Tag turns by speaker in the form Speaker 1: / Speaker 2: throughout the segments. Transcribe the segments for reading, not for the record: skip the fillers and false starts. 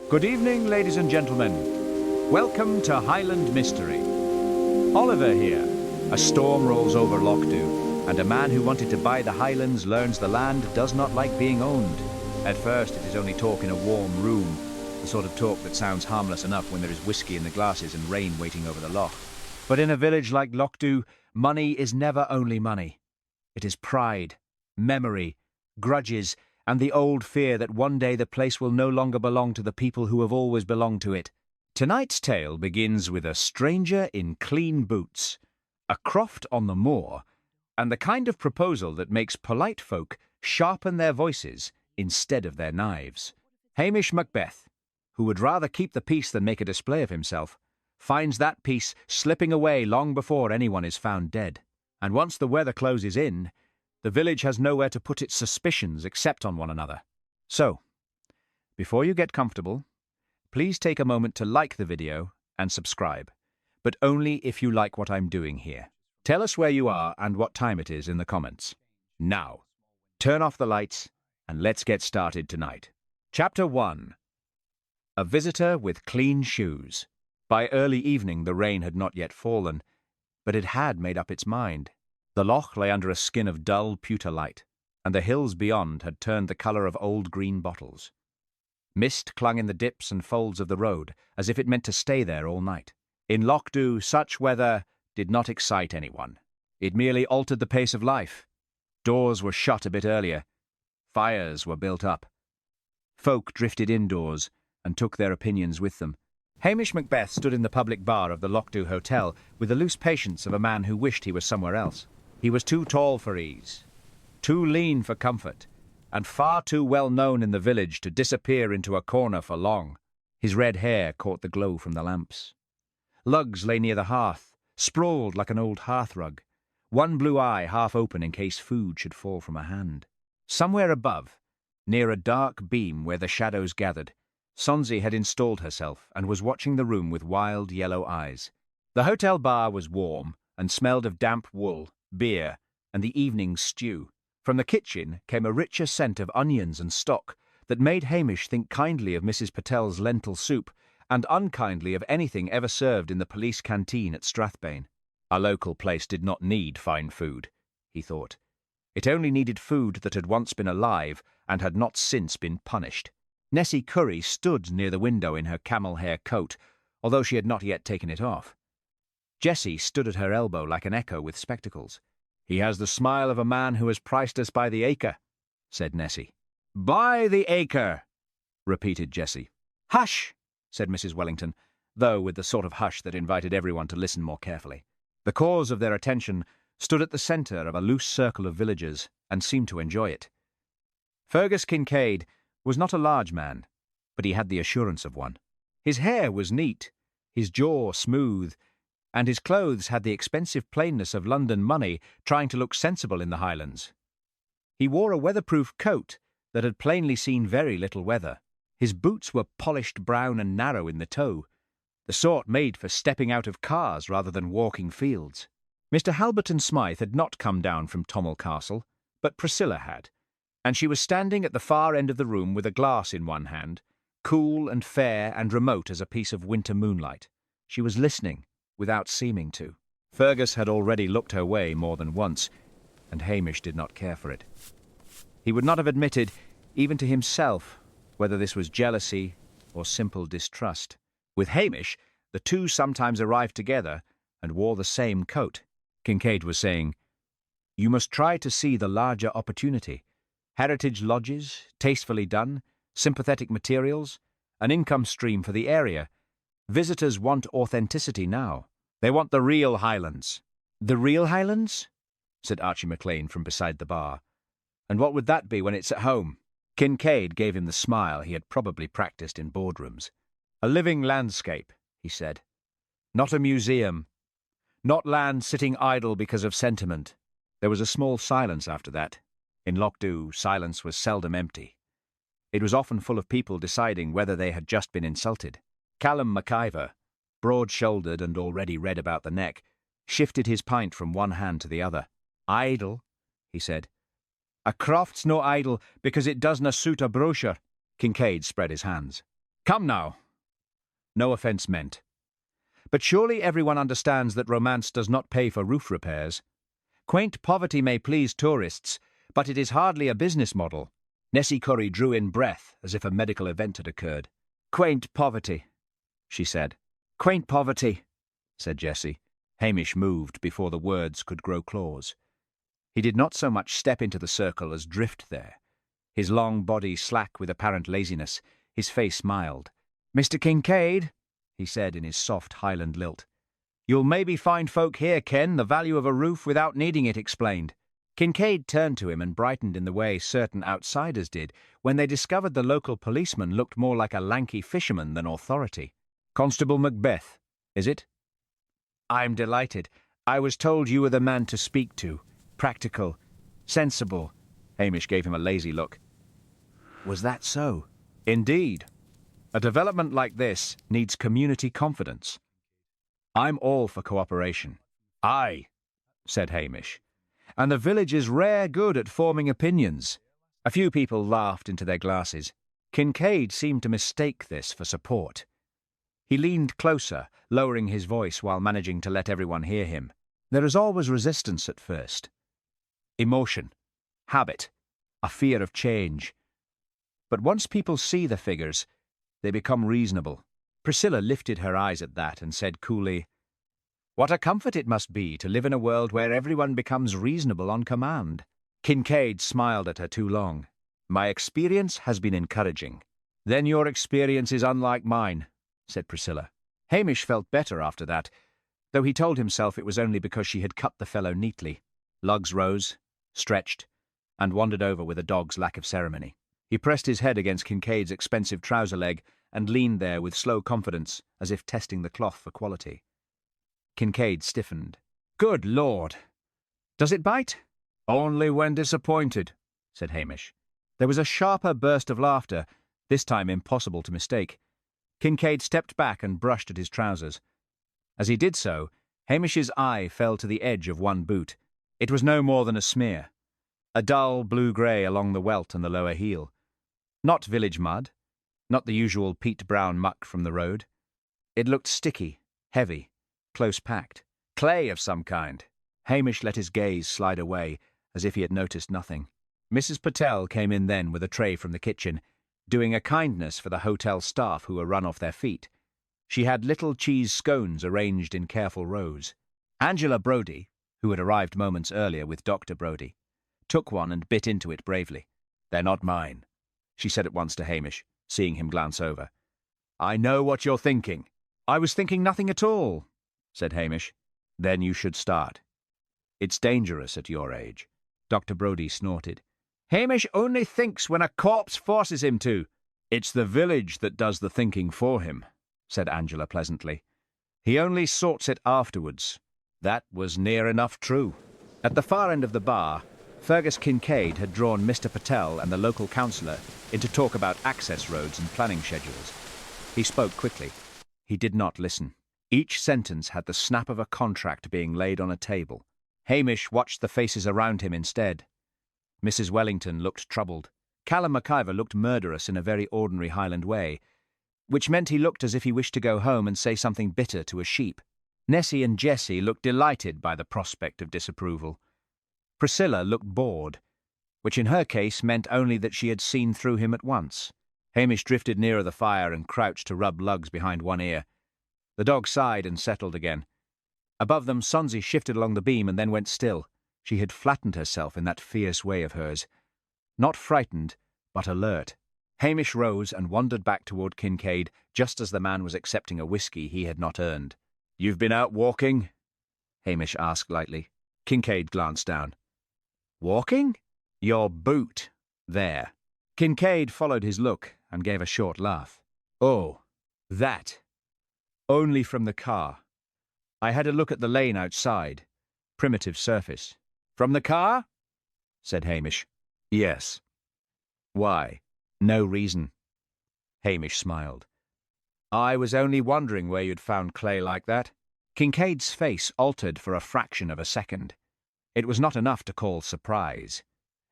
Speaker 1: Good evening, ladies and gentlemen. Welcome to Highland Mystery. Oliver here. A storm rolls over Loch, and a man who wanted to buy the Highlands learns the land does not like being owned. At first, it is only talk in a warm room, the sort of talk that sounds harmless enough when there is whiskey in the glasses and rain waiting over the loch. But in a village like Loch, money is never only money. It is pride, memory, grudges, and the old fear that one day the place will no longer belong to the people who have always belonged to it. Tonight's tale begins with a stranger in clean boots, a croft on the moor, and the kind of proposal that makes polite folk sharpen their voices instead of their knives. Hamish Macbeth, who would rather keep the peace than make a display of himself, finds that peace slipping away long before anyone is found dead. And once the weather closes in, the village has nowhere to put its suspicions except on one another. So, before you get comfortable, please take a moment to like the video and subscribe, but only if you like what I'm doing here. Tell us where you are and what time it is in the comments. Now, turn off the lights and let's get started tonight. Chapter 1. A Visitor with Clean Shoes. By early evening the rain had not yet fallen, but it had made up its mind. The loch lay under a skin of dull pewter light, and the hills beyond had turned the colour of old green bottles. Mist clung in the dips and folds of the road, as if it meant to stay there all night. In Loch, such weather did not excite anyone. It merely altered the pace of life. Doors were shut a bit earlier. Fires were built up. Folk drifted indoors and took their opinions with them. Hamish Macbeth stood in the public bar of the Loch Hotel with the loose patience of a man who wished he was somewhere else. He was too tall for ease, too lean for comfort, and far too well known in the village to disappear into a corner for long. His red hair caught the glow from the lamps. Lugs lay near the hearth, sprawled like an old hearth rug, one blue eye half open in case food should fall from a hand. Somewhere above, near a dark beam where the shadows gathered, Sonsie had installed herself and was watching the room with wild yellow eyes. The hotel bar was warm and smelled of damp wool, beer, and the evening stew. From the kitchen came a richer scent of onions and stock that made Hamish think kindly of Mrs. Patel's lentil soup and unkindly of anything ever served in the police canteen at Strathbane. A local place did not need fine food, he thought. It only needed food that had once been alive and had not since been punished. Nessie Curry stood near the window in her camel hair coat, although she had not yet taken it off. Jessie stood at her elbow like an echo with spectacles. "He has the smile of a man who has priced us by the acre," said Nessie. "By the acre," repeated Jessie. "Hush," said Mrs. Wellington, though with the sort of hush that invited everyone to listen more carefully. The cause of their attention stood at the centre of a loose circle of villagers and seemed to enjoy it. Fergus Kincaid was not a large man, but he had the assurance of one. His hair was neat, his jaw smooth, and his clothes had the expensive plainness of London money trying to look sensible in the Highlands. He wore a weatherproof coat that had plainly seen very little weather. His boots were polished brown and narrow in the toe, the sort made for stepping out of cars rather than walking fields. Mr. Halberton Smythe had not come down from Tommel Castle, but Priscilla had, and she was standing at the far end of the room with a glass in one hand, cool and fair and remote as a piece of winter moonlight. She was listening, without seeming to. Fergus had already looked her way more than once, and Hamish did not care for it. He would not have admitted, even to himself, whether this was jealousy or simple distrust. With Hamish, the two sometimes arrived together and wore the same coat. Kincaid was saying, "You must try to see the larger opportunity. Heritage lodges, tastefully done, sympathetic materials, an income stream for the area. Visitors want authenticity now. They want the real Highlands." "The real Highlands?" said Archie MacLean from beside the bar. "And what would that be when it's at home?" Kincaid gave him the smile he had probably practiced in boardrooms. "A living landscape," he said. "Not a museum. Not land sitting idle because of sentiment." There was a small silence after that. In Loch, silence was seldom empty. It was often full of people deciding whether they had just been insulted. Callum MacIver, broad-shouldered and already red about the neck, shifted his pint from one hand to the other. "Idle," he said. "A croft's no idle because it doesna suit a brochure." Kincaid spread his hands. Come now. No offence meant. But surely everyone understands that romance does not pay for roof repairs. Quaint poverty may please tourists, but it is hardly a business model. Nessie Curry drew in breath as if a medical event had occurred. Quaint poverty, she said. Quaint poverty, said Jessie. Hamish moved before the words could grow claws. He did not so much step into the circle as drift there. His long body slack with apparent laziness, his face mild. "Mr. Kincaid," he said in his soft Highland lilt. "You'll maybe find folk here ken the value of a roof without needing it explained." Kincaid turned to him and brightened in the way certain outsiders did when they discovered the local policeman looked more like a lanky fisherman than authority. "Constable Macbeth, is it?" "I'm delighted. I was told you were the man to speak to. Practical. Sensible." Hamish gave him a lazy look. "Was that so?" "Indeed. A development like this needs community confidence. I'm all for cooperation." "Aye," said Hamish. "And the village is rare good at forming opinions." A few people laughed into their glasses. Kincaid seemed to mistake this for support. He leaned closer, lowering his voice while managing to let everyone hear him. There is always resistance at first. Emotion, habit, a fear of change. But once people see the figures, they become reasonable. Priscilla lifted her eyes at that and said coolly, "What a comfort it must be to live in a world where everyone becomes reasonable on command." Kincaid smiled at her too long. "My experience has been encouraging." "Then your experience is unlike mine," said Priscilla. Hamish felt better after that, though he told himself it was only because she had cut the fellow neatly. Lugs rose, stretched, and wandered over with a dog's lack of ceremony. He pressed his head against Kincaid's expensive trouser leg and leaned there with slow confidence, as if testing the cloth for quality. Kincaid stiffened. "Good Lord! Does it bite?" "Only when disappointed," said Hamish. There was a sharper burst of laughter, this time impossible to mistake. Kincaid stepped back and brushed at his trousers. As he did so, Hamish's eye fell to the edge of one boot. It was no more than a smear. A dull blue-grey along the welt and the lower heel. Not village mud, not the usual peat-brown muck from the road. It looked sticky, heavy, close-packed. Clay of some kind. Hamish let his gaze slide away, as if he had noticed nothing. Mrs. Patel came in then with a tray from the kitchen, doing a kindness for the hotel staff who were run off their feet. She had little cheese scones arranged in careful rows. Angela Brodie, who had arrived moments earlier with Dr. Brodie, took one and bit into it bravely. "They're not mine," she said at once to Hamish, seeing him glance over. "I know what you're thinking." "I was thinking nothing at all," said Hamish. "Then you should start. It's dangerous at your age." Dr. Brodie snorted. "Hamish only thinks when a corpse forces him to." "It's the village that does the thinking for him," said Angela pleasantly. "He only sorts it afterwards." That was near enough true. At the far end of the bar, Fergus Kincaid had drawn Mr. Patel and the local councillor into talk about access roads and planning schedules. He spoke quickly. He did not listen. Each sentence had the snap of a contract being laid on a table. Hamish watched the faces around him instead. Mrs. Wellington looked troubled. Callum McIver looked murderous in a very ordinary Highland way, which meant he looked as if he wished to go home and say something bitter to a sheep. Nessie and Jessie looked delighted by the prospect of disapproval. Priscilla looked bored, which in her case meant only that she had seen through him at once. Hamish drifted nearer the fire and crouched to rub lugs behind one ear. The dog sighed and settled again. Above them, Sonsie shifted along the beam and then went still. She had flattened herself in that fierce way of hers. Not frightened, but alert. Hamish rose and wandered back toward Kincaid just as the man was accepting a whiskey he had not earned. "You've been out walking?" Hamish asked lightly. Kincaid glanced down. "Walking?" "Your boot. There." Kincaid followed his look and gave a short laugh. "Oh, that. Only from the car. I had a look at the lane outside. Primitive surface." "From the car?" said Hamish. "Yes." "Why?" "No reason." Hamish smiled. "I was only wondering where you'd found clay like that." Kincaid's face altered for a fraction of a second. It was not enough to call surprise.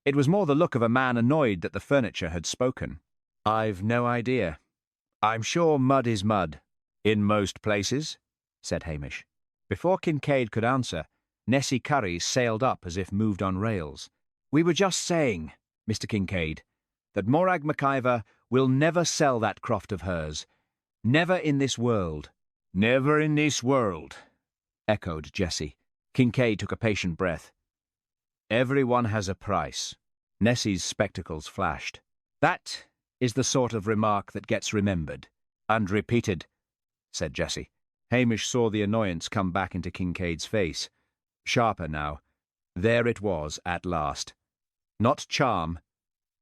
Speaker 1: It was more the look of a man annoyed that the furniture had spoken. "I've no idea. I'm sure mud is mud, in most places, said Hamish. Before Kincaid could answer, Nessie Curry sailed up as if moved on rails. We were just saying, Mr. Kincaid, that Morag MacIver will never sell that croft of hers. Never in this world. Never in this world, echoed Jessie. Kincaid took a patient breath. Everyone has a price. Nessie's spectacles flashed. That is the sort of remark that gets remembered. And repeated, said Jessie. Hamish saw the annoyance come back into Kincaid's face. Sharper now. There it was at last. Not charm,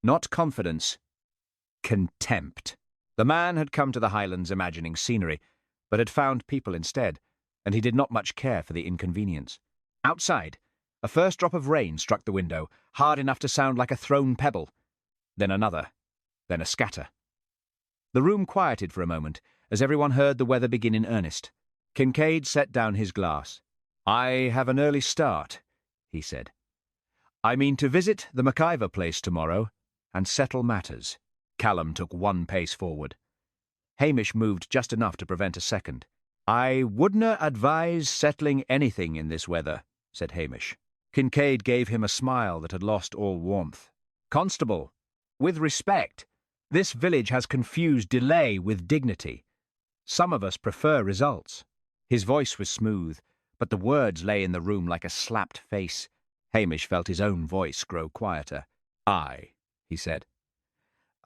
Speaker 1: not confidence, contempt. The man had come to the Highlands imagining scenery, but had found people instead, and he did not much care for the inconvenience. Outside, a first drop of rain struck the window, hard enough to sound like a thrown pebble. Then another, then a scatter. The room quieted for a moment, as everyone heard the weather begin in earnest. Kincaid set down his glass. I have an early start, he said. I mean to visit the MacIver place tomorrow and settle matters. Callum took one pace forward. Hamish moved just enough to prevent a second. I wouldna advise settling anything in this weather, said Hamish. Kincaid gave him a smile that had lost all warmth. Constable, with respect, this village has confused delay with dignity. Some of us prefer results. His voice was smooth, but the words lay in the room like a slapped face. Hamish felt his own voice grow quieter. Aye, he said.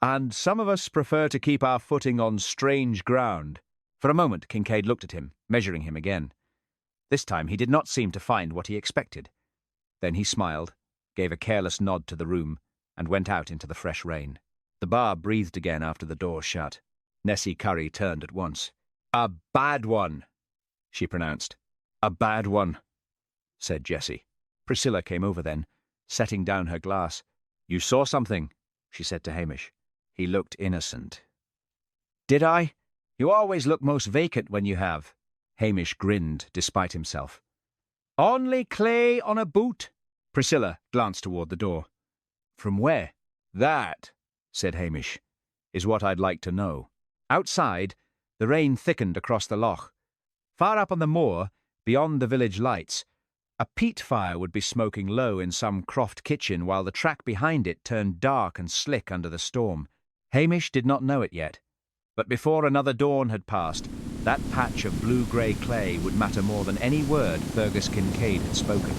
Speaker 1: And some of us prefer to keep our footing on strange ground. For a moment Kincaid looked at him, measuring him again. This time he did not seem to find what he expected. Then he smiled, gave a careless nod to the room, and went out into the fresh rain. The bar breathed again after the door shut. Nessie Curry turned at once. A bad one, she pronounced. A bad one, said Jessie. Priscilla came over then, setting down her glass. You saw something, she said to Hamish. He looked innocent. Did I? You always look most vacant when you have. Hamish grinned, despite himself. Only clay on a boot? Priscilla glanced toward the door. From where? That, said Hamish, is what I'd like to know. Outside, the rain thickened across the loch. Far up on the moor, beyond the village lights, a peat fire would be smoking low in some croft kitchen while the track behind it turned dark and slick under the storm. Hamish did not know it yet, but before another dawn had passed, that patch of blue-grey clay would matter more than any word Fergus Kincaid had spoken.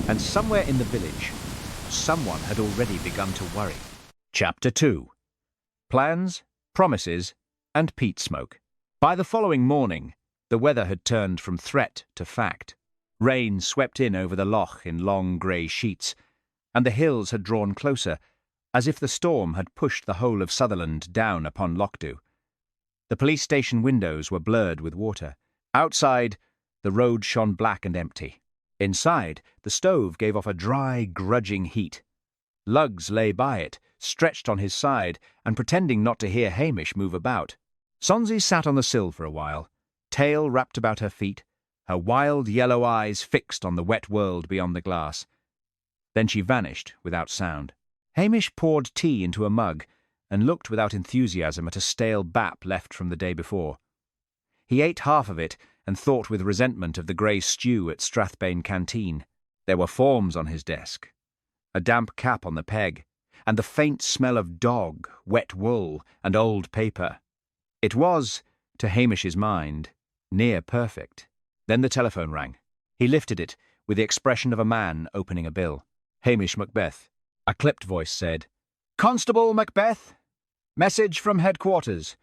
Speaker 1: And somewhere in the village, someone had already begun to worry. Chapter 2. Plans, Promises, and Peat Smoke. By the following morning, the weather had turned from threat to fact. Rain swept in over the loch in long grey sheets, and the hills had drawn closer, as if the storm had pushed the whole of Sutherland down upon Lochdu. The police station windows were blurred with water. Outside, the road shone black and empty. Inside, the stove gave off a dry, grudging heat. Lugs lay by it, stretched on his side, and pretending not to hear Hamish move about. Sonsie sat on the sill for a while, tail wrapped about her feet, her wild yellow eyes fixed on the wet world beyond the glass. Then she vanished without sound. Hamish poured tea into a mug and looked without enthusiasm at a stale bap left from the day before. He ate half of it and thought with resentment of the grey stew at Strathbane Canteen. There were forms on his desk, a damp cap on the peg, and the faint smell of dog, wet wool, and old paper. It was, to Hamish's mind, near perfect. Then the telephone rang. He lifted it with the expression of a man opening a bill. Hamish Macbeth. A clipped voice said, Constable Macbeth, message from headquarters.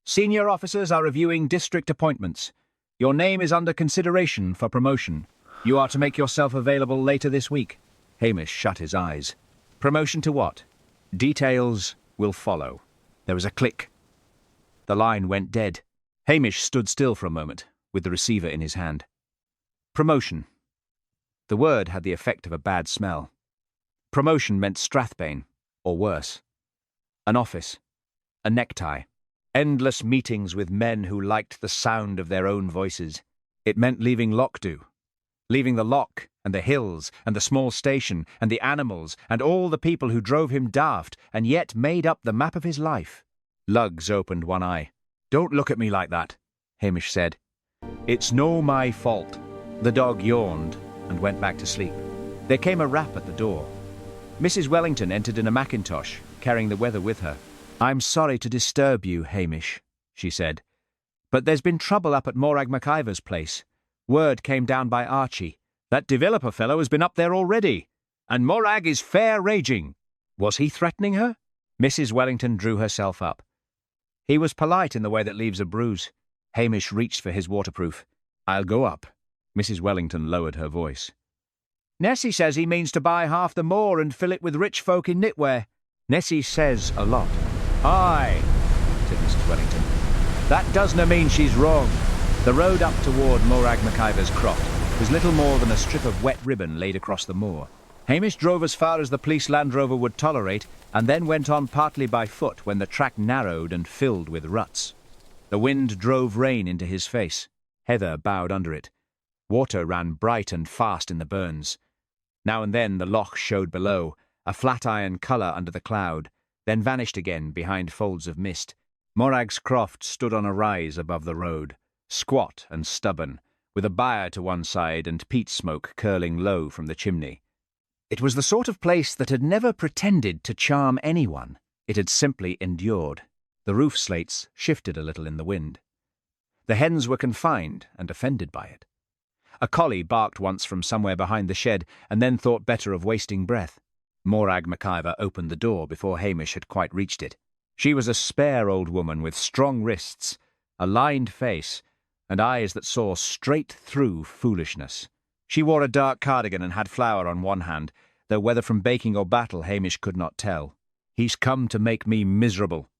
Speaker 1: Senior officers are reviewing district appointments. Your name is under consideration for promotion. You are to make yourself available later this week. Hamish shut his eyes. Promotion to what? Details will follow. There was a click. The line went dead. Hamish stood still for a moment, with the receiver in his hand. Promotion. The word had the effect of a bad smell. Promotion meant Strathbane, or worse. An office. A necktie. Endless meetings with men who liked the sound of their own voices. It meant leaving Lochdu. Leaving the loch, and the hills, and the small station, and the animals, and all the people who drove him daft, and yet made up the map of his life. Lugs opened one eye. Don't look at me like that, Hamish said. It's no my fault. The dog yawned and went back to sleep. There came a rap at the door. Mrs. Wellington entered in a mackintosh, carrying the weather with her. I'm sorry to disturb you, Hamish, she said, but there's been trouble up at Morag McIvor's place. Word came down by Archie. That developer fellow has been up there already, and Morag is fair raging. Was he threatening her? Mrs. Wellington drew herself up. He was polite in the way that leaves a bruise. Hamish reached for his waterproof. I'll go up. Mrs. Wellington lowered her voice. Nessie says he means to buy half the moor and fill it with rich folk in knitwear. Nessie says a lot. Aye, said Mrs. Wellington. That doesn't mean she's wrong. The road up toward Morag McIvor's croft was little more than a strip of wet ribbon laid across the moor. Hamish drove as far as the police Land Rover would tolerate and then went on partly by foot when the track narrowed and filled with ruts. The wind drove rain into his face. Heather bowed under it. Water ran bright and fast in the burns. Now and then the loch showed below, a flat iron colour under the cloud, then vanished again behind folds of mist. Morag's croft stood on a rise above the road, squat and stubborn, with a byre to one side and peat smoke curling low from the chimney. It was the sort of place that had never pretended to charm anyone. It had simply endured. The roof slates shifted a little in the wind. The hens were confined and offended by it. A collie barked once from somewhere behind the shed and then thought better of wasting breath. Morag McIvor opened the door before Hamish had quite reached it. She was a spare old woman with strong wrists, a lined face, and eyes that saw straight through foolishness. She wore a dark cardigan and had flour on one hand, though whether from baking or battle Hamish could not tell. He's come to make me miserable,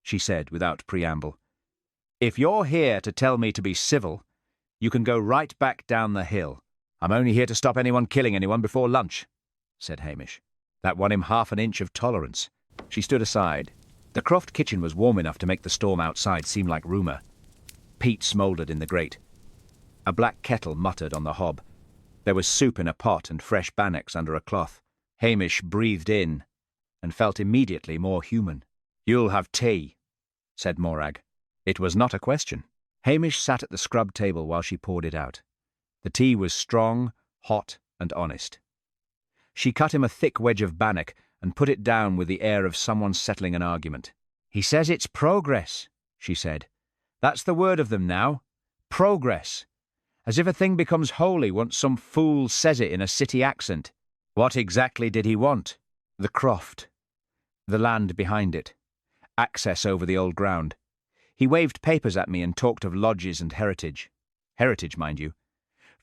Speaker 1: she said without preamble. If you're here to tell me to be civil, you can go right back down the hill. I'm only here to stop anyone killing anyone before lunch, said Hamish. That won him half an inch of tolerance. She stood aside. The croft kitchen was warm enough to make the storm outside seem like rumour. Peat smouldered in the grate. A black kettle muttered on the hob. There was soup in a pot and fresh bannocks under a cloth. Hamish breathed in and felt immediately more human. You'll have tea, said Morag. It was not a question. Hamish sat at the scrub table while she poured it out. The tea was strong, hot, and honest. She cut him a thick wedge of bannock and put it down with the air of someone settling an argument. He says it's progress, she said. That's the word of them now. Progress. As if a thing becomes holy once some fool says it in a city accent. What exactly did he want? The croft. The land behind it. Access over the old ground. He waved papers at me and talked of lodges and heritage. Heritage, mind you.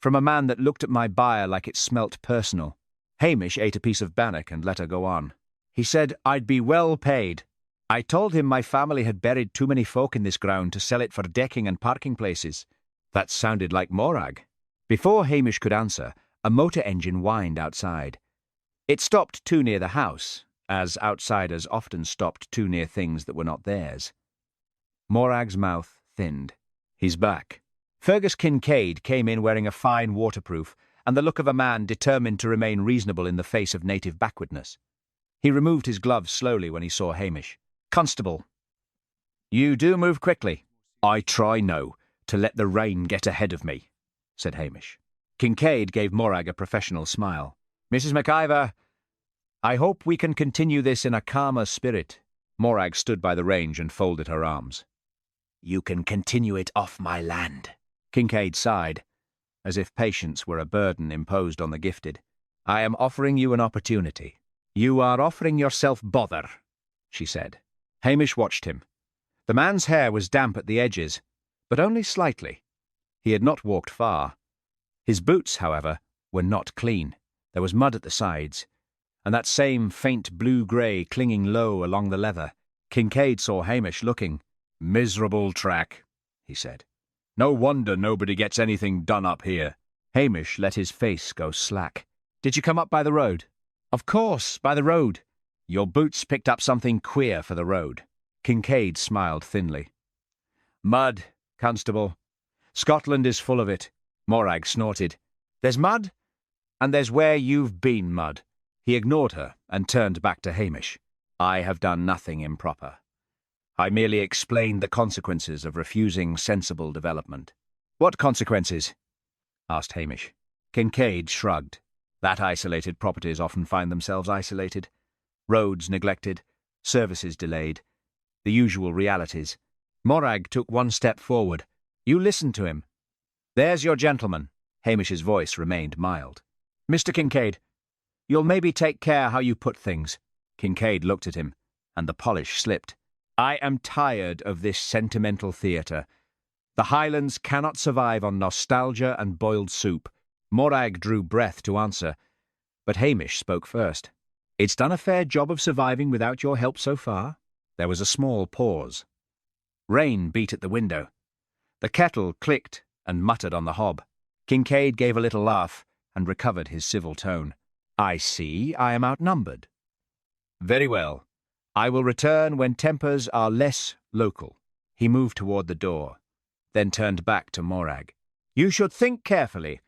Speaker 1: From a man that looked at my byre like it smelt personal. Hamish ate a piece of bannock and let her go on. He said I'd be well paid. I told him my family had buried too many folk in this ground to sell it for decking and parking places. That sounded like Morag. Before Hamish could answer, a motor engine whined outside. It stopped too near the house, as outsiders often stopped too near things that were not theirs. Morag's mouth thinned. He's back. Fergus Kincaid came in wearing a fine waterproof and the look of a man determined to remain reasonable in the face of native backwardness. He removed his gloves slowly when he saw Hamish. Constable. You do move quickly. I try no, to let the rain get ahead of me, said Hamish. Kincaid gave Morag a professional smile. Mrs. McIvor, I hope we can continue this in a calmer spirit. Morag stood by the range and folded her arms. You can continue it off my land. Kincaid sighed, as if patience were a burden imposed on the gifted. I am offering you an opportunity. You are offering yourself bother, she said. Hamish watched him. The man's hair was damp at the edges, but only slightly. He had not walked far. His boots, however, were not clean. There was mud at the sides, and that same faint blue-grey clinging low along the leather. Kincaid saw Hamish looking. Miserable track, he said. No wonder nobody gets anything done up here. Hamish let his face go slack. Did you come up by the road? Of course, by the road. Your boots picked up something queer for the road. Kincaid smiled thinly. Mud, Constable. Scotland is full of it. Morag snorted. There's mud, and there's where you've been mud. He ignored her and turned back to Hamish. I have done nothing improper. I merely explained the consequences of refusing sensible development. What consequences? Asked Hamish. Kincaid shrugged. That isolated properties often find themselves isolated. Roads neglected, services delayed, the usual realities. Morag took one step forward. You listened to him. There's your gentleman. Hamish's voice remained mild. Mr. Kincaid, you'll maybe take care how you put things. Kincaid looked at him, and the polish slipped. I am tired of this sentimental theatre. The Highlands cannot survive on nostalgia and boiled soup. Morag drew breath to answer, but Hamish spoke first. It's done a fair job of surviving without your help so far. There was a small pause. Rain beat at the window. The kettle clicked and muttered on the hob. Kincaid gave a little laugh and recovered his civil tone. I see I am outnumbered. Very well. I will return when tempers are less local. He moved toward the door, then turned back to Morag. You should think carefully.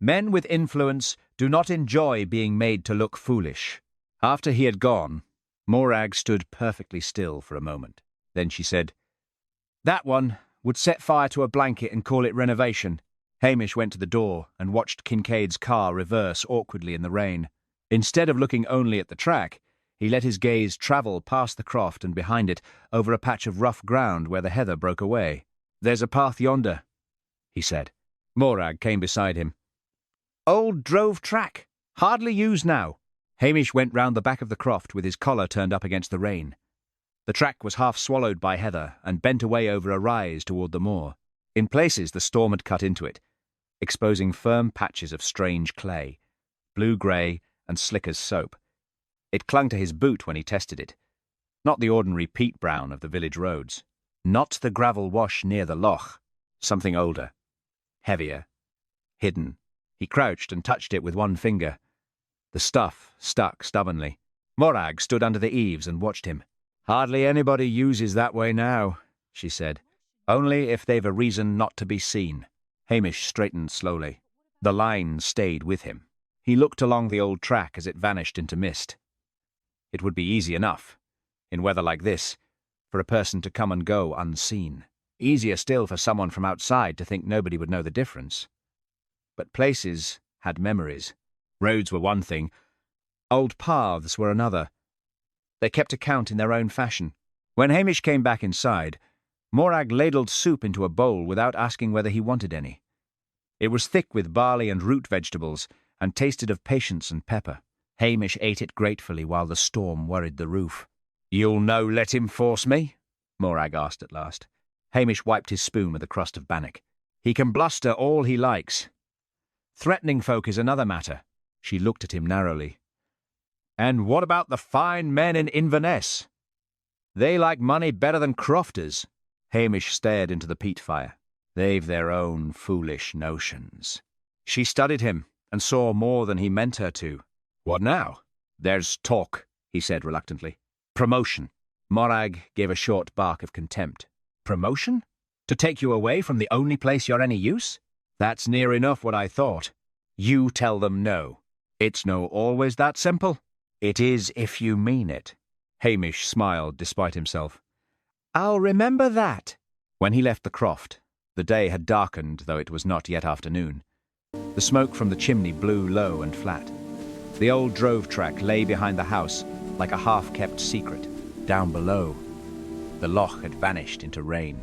Speaker 1: Men with influence do not enjoy being made to look foolish. After he had gone, Morag stood perfectly still for a moment. Then she said, That one would set fire to a blanket and call it renovation. Hamish went to the door and watched Kincaid's car reverse awkwardly in the rain. Instead of looking only at the track, he let his gaze travel past the croft and behind it, over a patch of rough ground where the heather broke away. There's a path yonder, he said. Morag came beside him. Old drove track, hardly used now. Hamish went round the back of the croft with his collar turned up against the rain. The track was half swallowed by heather and bent away over a rise toward the moor. In places the storm had cut into it, exposing firm patches of strange clay, blue-grey and slick as soap. It clung to his boot when he tested it. Not the ordinary peat brown of the village roads. Not the gravel wash near the loch. Something older, heavier, hidden. He crouched and touched it with one finger. The stuff stuck stubbornly. Morag stood under the eaves and watched him. Hardly anybody uses that way now, she said. Only if they've a reason not to be seen. Hamish straightened slowly. The line stayed with him. He looked along the old track as it vanished into mist. It would be easy enough, in weather like this, for a person to come and go unseen. Easier still for someone from outside to think nobody would know the difference. But places had memories. Roads were one thing. Old paths were another. They kept account in their own fashion. When Hamish came back inside, Morag ladled soup into a bowl without asking whether he wanted any. It was thick with barley and root vegetables, and tasted of patience and pepper. Hamish ate it gratefully while the storm worried the roof. "You'll no let him force me?" Morag asked at last. Hamish wiped his spoon with a crust of bannock. "He can bluster all he likes. Threatening folk is another matter." She looked at him narrowly. "And what about the fine men in Inverness? They like money better than crofters." Hamish stared into the peat fire. "They've their own foolish notions." She studied him and saw more than he meant her to. "What now?" "There's talk," he said reluctantly. "Promotion." Morag gave a short bark of contempt. "Promotion? To take you away from the only place you're any use?" "That's near enough what I thought." "You tell them no." "It's no always that simple." "It is if you mean it." Hamish smiled despite himself. "I'll remember that." When he left the croft, the day had darkened, though it was not yet afternoon. The smoke from the chimney blew low and flat. The old drove track lay behind the house like a half-kept secret. Down below, the loch had vanished into rain.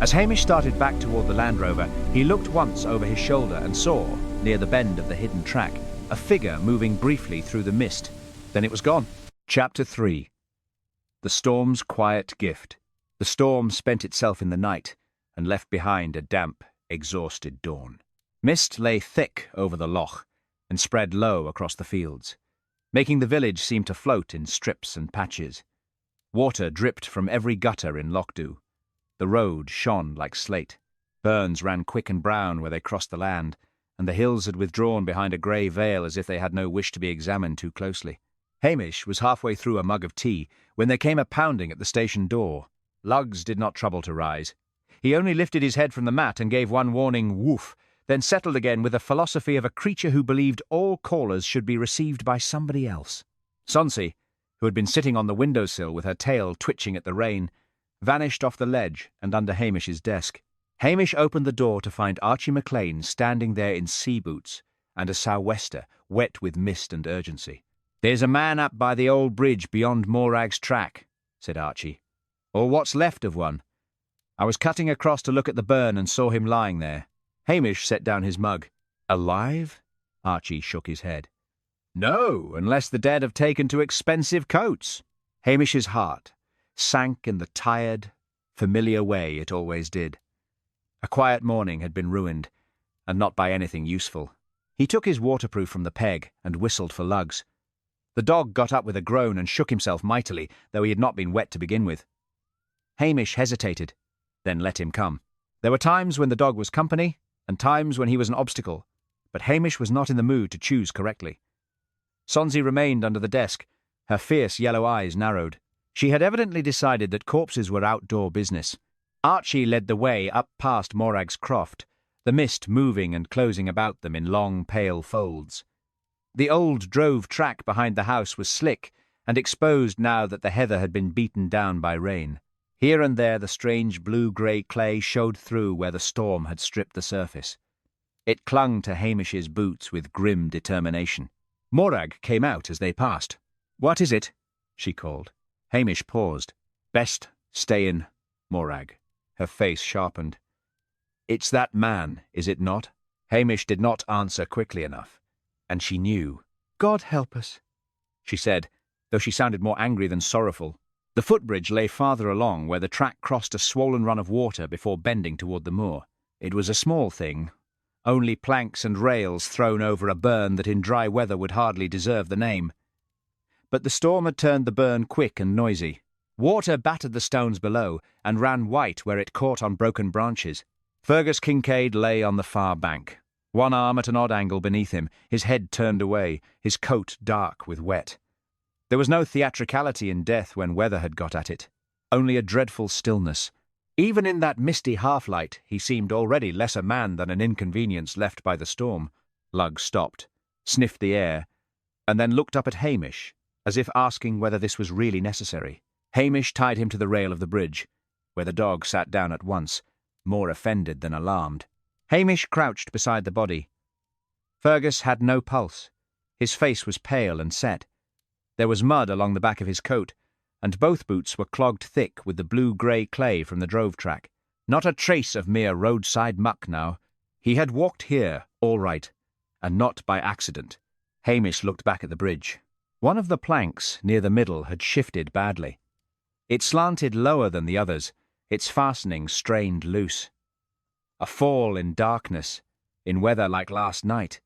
Speaker 1: As Hamish started back toward the Land Rover, he looked once over his shoulder and saw, near the bend of the hidden track, a figure moving briefly through the mist. Then it was gone. Chapter 3. The storm's quiet gift. The storm spent itself in the night and left behind a damp, exhausted dawn. Mist lay thick over the loch and spread low across the fields, making the village seem to float in strips and patches. Water dripped from every gutter in Lochdu. The road shone like slate. Burns ran quick and brown where they crossed the land, and the hills had withdrawn behind a grey veil as if they had no wish to be examined too closely. Hamish was halfway through a mug of tea when there came a pounding at the station door. Lugs did not trouble to rise. He only lifted his head from the mat and gave one warning woof, then settled again with the philosophy of a creature who believed all callers should be received by somebody else. Sonsie, who had been sitting on the windowsill with her tail twitching at the rain, vanished off the ledge and under Hamish's desk. Hamish opened the door to find Archie McLean standing there in sea boots and a sou'wester, wet with mist and urgency. "There's a man up by the old bridge beyond Morag's track," said Archie. "Or what's left of one. I was cutting across to look at the burn and saw him lying there." Hamish set down his mug. "Alive?" Archie shook his head. "No, unless the dead have taken to expensive coats." Hamish's heart sank in the tired, familiar way it always did. A quiet morning had been ruined, and not by anything useful. He took his waterproof from the peg and whistled for lugs. The dog got up with a groan and shook himself mightily, though he had not been wet to begin with. Hamish hesitated, then let him come. There were times when the dog was company, and times when he was an obstacle, but Hamish was not in the mood to choose correctly. Sonsie remained under the desk, her fierce yellow eyes narrowed. She had evidently decided that corpses were outdoor business. Archie led the way up past Morag's croft, the mist moving and closing about them in long, pale folds. The old drove track behind the house was slick and exposed now that the heather had been beaten down by rain. Here and there the strange blue-grey clay showed through where the storm had stripped the surface. It clung to Hamish's boots with grim determination. Morag came out as they passed. "What is it?" she called. Hamish paused. "Best stay in, Morag." Her face sharpened. "It's that man, is it not?" Hamish did not answer quickly enough, and she knew. "God help us," she said, though she sounded more angry than sorrowful. The footbridge lay farther along, where the track crossed a swollen run of water before bending toward the moor. It was a small thing, only planks and rails thrown over a burn that in dry weather would hardly deserve the name. But the storm had turned the burn quick and noisy. Water battered the stones below and ran white where it caught on broken branches. Fergus Kincaid lay on the far bank, one arm at an odd angle beneath him, his head turned away, his coat dark with wet. There was no theatricality in death when weather had got at it, only a dreadful stillness. Even in that misty half-light he seemed already less a man than an inconvenience left by the storm. Lugg stopped, sniffed the air, and then looked up at Hamish, as if asking whether this was really necessary. Hamish tied him to the rail of the bridge, where the dog sat down at once, more offended than alarmed. Hamish crouched beside the body. Fergus had no pulse. His face was pale and set. There was mud along the back of his coat, and both boots were clogged thick with the blue-grey clay from the drove track. Not a trace of mere roadside muck now. He had walked here, all right, and not by accident. Hamish looked back at the bridge. One of the planks near the middle had shifted badly. It slanted lower than the others, its fastening strained loose. A fall in darkness, in weather like last night,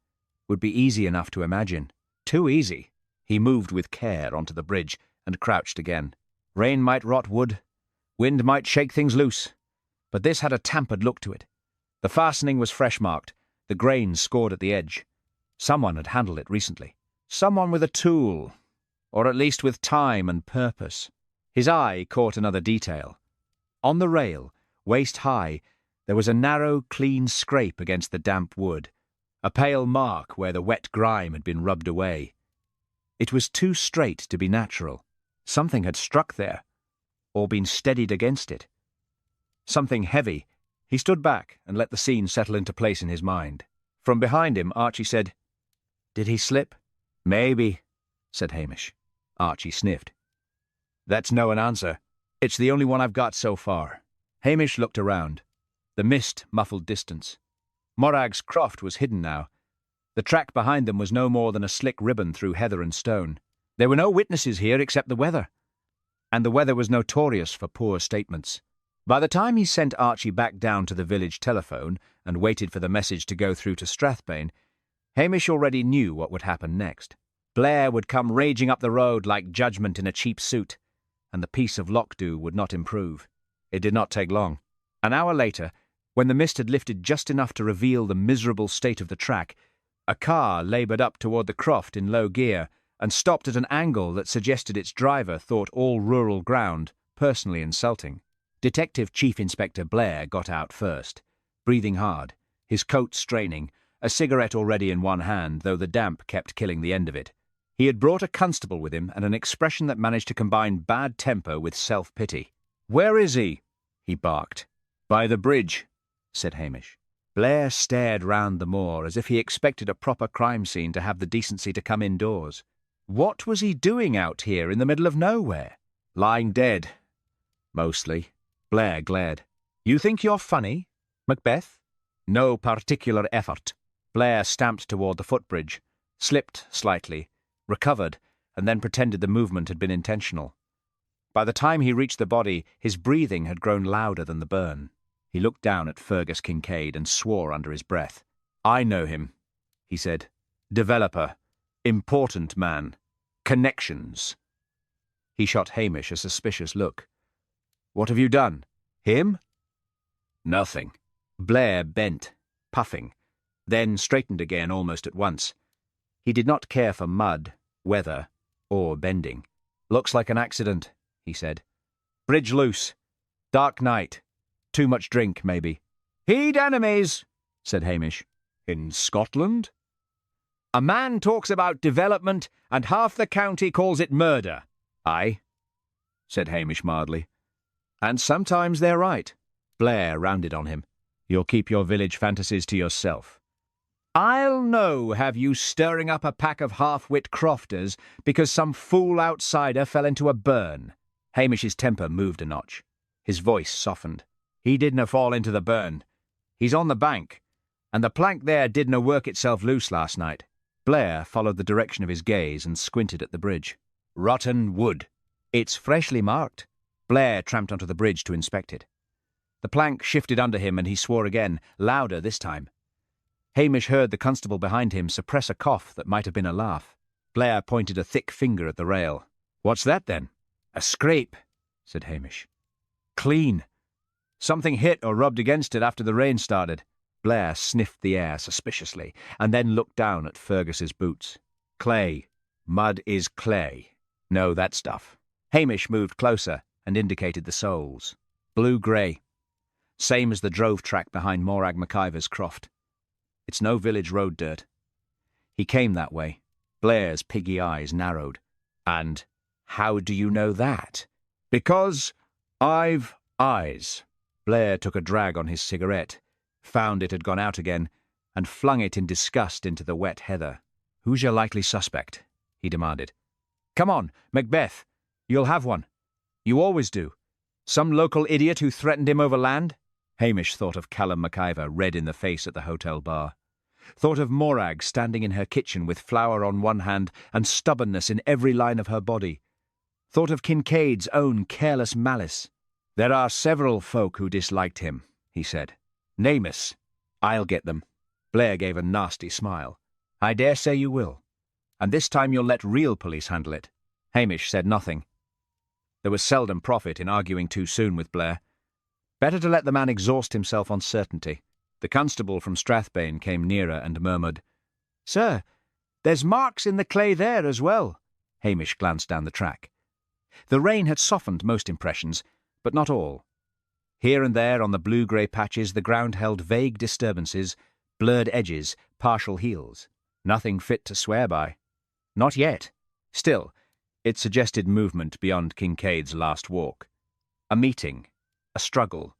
Speaker 1: would be easy enough to imagine. Too easy. He moved with care onto the bridge and crouched again. Rain might rot wood, wind might shake things loose, but this had a tampered look to it. The fastening was fresh-marked, the grains scored at the edge. Someone had handled it recently. Someone with a tool, or at least with time and purpose. His eye caught another detail. On the rail, waist-high, there was a narrow, clean scrape against the damp wood, a pale mark where the wet grime had been rubbed away. It was too straight to be natural. Something had struck there, or been steadied against it. Something heavy. He stood back and let the scene settle into place in his mind. From behind him, Archie said, "Did he slip?" "Maybe," said Hamish. Archie sniffed. "That's no an answer. It's the only one I've got so far." Hamish looked around. The mist muffled distance. Morag's croft was hidden now. The track behind them was no more than a slick ribbon through heather and stone. There were no witnesses here except the weather, and the weather was notorious for poor statements. By the time he sent Archie back down to the village telephone and waited for the message to go through to Strathbane, Hamish already knew what would happen next. Blair would come raging up the road like judgment in a cheap suit, and the peace of Lochdew would not improve. It did not take long. An hour later, when the mist had lifted just enough to reveal the miserable state of the track, a car laboured up toward the croft in low gear and stopped at an angle that suggested its driver thought all rural ground personally insulting. Detective Chief Inspector Blair got out first, breathing hard, his coat straining, a cigarette already in one hand, though the damp kept killing the end of it. He had brought a constable with him and an expression that managed to combine bad temper with self-pity. "Where is he?" he barked. "By the bridge," said Hamish. Blair stared round the moor as if he expected a proper crime scene to have the decency to come indoors. What was he doing out here in the middle of nowhere? Lying dead. Mostly. Blair glared. "You think you're funny, Macbeth?" "No particular effort." Blair stamped toward the footbridge, slipped slightly, recovered, and then pretended the movement had been intentional. By the time he reached the body, his breathing had grown louder than the burn. He looked down at Fergus Kincaid and swore under his breath. "I know him," he said. "Developer. Important man. Connections." He shot Hamish a suspicious look. "What have you done? Him?" "Nothing." Blair bent, puffing, then straightened again almost at once. He did not care for mud, weather, or bending. "Looks like an accident," he said. "Bridge loose. Dark night. Too much drink, maybe." "Heed enemies," said Hamish. "In Scotland?" "A man talks about development, and half the county calls it murder." "Aye," said Hamish mildly. "And sometimes they're right." Blair rounded on him. "You'll keep your village fantasies to yourself." "I'll no have you stirring up a pack of half-wit crofters because some fool outsider fell into a burn." Hamish's temper moved a notch. His voice softened. "He didna fall into the burn. He's on the bank, and the plank there didna work itself loose last night." Blair followed the direction of his gaze and squinted at the bridge. "Rotten wood." "It's freshly marked." Blair tramped onto the bridge to inspect it. The plank shifted under him and he swore again, louder this time. Hamish heard the constable behind him suppress a cough that might have been a laugh. Blair pointed a thick finger at the rail. "What's that, then?" "A scrape," said Hamish. "Clean. Something hit or rubbed against it after the rain started." Blair sniffed the air suspiciously, and then looked down at Fergus's boots. "Clay. Mud is clay. No, that stuff." Hamish moved closer and indicated the soles. "Blue-grey. Same as the drove track behind Morag McIver's croft. It's no village road dirt. He came that way." Blair's piggy eyes narrowed. "And how do you know that?" "Because I've eyes." Blair took a drag on his cigarette, found it had gone out again, and flung it in disgust into the wet heather. "Who's your likely suspect?" he demanded. "Come on, Macbeth. You'll have one. You always do. Some local idiot who threatened him over land?" Hamish thought of Callum McIver, red in the face at the hotel bar. Thought of Morag standing in her kitchen with flour on one hand and stubbornness in every line of her body. Thought of Kincaid's own careless malice. "There are several folk who disliked him," he said. "Name us." "I'll get them." Blair gave a nasty smile. "I dare say you will. And this time you'll let real police handle it." Hamish said nothing. There was seldom profit in arguing too soon with Blair. Better to let the man exhaust himself on certainty. The constable from Strathbane came nearer and murmured, "Sir, there's marks in the clay there as well." Hamish glanced down the track. The rain had softened most impressions, but not all. Here and there on the blue-grey patches the ground held vague disturbances, blurred edges, partial heels. Nothing fit to swear by. Not yet. Still, it suggested movement beyond Kincaid's last walk. A meeting. A struggle.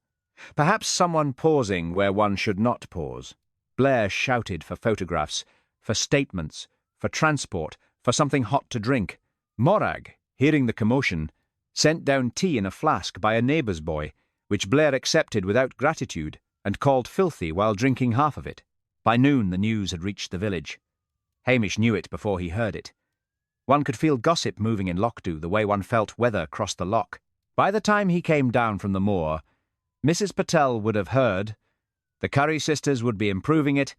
Speaker 1: Perhaps someone pausing where one should not pause. Blair shouted for photographs, for statements, for transport, for something hot to drink. Morag, hearing the commotion, sent down tea in a flask by a neighbour's boy, which Blair accepted without gratitude and called filthy while drinking half of it. By noon the news had reached the village. Hamish knew it before he heard it. One could feel gossip moving in Lochdu the way one felt weather cross the loch. By the time he came down from the moor, Mrs. Patel would have heard, the Curry sisters would be improving it,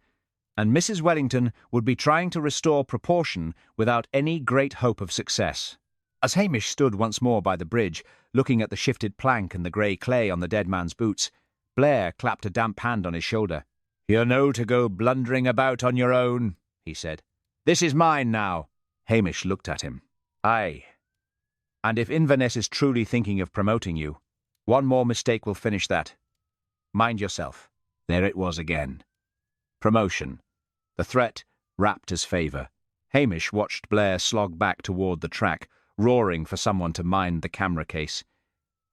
Speaker 1: and Mrs. Wellington would be trying to restore proportion without any great hope of success. As Hamish stood once more by the bridge, looking at the shifted plank and the grey clay on the dead man's boots, Blair clapped a damp hand on his shoulder. "You're no to go blundering about on your own," he said. "This is mine now." Hamish looked at him. "Aye. And if Inverness is truly thinking of promoting you, one more mistake will finish that. Mind yourself." There it was again. Promotion. The threat wrapped as favour. Hamish watched Blair slog back toward the track, roaring for someone to mind the camera case.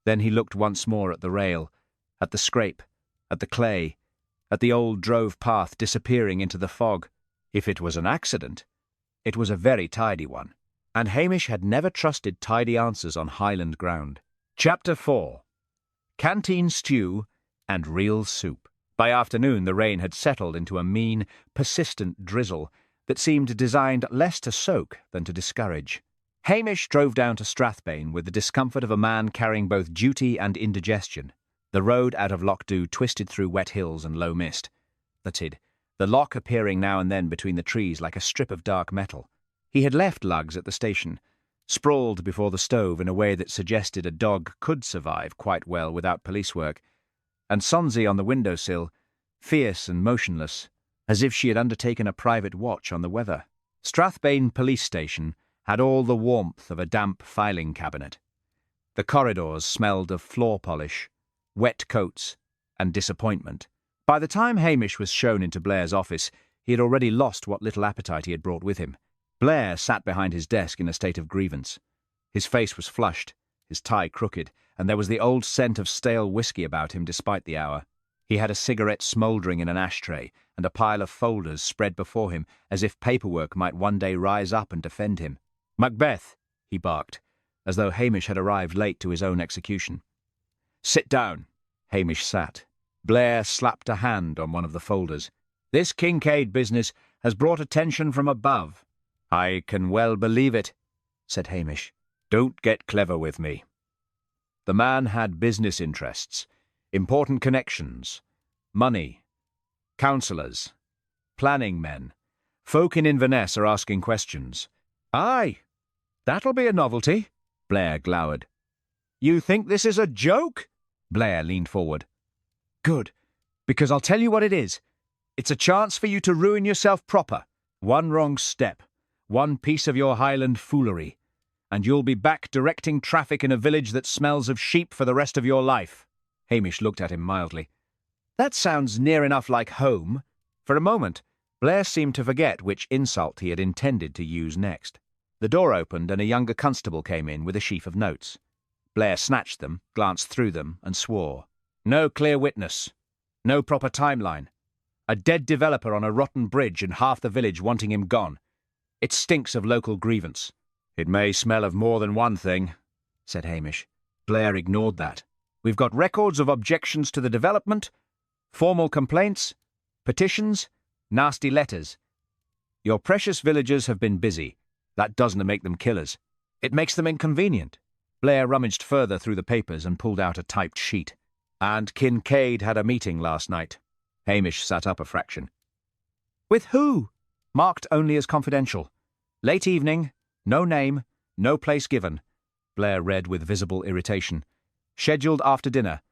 Speaker 1: Then he looked once more at the rail, at the scrape, at the clay, at the old drove path disappearing into the fog. If it was an accident, it was a very tidy one, and Hamish had never trusted tidy answers on Highland ground. Chapter 4. Canteen Stew and Real Soup. By afternoon the rain had settled into a mean, persistent drizzle that seemed designed less to soak than to discourage. Hamish drove down to Strathbane with the discomfort of a man carrying both duty and indigestion. The road out of Loch twisted through wet hills and low mist. The loch appearing now and then between the trees like a strip of dark metal. He had left lugs at the station, sprawled before the stove in a way that suggested a dog could survive quite well without police work, and Sonsie on the windowsill, fierce and motionless, as if she had undertaken a private watch on the weather. Strathbane Police Station had all the warmth of a damp filing cabinet. The corridors smelled of floor polish, wet coats, and disappointment. By the time Hamish was shown into Blair's office, he had already lost what little appetite he had brought with him. Blair sat behind his desk in a state of grievance. His face was flushed, his tie crooked, and there was the old scent of stale whiskey about him despite the hour. He had a cigarette smouldering in an ashtray, and a pile of folders spread before him as if paperwork might one day rise up and defend him. "Macbeth," he barked, as though Hamish had arrived late to his own execution. "Sit down." Hamish sat. Blair slapped a hand on one of the folders. "This Kincaid business has brought attention from above." "I can well believe it," said Hamish. "Don't get clever with me." The man had business interests, important connections, money, counsellors, planning men. Folk in Inverness are asking questions. "Aye, that'll be a novelty," Blair glowered. "You think this is a joke?" Blair leaned forward. "Good, because I'll tell you what it is. It's a chance for you to ruin yourself proper. One wrong step, one piece of your Highland foolery, and you'll be back directing traffic in a village that smells of sheep for the rest of your life." Hamish looked at him mildly. "That sounds near enough like home." For a moment, Blair seemed to forget which insult he had intended to use next. The door opened and a younger constable came in with a sheaf of notes. Blair snatched them, glanced through them, and swore. "No clear witness. No proper timeline. A dead developer on a rotten bridge and half the village wanting him gone. It stinks of local grievance." "It may smell of more than one thing," said Hamish. Blair ignored that. "We've got records of objections to the development, formal complaints, petitions, nasty letters. Your precious villagers have been busy. That doesn't make them killers. It makes them inconvenient." Blair rummaged further through the papers and pulled out a typed sheet. "And Kincaid had a meeting last night." Hamish sat up a fraction. "With who?" "Marked only as confidential. Late evening, no name, no place given." Blair read with visible irritation. "Scheduled after dinner.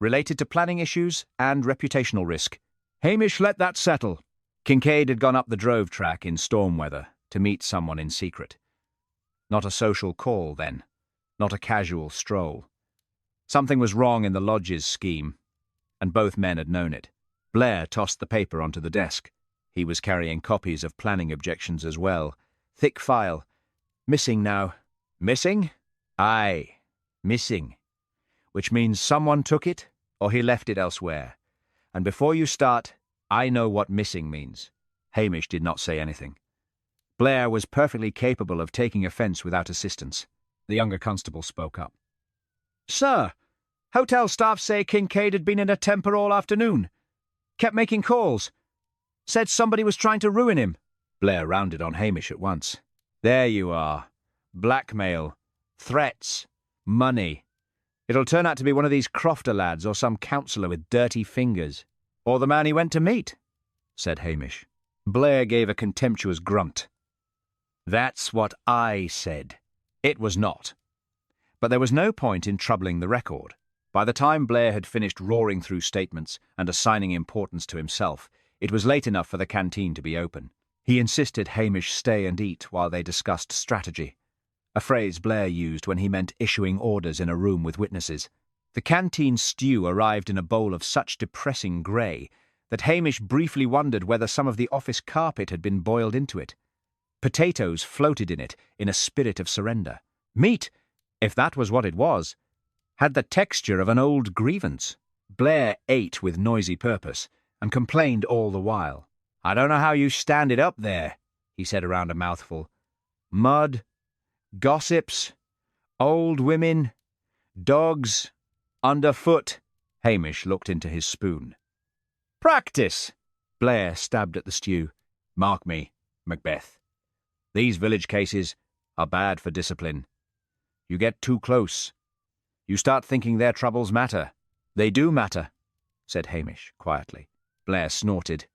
Speaker 1: Related to planning issues and reputational risk." Hamish let that settle. Kincaid had gone up the drove track in storm weather to meet someone in secret. Not a social call, then. Not a casual stroll. Something was wrong in the lodge's scheme, and both men had known it. Blair tossed the paper onto the desk. He was carrying copies of planning objections as well. Thick file. Missing now. Missing? Aye, missing. Which means someone took it, or he left it elsewhere. And before you start, I know what missing means. Hamish did not say anything. Blair was perfectly capable of taking offence without assistance. The younger constable spoke up. "Sir, hotel staff say Kincaid had been in a temper all afternoon. Kept making calls. Said somebody was trying to ruin him." Blair rounded on Hamish at once. "There you are. Blackmail. Threats. Money. It'll turn out to be one of these Crofter lads or some counsellor with dirty fingers." "Or the man he went to meet," said Hamish. Blair gave a contemptuous grunt. "That's what I said. It was not." But there was no point in troubling the record. By the time Blair had finished roaring through statements and assigning importance to himself, it was late enough for the canteen to be open. He insisted Hamish stay and eat while they discussed strategy, a phrase Blair used when he meant issuing orders in a room with witnesses. The canteen stew arrived in a bowl of such depressing grey that Hamish briefly wondered whether some of the office carpet had been boiled into it. Potatoes floated in it in a spirit of surrender. Meat, if that was what it was. had the texture of an old grievance. Blair ate with noisy purpose and complained all the while. "I don't know how you stand it up there," he said around a mouthful. "Mud, gossips, old women, dogs, underfoot." Hamish looked into his spoon. "Practice!" Blair stabbed at the stew. "Mark me, Macbeth. These village cases are bad for discipline. You get too close. You start thinking their troubles matter." "They do matter," said Hamish quietly. Blair snorted.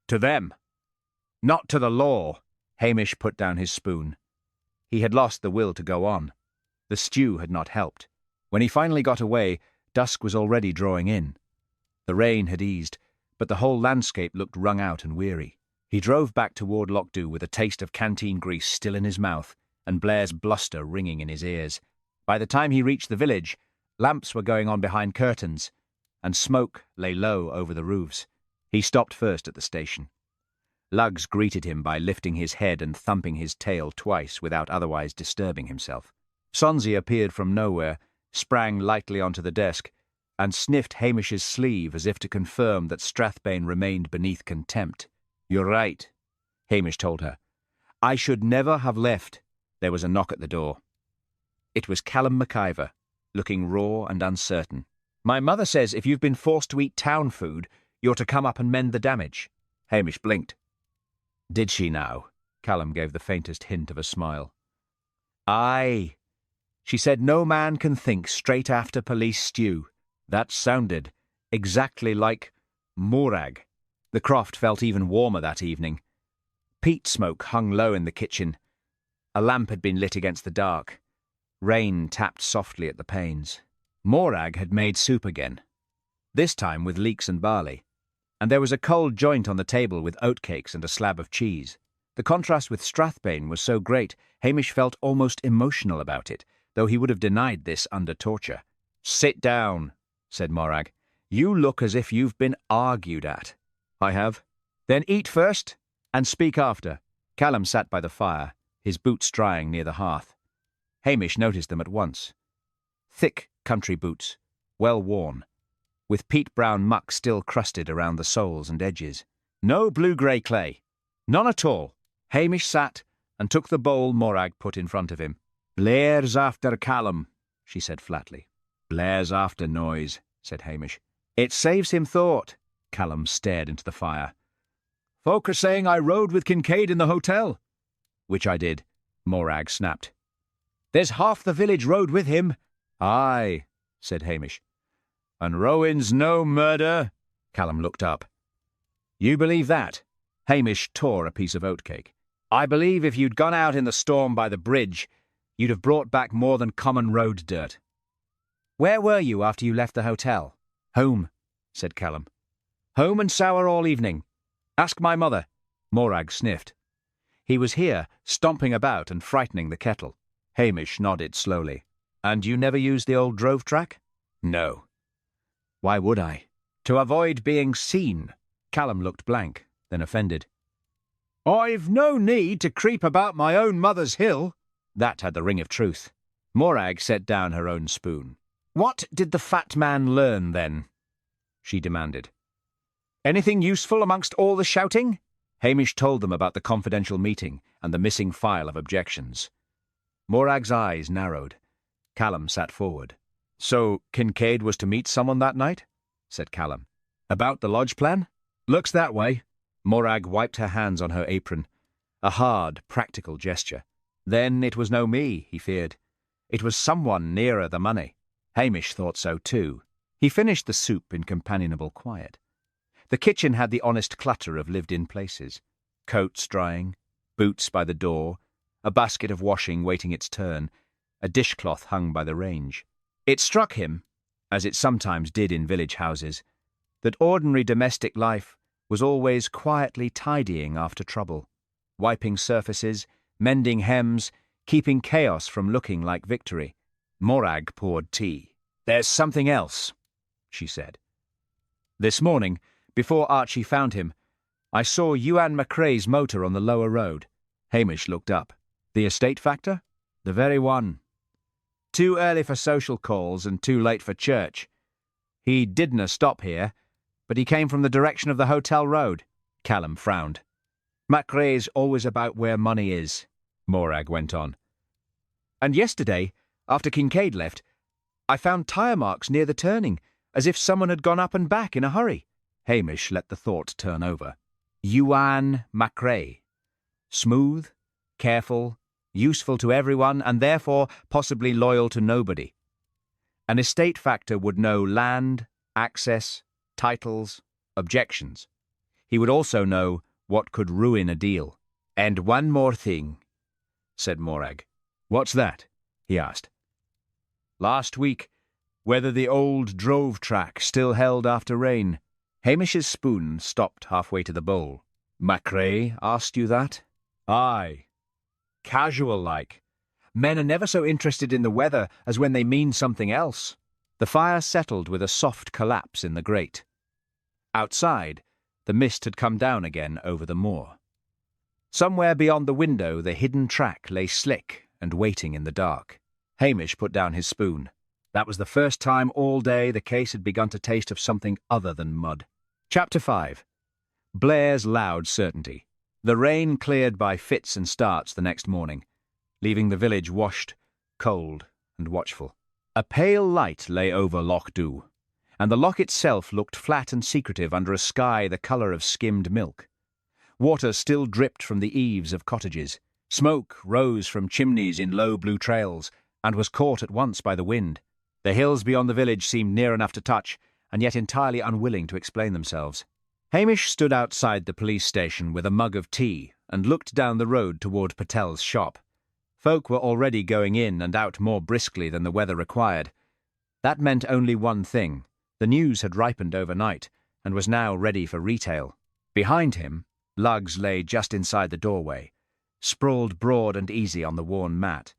Speaker 1: "To them, not to the law." Hamish put down his spoon. He had lost the will to go on. The stew had not helped. When he finally got away, dusk was already drawing in. The rain had eased, but the whole landscape looked wrung out and weary. He drove back toward Lochs with a taste of canteen grease still in his mouth and Blair's bluster ringing in his ears. By the time he reached the village, lamps were going on behind curtains, and smoke lay low over the roofs. He stopped first at the station. Lugs greeted him by lifting his head and thumping his tail twice without otherwise disturbing himself. Sonsie appeared from nowhere, sprang lightly onto the desk, and sniffed Hamish's sleeve as if to confirm that Strathbane remained beneath contempt. "You're right," Hamish told her. "I should never have left." There was a knock at the door. It was Callum McIver, looking raw and uncertain. "My mother says if you've been forced to eat town food, you're to come up and mend the damage." Hamish blinked. "Did she now?" Callum gave the faintest hint of a smile. "Aye. She said no man can think straight after police stew." That sounded exactly like Morag. The croft felt even warmer that evening. Peat smoke hung low in the kitchen. A lamp had been lit against the dark. Rain tapped softly at the panes. Morag had made soup again, this time with leeks and barley, and there was a cold joint on the table with oatcakes and a slab of cheese. The contrast with Strathbane was so great, Hamish felt almost emotional about it, though he would have denied this under torture. "Sit down," said Morag. "You look as if you've been argued at." "I have." "Then eat first, and speak after." Callum sat by the fire, his boots drying near the hearth. Hamish noticed them at once. Thick country boots, well worn, with peat-brown muck still crusted around the soles and edges. No blue-grey clay. None at all. Hamish sat and took the bowl Morag put in front of him. "Blair's after Callum," she said flatly. "Blair's after noise," said Hamish. "It saves him thought." Callum stared into the fire. "Folk are saying I rode with Kincaid in the hotel." "Which I did," Morag snapped. "There's half the village rode with him." "Aye," said Hamish. "And Rowan's no murder." Callum looked up. "You believe that?" Hamish tore a piece of oatcake. "I believe if you'd gone out in the storm by the bridge, you'd have brought back more than common road dirt." "Where were you after you left the hotel?" "Home," said Callum. "Home and sour all evening. Ask my mother." Morag sniffed. He was here, stomping about and frightening the kettle. Hamish nodded slowly. "And you never used the old drove track?" "No." "Why would I?" "To avoid being seen." Callum looked blank, then offended. "I've no need to creep about my own mother's hill." That had the ring of truth. Morag set down her own spoon. "What did the fat man learn, then?" she demanded. "Anything useful amongst all the shouting?" Hamish told them about the confidential meeting and the missing file of objections. Morag's eyes narrowed. Callum sat forward. "So Kincaid was to meet someone that night?" said Callum. "About the lodge plan?" "Looks that way." Morag wiped her hands on her apron. A hard, practical gesture. Then it was no me, he feared. It was someone nearer the money. Hamish thought so too. He finished the soup in companionable quiet. The kitchen had the honest clutter of lived-in places. Coats drying, boots by the door, a basket of washing waiting its turn, a dishcloth hung by the range. It struck him, as it sometimes did in village houses, that ordinary domestic life was always quietly tidying after trouble, wiping surfaces, mending hems, keeping chaos from looking like victory. Morag poured tea. "There's something else," she said. "This morning, before Archie found him, I saw Ewan McCrae's motor on the lower road." Hamish looked up. "The estate factor?" "The very one." Too early for social calls and too late for church. He didna stop here, but he came from the direction of the hotel road. Callum frowned. Macrae's always about where money is, Morag went on. And yesterday, after Kincaid left, I found tyre marks near the turning, as if someone had gone up and back in a hurry. Hamish let the thought turn over. Ewan Macrae. Smooth, careful, useful to everyone, and therefore possibly loyal to nobody. An estate factor would know land, access, titles, objections. He would also know what could ruin a deal. And one more thing, said Morag. What's that? He asked. Last week, whether the old drove track still held after rain. Hamish's spoon stopped halfway to the bowl. Macrae asked you that? Aye. Casual-like. Men are never so interested in the weather as when they mean something else. The fire settled with a soft collapse in the grate. Outside, the mist had come down again over the moor. Somewhere beyond the window, the hidden track lay slick and waiting in the dark. Hamish put down his spoon. That was the first time all day the case had begun to taste of something other than mud. Chapter 5. Blair's loud certainty. The rain cleared by fits and starts the next morning, leaving the village washed, cold, and watchful. A pale light lay over Loch Dhu, and the loch itself looked flat and secretive under a sky the colour of skimmed milk. Water still dripped from the eaves of cottages. Smoke rose from chimneys in low blue trails, and was caught at once by the wind. The hills beyond the village seemed near enough to touch, and yet entirely unwilling to explain themselves. Hamish stood outside the police station with a mug of tea and looked down the road toward Patel's shop. Folk were already going in and out more briskly than the weather required. That meant only one thing. The news had ripened overnight and was now ready for retail. Behind him, Lugs lay just inside the doorway, sprawled broad and easy on the worn mat,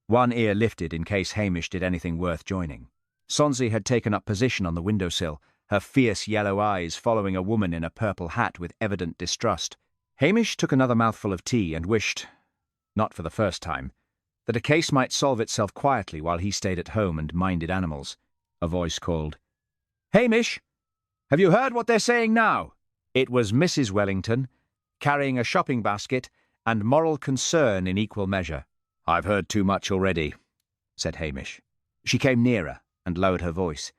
Speaker 1: one ear lifted in case Hamish did anything worth joining. Sonsie had taken up position on the windowsill, her fierce yellow eyes following a woman in a purple hat with evident distrust. Hamish took another mouthful of tea and wished, not for the first time, that a case might solve itself quietly while he stayed at home and minded animals. A voice called, "Hamish, have you heard what they're saying now?" It was Mrs. Wellington, carrying a shopping basket and moral concern in equal measure. "I've heard too much already," said Hamish. She came nearer and lowered her voice,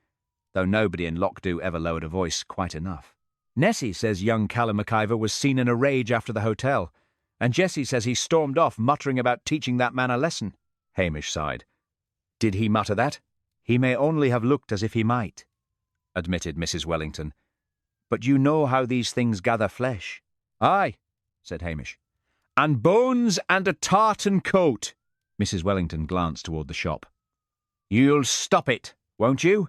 Speaker 1: though nobody in Loch Dhu ever lowered a voice quite enough. "Nessie says young Callum McIver was seen in a rage after the hotel, and Jessie says he stormed off muttering about teaching that man a lesson." Hamish sighed. "Did he mutter that?" "He may only have looked as if he might," admitted Mrs. Wellington. "But you know how these things gather flesh." "Aye," said Hamish. "And bones and a tartan coat." Mrs. Wellington glanced toward the shop. "You'll stop it, won't you?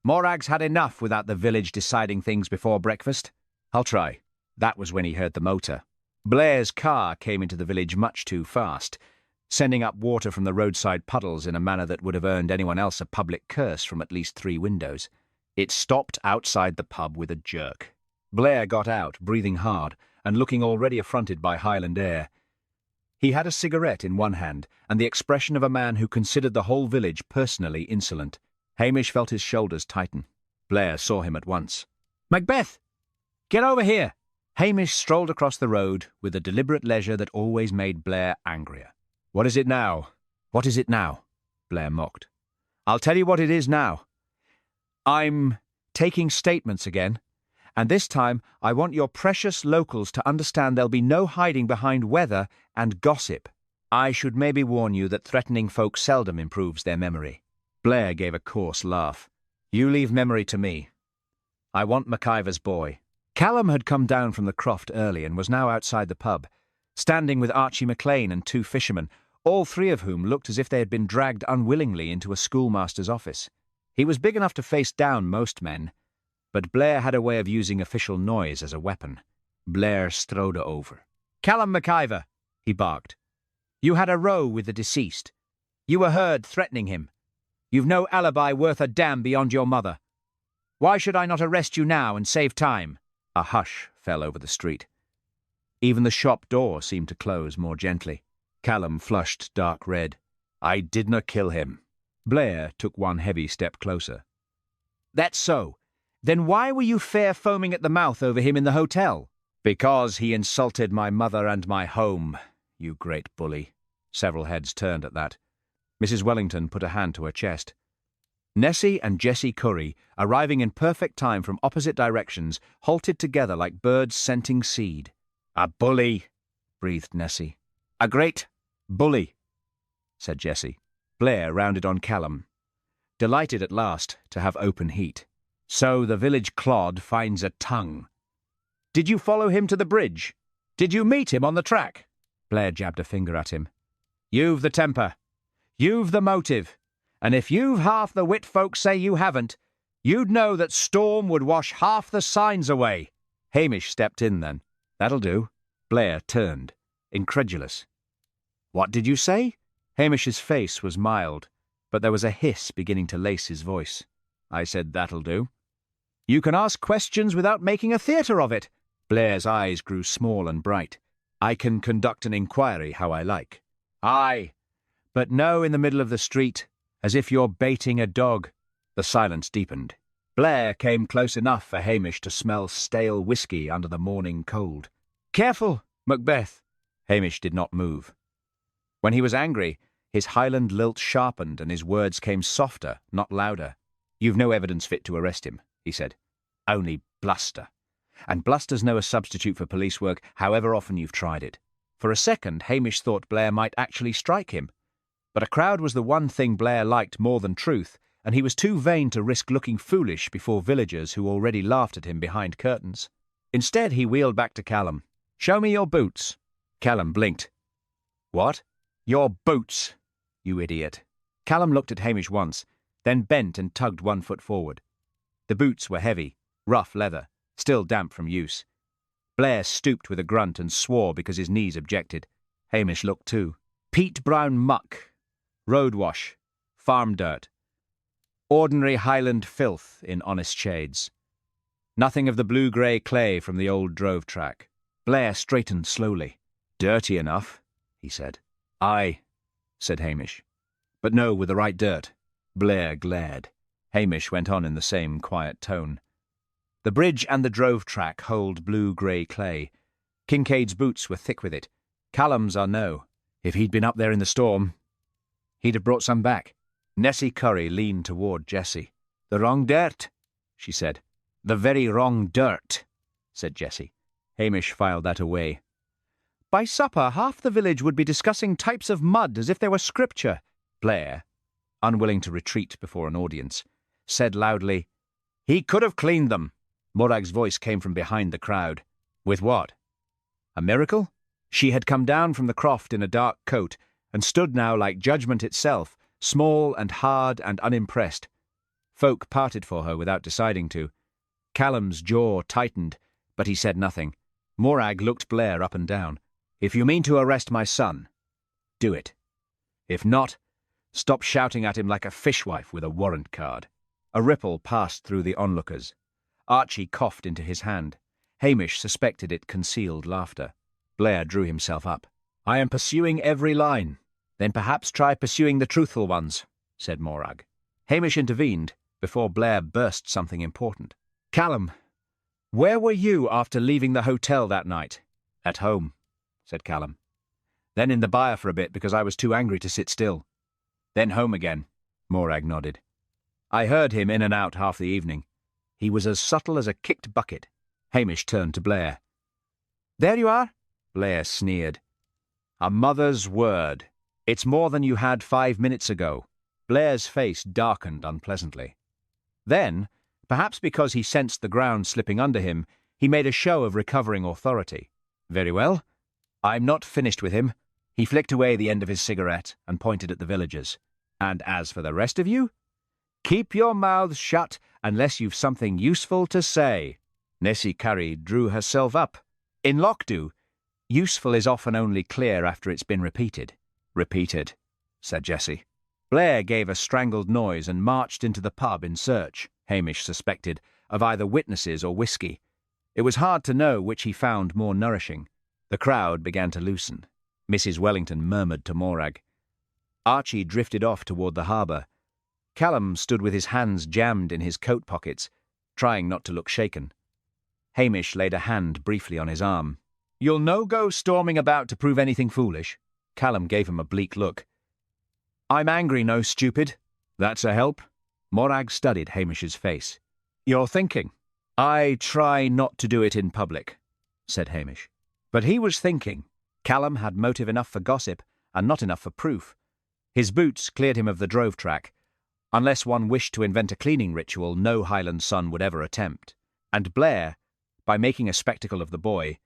Speaker 1: Morag's had enough without the village deciding things before breakfast." "I'll try." That was when he heard the motor. Blair's car came into the village much too fast, sending up water from the roadside puddles in a manner that would have earned anyone else a public curse from at least 3 windows. It stopped outside the pub with a jerk. Blair got out, breathing hard, and looking already affronted by Highland air. He had a cigarette in one hand, and the expression of a man who considered the whole village personally insolent. Hamish felt his shoulders tighten. Blair saw him at once. "Macbeth! Get over here!" Hamish strolled across the road with a deliberate leisure that always made Blair angrier. "What is it now?" "What is it now?" Blair mocked. "I'll tell you what it is now. I'm taking statements again, and this time I want your precious locals to understand there'll be no hiding behind weather and gossip. I should maybe warn you that threatening folk seldom improves their memory." Blair gave a coarse laugh. "You leave memory to me. I want McIver's boy." Callum had come down from the croft early and was now outside the pub, standing with Archie McLean and 2 fishermen, all 3 of whom looked as if they had been dragged unwillingly into a schoolmaster's office. He was big enough to face down most men, but Blair had a way of using official noise as a weapon. Blair strode over. "Callum McIver," he barked. "You had a row with the deceased. You were heard threatening him. You've no alibi worth a damn beyond your mother. Why should I not arrest you now and save time?" A hush fell over the street. Even the shop door seemed to close more gently. Callum flushed dark red. "I didna kill him," Blair took one heavy step closer. That's so. Then why were you fair foaming at the mouth over him in the hotel? Because he insulted my mother and my home, you great bully. Several heads turned at that. Mrs. Wellington put a hand to her chest. Nessie and Jessie Curry, arriving in perfect time from opposite directions, halted together like birds scenting seed. A bully, breathed Nessie. A great bully, said Jessie. Blair rounded on Callum, delighted at last to have open heat. So the village clod finds a tongue. Did you follow him to the bridge? Did you meet him on the track? Blair jabbed a finger at him. You've the temper. You've the motive. And if you've half the wit folks say you haven't, you'd know that storm would wash half the signs away. Hamish stepped in then. That'll do. Blair turned, incredulous. What did you say? Hamish's face was mild, but there was a hiss beginning to lace his voice. I said that'll do. You can ask questions without making a theatre of it. Blair's eyes grew small and bright. I can conduct an inquiry how I like. Aye, but no in the middle of the street, as if you're baiting a dog. The silence deepened. Blair came close enough for Hamish to smell stale whiskey under the morning cold. Careful, Macbeth. Hamish did not move. When he was angry, his Highland lilt sharpened and his words came softer, not louder. You've no evidence fit to arrest him, he said. Only bluster. And bluster's no a substitute for police work, however often you've tried it. For a second, Hamish thought Blair might actually strike him. But a crowd was the one thing Blair liked more than truth, and he was too vain to risk looking foolish before villagers who already laughed at him behind curtains. Instead, he wheeled back to Callum. Show me your boots. Callum blinked. What? Your boots, you idiot. Callum looked at Hamish once, then bent and tugged 1 foot forward. The boots were heavy, rough leather, still damp from use. Blair stooped with a grunt and swore because his knees objected. Hamish looked too. Peat brown muck, road wash, farm dirt. Ordinary Highland filth in honest shades. Nothing of the blue-grey clay from the old drove track. Blair straightened slowly. Dirty enough, he said. Aye, said Hamish. But no, with the right dirt. Blair glared. Hamish went on in the same quiet tone. The bridge and the drove track hold blue-grey clay. Kincaid's boots were thick with it. Callum's are no. If he'd been up there in the storm, he'd have brought some back. Nessie Curry leaned toward Jessie. The wrong dirt, she said. The very wrong dirt, said Jessie. Hamish filed that away. By supper, half the village would be discussing types of mud as if they were scripture. Blair, unwilling to retreat before an audience, said loudly, He could have cleaned them. Morag's voice came from behind the crowd. With what? A miracle? She had come down from the croft in a dark coat, and stood now like judgment itself, small and hard and unimpressed. Folk parted for her without deciding to. Callum's jaw tightened, but he said nothing. Morag looked Blair up and down. If you mean to arrest my son, do it. If not, stop shouting at him like a fishwife with a warrant card. A ripple passed through the onlookers. Archie coughed into his hand. Hamish suspected it concealed laughter. Blair drew himself up. I am pursuing every line. Then perhaps try pursuing the truthful ones, said Morag. Hamish intervened before Blair burst something important. Callum, where were you after leaving the hotel that night? At home, said Callum. Then in the byre for a bit because I was too angry to sit still. Then home again, Morag nodded. I heard him in and out half the evening. He was as subtle as a kicked bucket. Hamish turned to Blair. There you are, Blair sneered. A mother's word. It's more than you had 5 minutes ago. Blair's face darkened unpleasantly. Then, perhaps because he sensed the ground slipping under him, he made a show of recovering authority. Very well. I'm not finished with him. He flicked away the end of his cigarette and pointed at the villagers. And as for the rest of you, keep your mouths shut unless you've something useful to say. Nessie Curry drew herself up. In Lochdu, useful is often only clear after it's been repeated. Repeated, said Jessie. Blair gave a strangled noise and marched into the pub in search, Hamish suspected, of either witnesses or whiskey. It was hard to know which he found more nourishing. The crowd began to loosen. Mrs. Wellington murmured to Morag. Archie drifted off toward the harbour. Callum stood with his hands jammed in his coat pockets, trying not to look shaken. Hamish laid a hand briefly on his arm. "You'll no go storming about to prove anything foolish." Callum gave him a bleak look. "I'm angry, no stupid." "That's a help." Morag studied Hamish's face. "You're thinking." "I try not to do it in public," said Hamish. But he was thinking. Callum had motive enough for gossip, and not enough for proof. His boots cleared him of the drove track. Unless one wished to invent a cleaning ritual no Highland son would ever attempt. And Blair, by making a spectacle of the boy,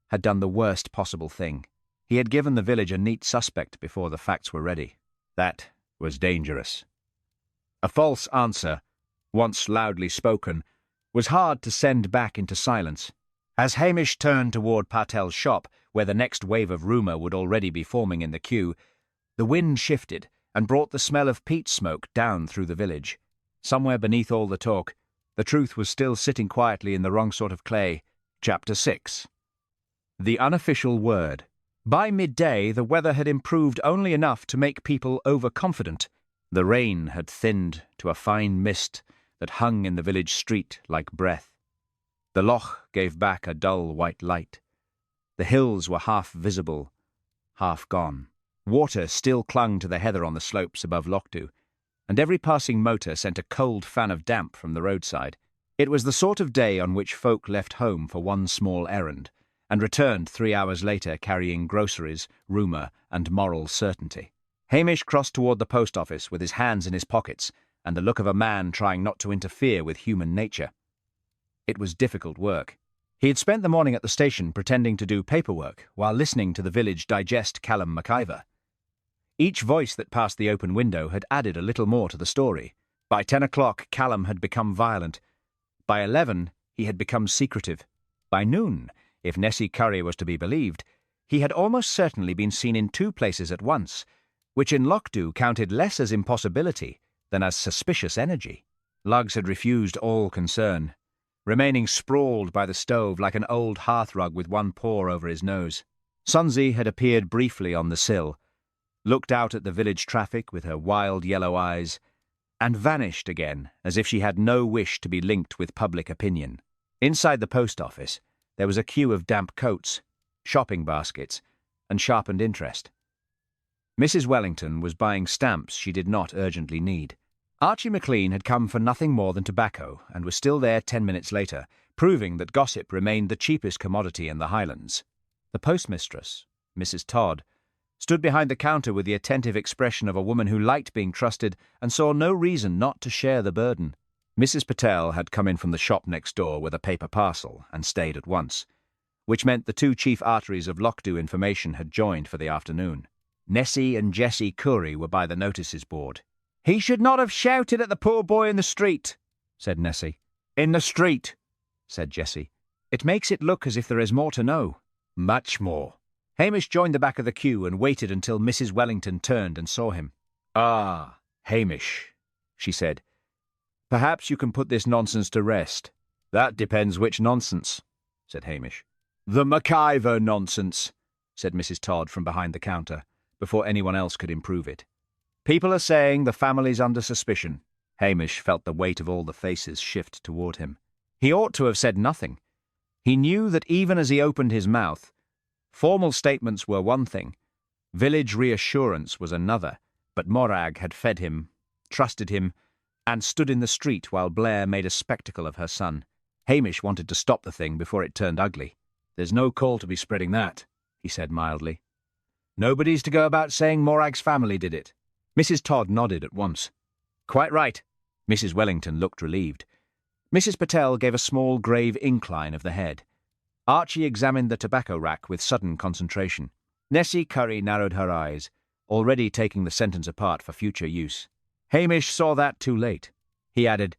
Speaker 1: had done the worst possible thing. He had given the village a neat suspect before the facts were ready. That was dangerous. A false answer, once loudly spoken, was hard to send back into silence. As Hamish turned toward Patel's shop, where the next wave of rumour would already be forming in the queue, the wind shifted and brought the smell of peat smoke down through the village. Somewhere beneath all the talk, the truth was still sitting quietly in the wrong sort of clay. Chapter 6. The Unofficial Word. By midday, the weather had improved only enough to make people overconfident. The rain had thinned to a fine mist that hung in the village street like breath. The loch gave back a dull white light. The hills were half visible, half gone. Water still clung to the heather on the slopes above Lochs, and every passing motor sent a cold fan of damp from the roadside. It was the sort of day on which folk left home for one small errand, and returned 3 hours later carrying groceries, rumour, and moral certainty. Hamish crossed toward the post office with his hands in his pockets and the look of a man trying not to interfere with human nature. It was difficult work. He had spent the morning at the station pretending to do paperwork while listening to the village digest Callum Macbeth. Each voice that passed the open window had added a little more to the story. By 10 o'clock, Callum had become violent. By 11, he had become secretive. By noon, if Nessie Curry was to be believed, he had almost certainly been seen in 2 places at once, which in Lochs counted less as impossibility than as suspicious energy. Lugs had refused all concern, remaining sprawled by the stove like an old hearthrug with one paw over his nose. Sonsie had appeared briefly on the sill, looked out at the village traffic with her wild yellow eyes, and vanished again as if she had no wish to be linked with public opinion. Inside the post office, there was a queue of damp coats, shopping baskets, and sharpened interest. Mrs. Wellington was buying stamps she did not urgently need. Archie McLean had come for nothing more than tobacco and was still there 10 minutes later, proving that gossip remained the cheapest commodity in the Highlands. The postmistress, Mrs. Todd, stood behind the counter with the attentive expression of a woman who liked being trusted and saw no reason not to share the burden. Mrs. Patel had come in from the shop next door with a paper parcel and stayed at once, which meant the 2 chief arteries of Lochs information had joined for the afternoon. Nessie and Jessie Curry were by the notices board. "He should not have shouted at the poor boy in the street," said Nessie. "In the street," said Jessie. "It makes it look as if there is more to know." "Much more." Hamish joined the back of the queue and waited until Mrs. Wellington turned and saw him. "Ah, Hamish," she said. "Perhaps you can put this nonsense to rest." "That depends which nonsense," said Hamish. "The Macbeth nonsense," said Mrs. Todd from behind the counter, before anyone else could improve it. "People are saying the family's under suspicion." Hamish felt the weight of all the faces shift toward him. He ought to have said nothing. He knew that even as he opened his mouth, formal statements were one thing, village reassurance was another, but Morag had fed him, trusted him, and stood in the street while Blair made a spectacle of her son. Hamish wanted to stop the thing before it turned ugly. "There's no call to be spreading that," he said mildly. "Nobody's to go about saying Morag's family did it." Mrs. Todd nodded at once. "Quite right." Mrs. Wellington looked relieved. Mrs. Patel gave a small grave incline of the head. Archie examined the tobacco rack with sudden concentration. Nessie Curry narrowed her eyes, already taking the sentence apart for future use. Hamish saw that too late. He added,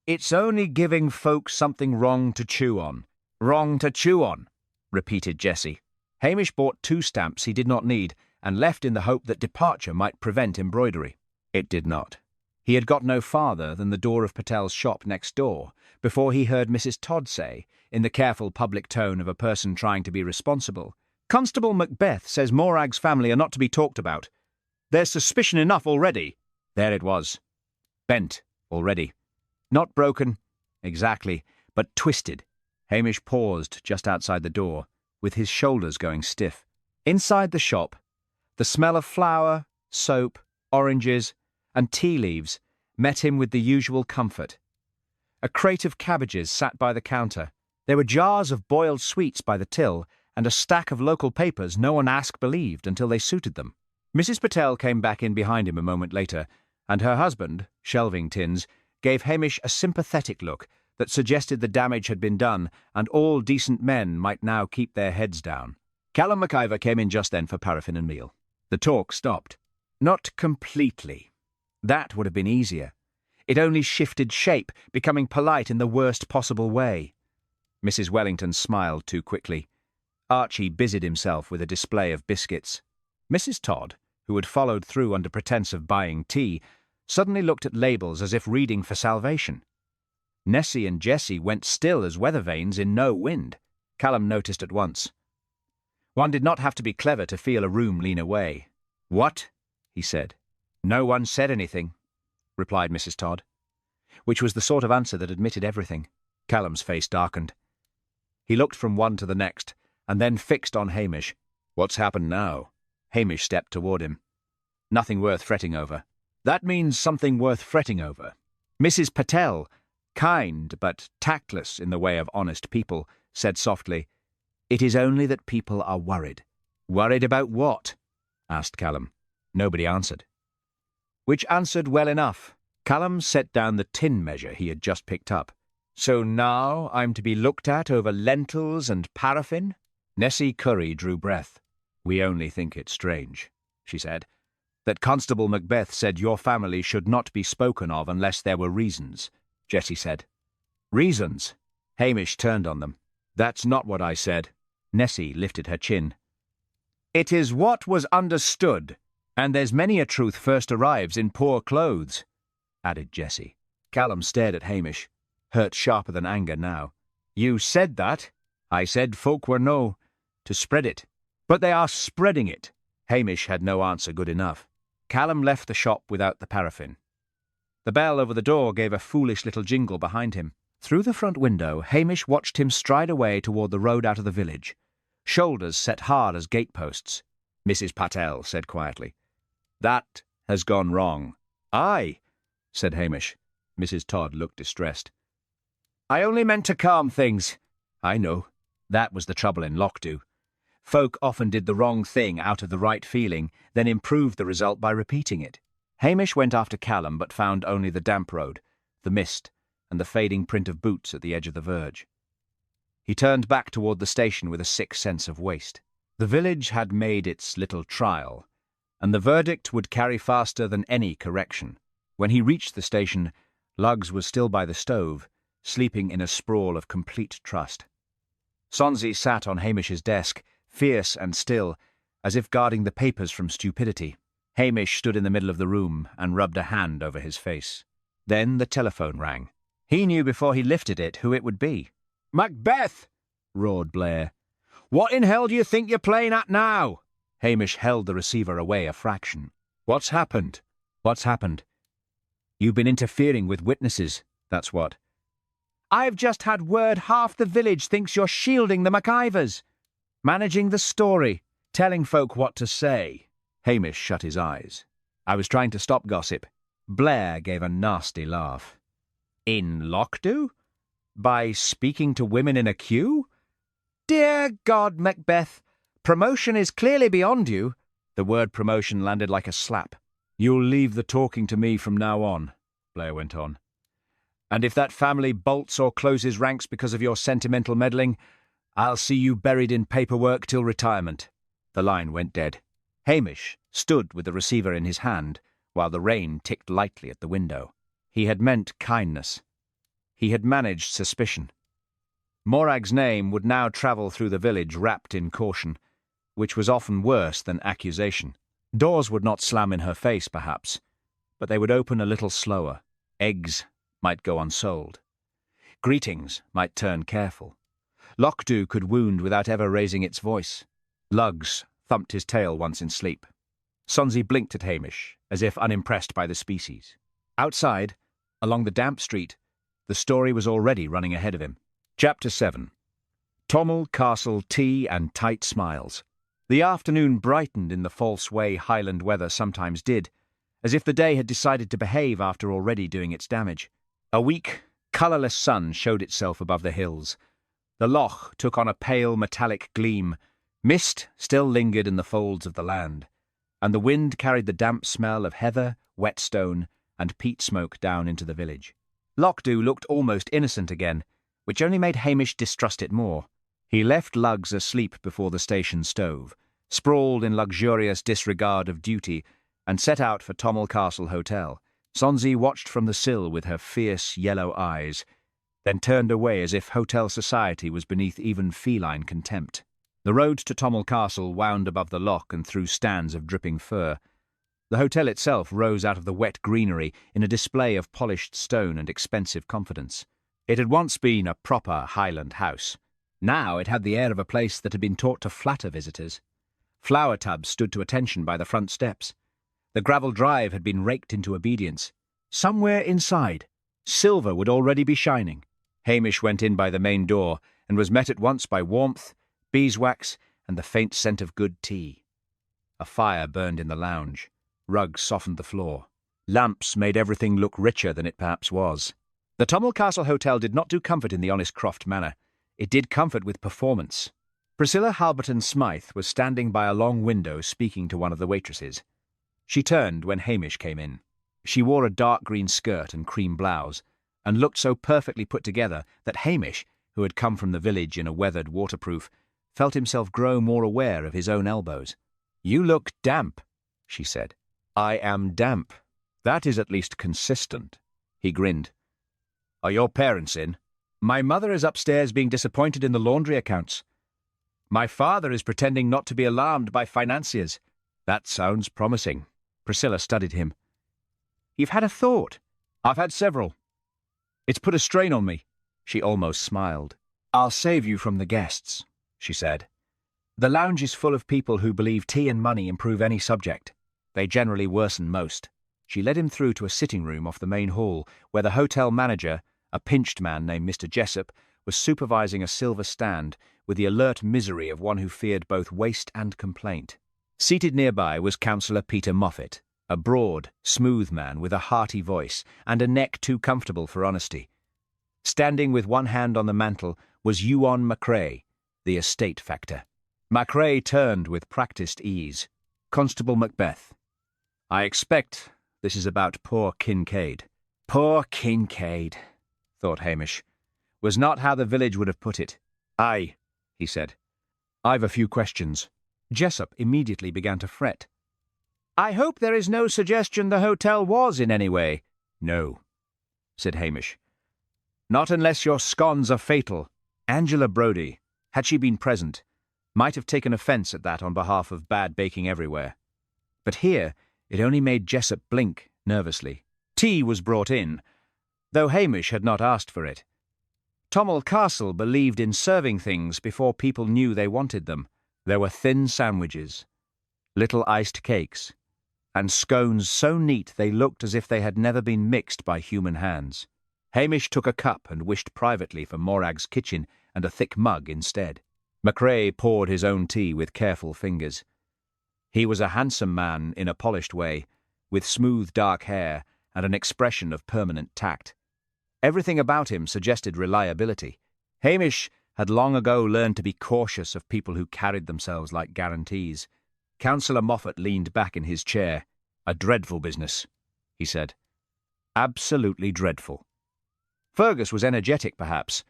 Speaker 1: "It's only giving folks something wrong to chew on." "Wrong to chew on," repeated Jessie. Hamish bought 2 stamps he did not need and left in the hope that departure might prevent embroidery. It did not. He had got no farther than the door of Patel's shop next door before he heard Mrs. Todd say, in the careful public tone of a person trying to be responsible, "Constable Macbeth says Morag's family are not to be talked about. There's suspicion enough already." There it was. Bent, already. Not broken, exactly, but twisted. Hamish paused just outside the door, with his shoulders going stiff. Inside the shop, the smell of flour, soap, oranges, and tea leaves met him with the usual comfort. A crate of cabbages sat by the counter. There were jars of boiled sweets by the till, and a stack of local papers no one asked believed until they suited them. Mrs. Patel came back in behind him a moment later, and her husband, shelving tins, gave Hamish a sympathetic look that suggested the damage had been done and all decent men might now keep their heads down. Callum MacIver came in just then for paraffin and meal. The talk stopped. Not completely. That would have been easier. It only shifted shape, becoming polite in the worst possible way. Mrs. Wellington smiled too quickly. Archie busied himself with a display of biscuits. Mrs. Todd, who had followed through under pretence of buying tea, suddenly looked at labels as if reading for salvation. Nessie and Jessie went still as weather vanes in no wind. Callum noticed at once. One did not have to be clever to feel a room lean away. "What?" he said. "No one said anything," replied Mrs. Todd, which was the sort of answer that admitted everything. Callum's face darkened. He looked from one to the next, and then fixed on Hamish. "What's happened now?" Hamish stepped toward him. "Nothing worth fretting over." "That means something worth fretting over." Mrs. Patel, kind but tactless in the way of honest people, said softly, "It is only that people are worried." "Worried about what?" asked Callum. Nobody answered. Which answered well enough. Callum set down the tin measure he had just picked up. "So now I'm to be looked at over lentils and paraffin?" Nessie Curry drew breath. "We only think it strange," she said, "that Constable Macbeth said your family should not be spoken of unless there were reasons," Jessie said. "Reasons?" Hamish turned on them. "That's not what I said." Nessie lifted her chin. "It is what was understood, and there's many a truth first arrives in poor clothes," added Jessie. Callum stared at Hamish, hurt sharper than anger now. "You said that?" "I said folk were to spread it." "But they are spreading it." Hamish had no answer good enough. Callum left the shop without the paraffin. The bell over the door gave a foolish little jingle behind him. Through the front window, Hamish watched him stride away toward the road out of the village, shoulders set hard as gateposts. Mrs. Patel said quietly, "That has gone wrong." "Aye," said Hamish. Mrs. Todd looked distressed. "I only meant to calm things." "I know. That was the trouble in Lochdu. Folk often did the wrong thing out of the right feeling, then improved the result by repeating it." Hamish went after Callum, but found only the damp road, the mist, and the fading print of boots at the edge of the verge. He turned back toward the station with a sick sense of waste. The village had made its little trial, and the verdict would carry faster than any correction. When he reached the station, Lugs was still by the stove, sleeping in a sprawl of complete trust. Sonsie sat on Hamish's desk, fierce and still, as if guarding the papers from stupidity. Hamish stood in the middle of the room and rubbed a hand over his face. Then the telephone rang. He knew before he lifted it who it would be. "Macbeth!" roared Blair. "What in hell do you think you're playing at now?" Hamish held the receiver away a fraction. "What's happened?" "What's happened? You've been interfering with witnesses, that's what." "I've just had word half the village thinks you're shielding the MacIvers. Managing the story, telling folk what to say." Hamish shut his eyes. "I was trying to stop gossip." Blair gave a nasty laugh. "In Lochdu? By speaking to women in a queue? Dear God, Macbeth, promotion is clearly beyond you." The word promotion landed like a slap. "You'll leave the talking to me from now on," Blair went on. "And if that family bolts or closes ranks because of your sentimental meddling, I'll see you buried in paperwork till retirement." The line went dead. Hamish stood with the receiver in his hand, while the rain ticked lightly at the window. He had meant kindness. He had managed suspicion. Morag's name would now travel through the village wrapped in caution, which was often worse than accusation. Doors would not slam in her face, perhaps, but they would open a little slower. Eggs might go unsold. Greetings might turn careful. Lochdu could wound without ever raising its voice. Lugs thumped his tail once in sleep. Sonsie blinked at Hamish, as if unimpressed by the species. Outside, Along the damp street, the story was already running ahead of him. Chapter 7. Tommel, Castle, Tea and Tight Smiles. The afternoon brightened in the false way Highland weather sometimes did, as if the day had decided to behave after already doing its damage. A weak, colourless sun showed itself above the hills. The loch took on a pale metallic gleam. Mist still lingered in the folds of the land, and the wind carried the damp smell of heather, whetstone, and peat smoke down into the village. Lochdew looked almost innocent again, which only made Hamish distrust it more. He left lugs asleep before the station stove, sprawled in luxurious disregard of duty, and set out for Tommel Castle Hotel. Sonsie watched from the sill with her fierce yellow eyes, then turned away as if hotel society was beneath even feline contempt. The road to Tommel Castle wound above the loch and through stands of dripping fir. The hotel itself rose out of the wet greenery in a display of polished stone and expensive confidence. It had once been a proper Highland house. Now it had the air of a place that had been taught to flatter visitors. Flower tubs stood to attention by the front steps. The gravel drive had been raked into obedience. Somewhere inside, silver would already be shining. Hamish went in by the main door and was met at once by warmth, beeswax, and the faint scent of good tea. A fire burned in the lounge. Rugs softened the floor. Lamps made everything look richer than it perhaps was. The Tommel Castle Hotel did not do comfort in the honest croft manner. It did comfort with performance. Priscilla Halberton Smythe was standing by a long window speaking to one of the waitresses. She turned when Hamish came in. She wore a dark green skirt and cream blouse, and looked so perfectly put together that Hamish, who had come from the village in a weathered waterproof, felt himself grow more aware of his own elbows. "You look damp," she said. "I am damp. That is at least consistent." He grinned. "Are your parents in?" "My mother is upstairs being disappointed in the laundry accounts. My father is pretending not to be alarmed by financiers." "That sounds promising." Priscilla studied him. "You've had a thought?" "I've had several. It's put a strain on me." She almost smiled. "I'll save you from the guests," she said. "The lounge is full of people who believe tea and money improve any subject. They generally worsen most." She led him through to a sitting room off the main hall, where the hotel manager, a pinched man named Mr. Jessup, was supervising a silver stand with the alert misery of one who feared both waste and complaint. Seated nearby was Councillor Peter Moffat, a broad, smooth man with a hearty voice and a neck too comfortable for honesty. Standing with one hand on the mantel was Ewan Macrae, the estate factor. Macrae turned with practised ease. "Constable Macbeth, I expect this is about poor Kincaid." "Poor Kincaid," thought Hamish, was not how the village would have put it. "Aye," he said. "I've a few questions." Jessup immediately began to fret. "I hope there is no suggestion the hotel was in any way." "No," said Hamish. "Not unless your scones are fatal." Angela Brodie, had she been present, might have taken offence at that on behalf of bad baking everywhere. But here it only made Jessup blink nervously. Tea was brought in, though Hamish had not asked for it. Tommel Castle believed in serving things before people knew they wanted them. There were thin sandwiches, little iced cakes, and scones so neat they looked as if they had never been mixed by human hands. Hamish took a cup and wished privately for Morag's kitchen and a thick mug instead. Macrae poured his own tea with careful fingers. He was a handsome man in a polished way, with smooth dark hair and an expression of permanent tact. Everything about him suggested reliability. Hamish had long ago learned to be cautious of people who carried themselves like guarantees. Councillor Moffat leaned back in his chair. "A dreadful business," he said. "Absolutely dreadful." Fergus was energetic, perhaps,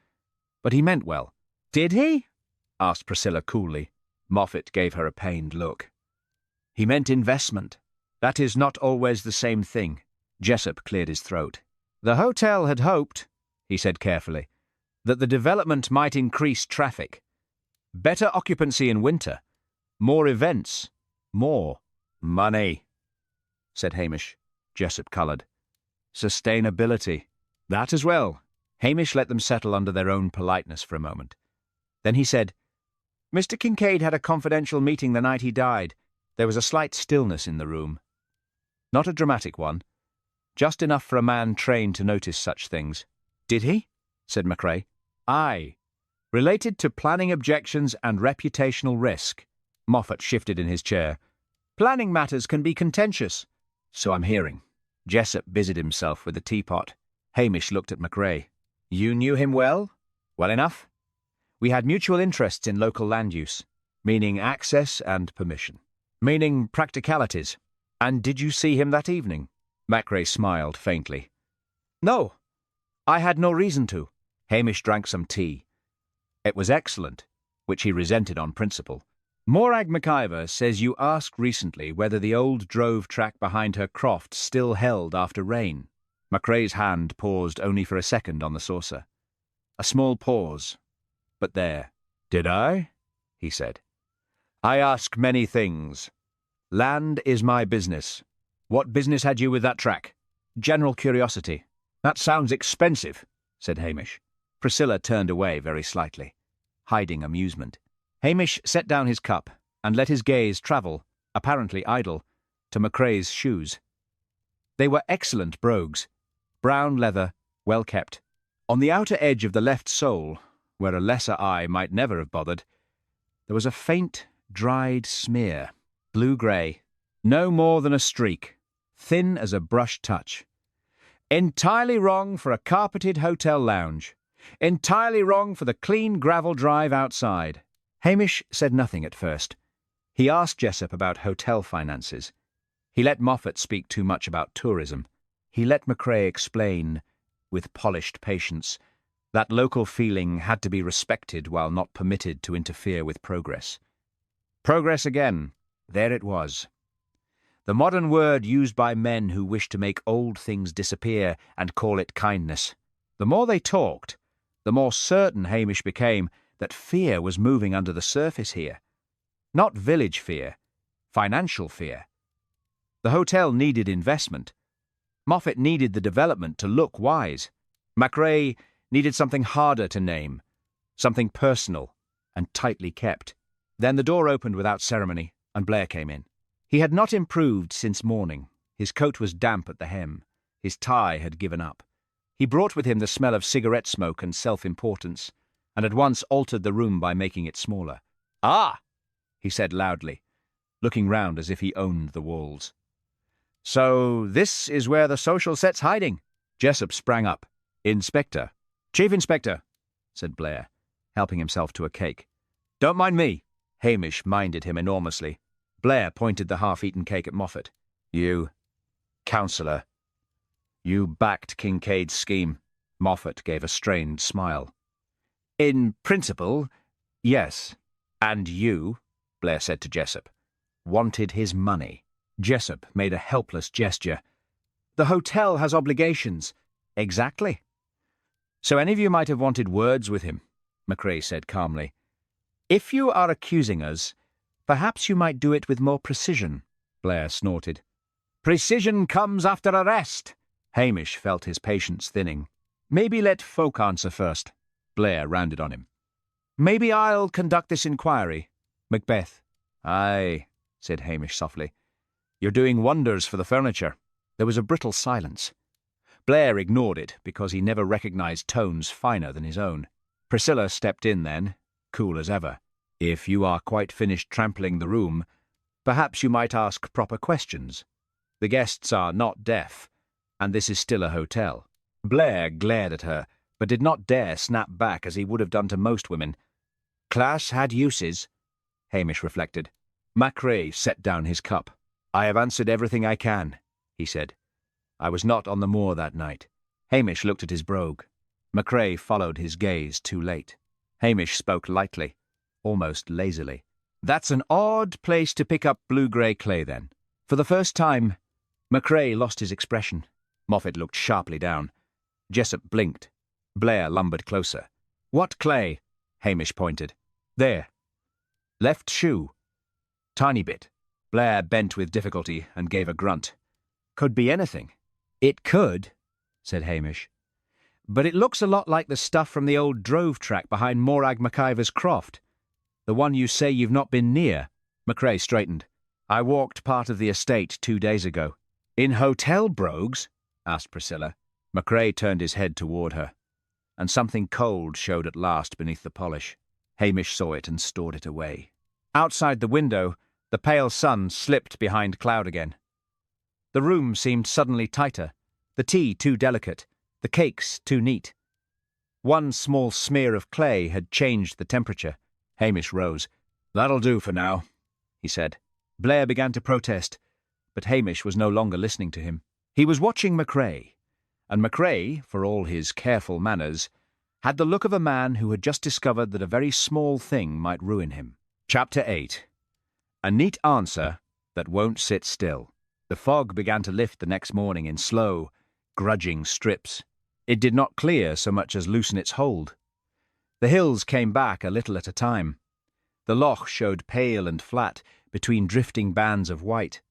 Speaker 1: but he meant well. "Did he?" asked Priscilla coolly. Moffat gave her a pained look. "He meant investment. That is not always the same thing." Jessup cleared his throat. "The hotel had hoped," he said carefully, "that the development might increase traffic. Better occupancy in winter. More events. More money," said Hamish. Jessup coloured. "Sustainability. That as well." Hamish let them settle under their own politeness for a moment. Then he said, "Mr. Kincaid had a confidential meeting the night he died." There was a slight stillness in the room. Not a dramatic one, just enough for a man trained to notice such things. Did he? Said McRae. Aye. Related to planning objections and reputational risk. Moffat shifted in his chair. Planning matters can be contentious. So I'm hearing. Jessup busied himself with the teapot. Hamish looked at McRae. You knew him well? Well enough. We had mutual interests in local land use, meaning access and permission, meaning practicalities. And did you see him that evening? McRae smiled faintly. No, I had no reason to. Hamish drank some tea. It was excellent, which he resented on principle. Morag McIver says you asked recently whether the old drove track behind her croft still held after rain. McRae's hand paused only for a second on the saucer. A small pause. But there. Did I? He said. I ask many things. Land is my business. What business had you with that track? General curiosity. That sounds expensive, said Hamish. Priscilla turned away very slightly, hiding amusement. Hamish set down his cup and let his gaze travel, apparently idle, to McRae's shoes. They were excellent brogues, brown leather, well kept. On the outer edge of the left sole, where a lesser eye might never have bothered, there was a faint, dried smear, blue-grey, no more than a streak, thin as a brush touch. Entirely wrong for a carpeted hotel lounge. Entirely wrong for the clean gravel drive outside. Hamish said nothing at first. He asked Jessup about hotel finances. He let Moffat speak too much about tourism. He let McRae explain, with polished patience, that local feeling had to be respected while not permitted to interfere with progress. Progress again. There it was. The modern word used by men who wish to make old things disappear and call it kindness. The more they talked, the more certain Hamish became that fear was moving under the surface here. Not village fear, financial fear. The hotel needed investment. Moffat needed the development to look wise. McRae needed something harder to name, something personal and tightly kept. Then the door opened without ceremony, and Blair came in. He had not improved since morning. His coat was damp at the hem. His tie had given up. He brought with him the smell of cigarette smoke and self-importance, and at once altered the room by making it smaller. "Ah!" he said loudly, looking round as if he owned the walls. "So this is where the social set's hiding." Jessup sprang up. "Inspector." "Chief Inspector," said Blair, helping himself to a cake. "Don't mind me." Hamish minded him enormously. Blair pointed the half-eaten cake at Moffat. "You, counsellor. You backed Kincaid's scheme." Moffat gave a strained smile. "In principle, yes. And you," Blair said to Jessup, "wanted his money." Jessup made a helpless gesture. "The hotel has obligations." "Exactly. So any of you might have wanted words with him," McRae said calmly. "If you are accusing us, perhaps you might do it with more precision." Blair snorted. "Precision comes after arrest." Hamish felt his patience thinning. "Maybe let folk answer first." Blair rounded on him. "Maybe I'll conduct this inquiry." Macbeth. "Aye," said Hamish softly. "You're doing wonders for the furniture." There was a brittle silence. Blair ignored it because he never recognized tones finer than his own. Priscilla stepped in then, cool as ever. "If you are quite finished trampling the room, perhaps you might ask proper questions. The guests are not deaf, and this is still a hotel." Blair glared at her, but did not dare snap back as he would have done to most women. "Class had uses," Hamish reflected. McRae set down his cup. "I have answered everything I can," he said. "I was not on the moor that night." Hamish looked at his brogue. McRae followed his gaze too late. Hamish spoke lightly, almost lazily. "That's an odd place to pick up blue-grey clay, then." For the first time, McRae lost his expression. Moffat looked sharply down. Jessup blinked. Blair lumbered closer. "What clay?" Hamish pointed. "There. Left shoe. Tiny bit." Blair bent with difficulty and gave a grunt. "Could be anything." "It could," said Hamish. "But it looks a lot like the stuff from the old drove track behind Morag McIver's croft. The one you say you've not been near." McRae straightened. "I walked part of the estate 2 days ago." "In hotel brogues?" asked Priscilla. Macrae turned his head toward her, and something cold showed at last beneath the polish. Hamish saw it and stored it away. Outside the window, the pale sun slipped behind cloud again. The room seemed suddenly tighter, the tea too delicate, the cakes too neat. One small smear of clay had changed the temperature. Hamish rose. "That'll do for now," he said. Blair began to protest, but Hamish was no longer listening to him. He was watching Macrae, and Macrae, for all his careful manners, had the look of a man who had just discovered that a very small thing might ruin him. Chapter 8. A neat answer that won't sit still. The fog began to lift the next morning in slow, grudging strips. It did not clear so much as loosen its hold. The hills came back a little at a time. The loch showed pale and flat between drifting bands of white.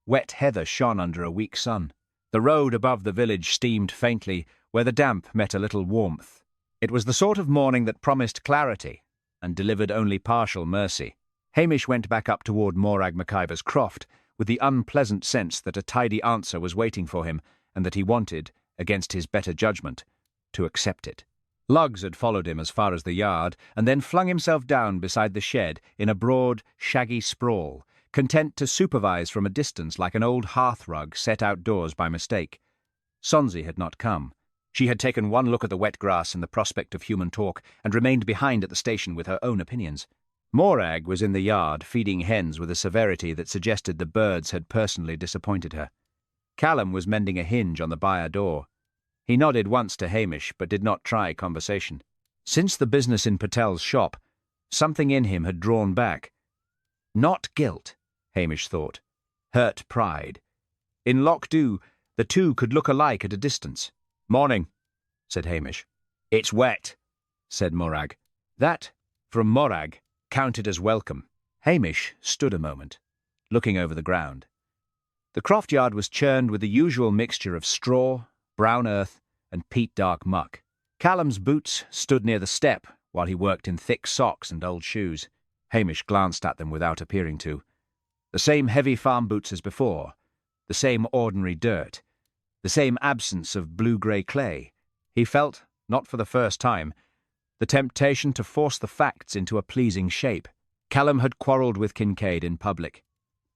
Speaker 1: Wet heather shone under a weak sun. The road above the village steamed faintly where the damp met a little warmth. It was the sort of morning that promised clarity and delivered only partial mercy. Hamish went back up toward Morag MacIvor's croft with the unpleasant sense that a tidy answer was waiting for him and that he wanted, against his better judgment, to accept it. Lochs had followed him as far as the yard and then flung himself down beside the shed in a broad, shaggy sprawl, content to supervise from a distance like an old hearth-rug set outdoors by mistake. Sonsie had not come. She had taken one look at the wet grass and the prospect of human talk and remained behind at the station with her own opinions. Morag was in the yard feeding hens with a severity that suggested the birds had personally disappointed her. Callum was mending a hinge on the byre door. He nodded once to Hamish, but did not try conversation. Since the business in Patel's shop, something in him had drawn back. Not guilt, Hamish thought. Hurt pride. In Loch Dew, the two could look alike at a distance. "Morning," said Hamish. "It's wet," said Morag. That, from Morag, counted as welcome. Hamish stood a moment, looking over the ground. The croft yard was churned with the usual mixture of straw, brown earth, and peat-dark muck. Callum's boots stood near the step while he worked in thick socks and old shoes. Hamish glanced at them without appearing to. The same heavy farm boots as before, the same ordinary dirt, the same absence of blue-grey clay. He felt, not for the first time, the temptation to force the facts into a pleasing shape. Callum had quarrelled with Kincaid in public.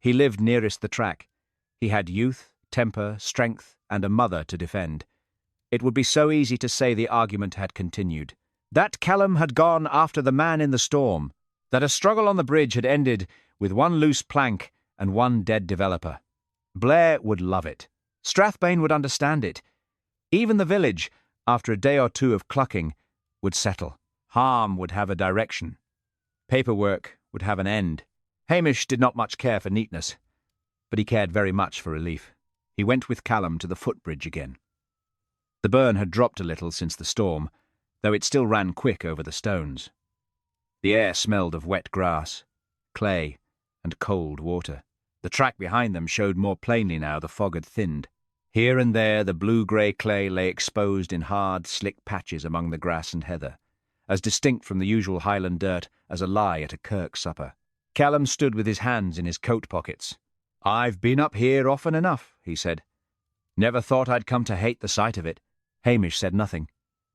Speaker 1: He lived nearest the track. He had youth, temper, strength, and a mother to defend. It would be so easy to say the argument had continued. That Callum had gone after the man in the storm. That a struggle on the bridge had ended with one loose plank and one dead developer. Blair would love it. Strathbane would understand it. Even the village, after a day or two of clucking, would settle. Harm would have a direction. Paperwork would have an end. Hamish did not much care for neatness, but he cared very much for relief. He went with Callum to the footbridge again. The burn had dropped a little since the storm, though it still ran quick over the stones. The air smelled of wet grass, clay, and cold water. The track behind them showed more plainly now. The fog had thinned. Here and there the blue-grey clay lay exposed in hard, slick patches among the grass and heather, as distinct from the usual Highland dirt as a lie at a kirk supper. Callum stood with his hands in his coat pockets. "I've been up here often enough," he said. "Never thought I'd come to hate the sight of it." Hamish said nothing.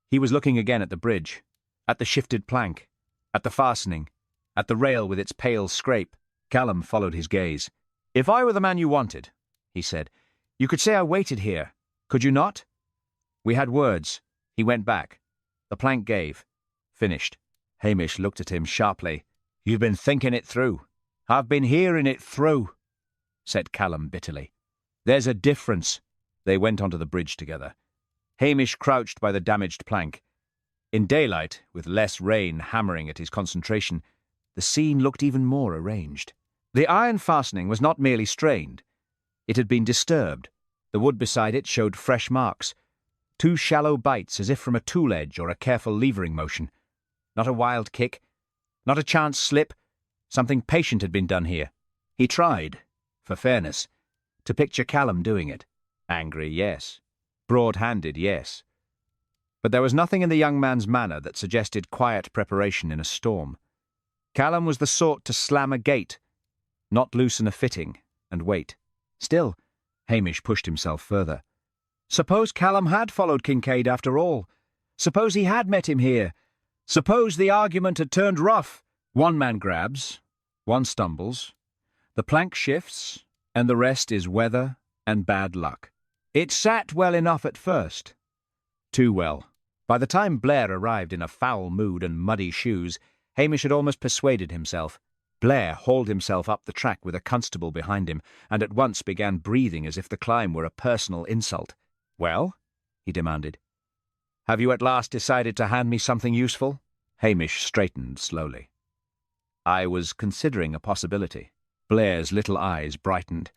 Speaker 1: He was looking again at the bridge, at the shifted plank, at the fastening, at the rail with its pale scrape. Callum followed his gaze. "If I were the man you wanted," he said, "you could say I waited here, could you not?" We had words. He went back. The plank gave. Finished. Hamish looked at him sharply. "You've been thinking it through." "I've been hearing it through," said Callum bitterly. "There's a difference." They went onto the bridge together. Hamish crouched by the damaged plank. In daylight, with less rain hammering at his concentration, the scene looked even more arranged. The iron fastening was not merely strained. It had been disturbed. The wood beside it showed fresh marks, 2 shallow bites as if from a tool edge or a careful levering motion. Not a wild kick, not a chance slip. Something patient had been done here. He tried, for fairness, to picture Callum doing it. Angry, yes. Broad-handed, yes. But there was nothing in the young man's manner that suggested quiet preparation in a storm. Callum was the sort to slam a gate, not loosen a fitting, and wait. Still, Hamish pushed himself further. Suppose Callum had followed Kincaid after all? Suppose he had met him here? Suppose the argument had turned rough? One man grabs, one stumbles, the plank shifts, and the rest is weather and bad luck. It sat well enough at first. Too well. By the time Blair arrived in a foul mood and muddy shoes, Hamish had almost persuaded himself. Blair hauled himself up the track with a constable behind him, and at once began breathing as if the climb were a personal insult. "Well?" he demanded. "Have you at last decided to hand me something useful?" Hamish straightened slowly. "I was considering a possibility." Blair's little eyes brightened.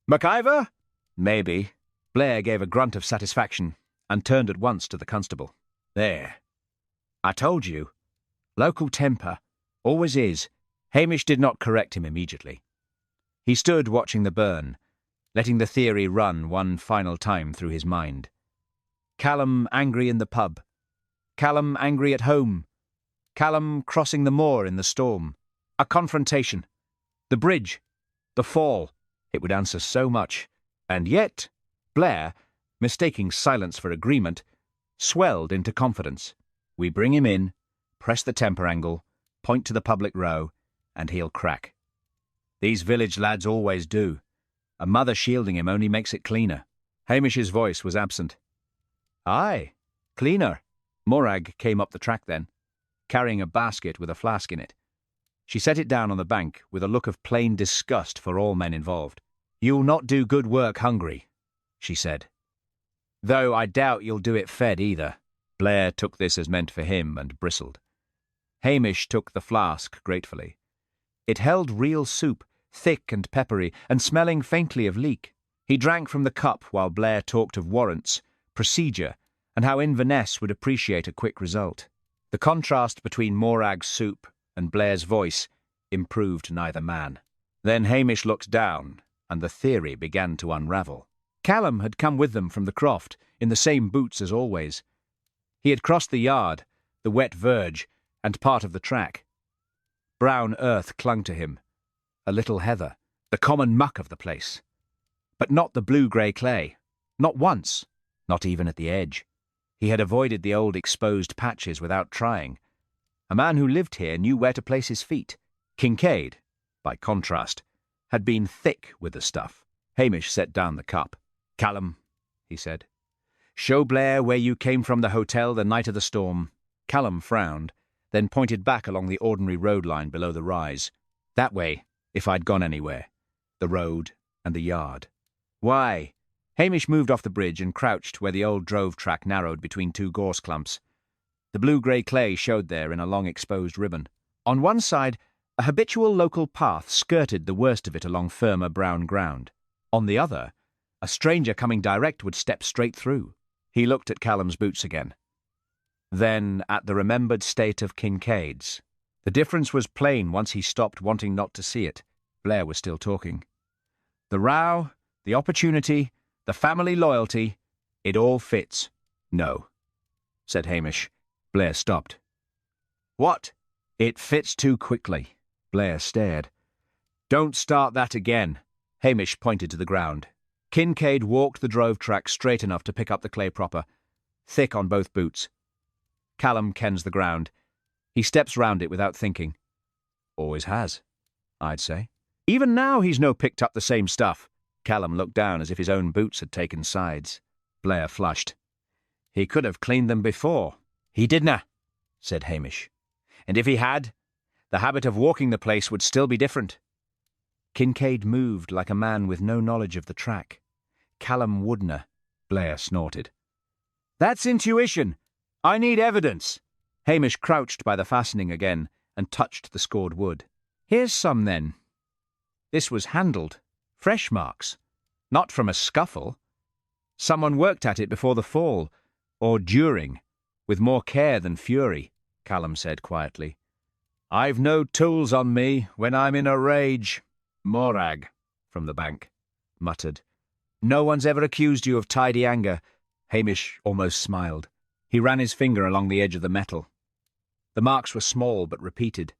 Speaker 1: "MacIver?" "Maybe." Blair gave a grunt of satisfaction and turned at once to the constable. "There. I told you. Local temper. Always is." Hamish did not correct him immediately. He stood watching the burn, letting the theory run one final time through his mind. Callum angry in the pub. Callum angry at home. Callum crossing the moor in the storm. A confrontation. The bridge. The fall. It would answer so much. And yet, Blair, mistaking silence for agreement, swelled into confidence. "We bring him in, press the temper angle, point to the public row, and he'll crack. These village lads always do. A mother shielding him only makes it cleaner." Hamish's voice was absent. "Aye, cleaner." Morag came up the track then, carrying a basket with a flask in it. She set it down on the bank with a look of plain disgust for all men involved. "You'll not do good work hungry," she said. "Though I doubt you'll do it fed either." Blair took this as meant for him and bristled. Hamish took the flask gratefully. It held real soup, thick and peppery, and smelling faintly of leek. He drank from the cup while Blair talked of warrants, procedure, and how Inverness would appreciate a quick result. The contrast between Morag's soup and Blair's voice improved neither man. Then Hamish looked down, and the theory began to unravel. Callum had come with them from the croft, in the same boots as always. He had crossed the yard, the wet verge, and part of the track. Brown earth clung to him, a little heather, the common muck of the place. But not the blue-grey clay. Not once, not even at the edge. He had avoided the old exposed patches without trying. A man who lived here knew where to place his feet. Kincaid, by contrast, had been thick with the stuff. Hamish set down the cup. "Callum," he said, "show Blair where you came from the hotel the night of the storm." Callum frowned, then pointed back along the ordinary road line below the rise. "That way, if I'd gone anywhere. The road and the yard." "Why?" Hamish moved off the bridge and crouched where the old drove track narrowed between two gorse clumps. The blue-grey clay showed there in a long exposed ribbon. On one side, a habitual local path skirted the worst of it along firmer brown ground. On the other, a stranger coming direct would step straight through. He looked at Callum's boots again. Then at the remembered state of Kincaid's. The difference was plain once he stopped wanting not to see it. Blair was still talking. "The row, the opportunity, the family loyalty, it all fits." "No," said Hamish. Blair stopped. "What?" "It fits too quickly." Blair stared. "Don't start that again." Hamish pointed to the ground. Kincaid walked the drove track straight enough to pick up the clay proper, thick on both boots. Callum kens the ground. He steps round it without thinking. Always has, I'd say. Even now he's no picked up the same stuff. Callum looked down as if his own boots had taken sides. Blair flushed. "He could have cleaned them before." "He didna," said Hamish. "And if he had, the habit of walking the place would still be different." Kincaid moved like a man with no knowledge of the track. "Callum wouldna," Blair snorted. "That's intuition. I need evidence." Hamish crouched by the fastening again and touched the scored wood. "Here's some, then. This was handled. Fresh marks. Not from a scuffle. Someone worked at it before the fall, or during, with more care than fury," Callum said quietly. "I've no tools on me when I'm in a rage." "Morag," from the bank, muttered. "No one's ever accused you of tidy anger." Hamish almost smiled. He ran his finger along the edge of the metal. The marks were small but repeated,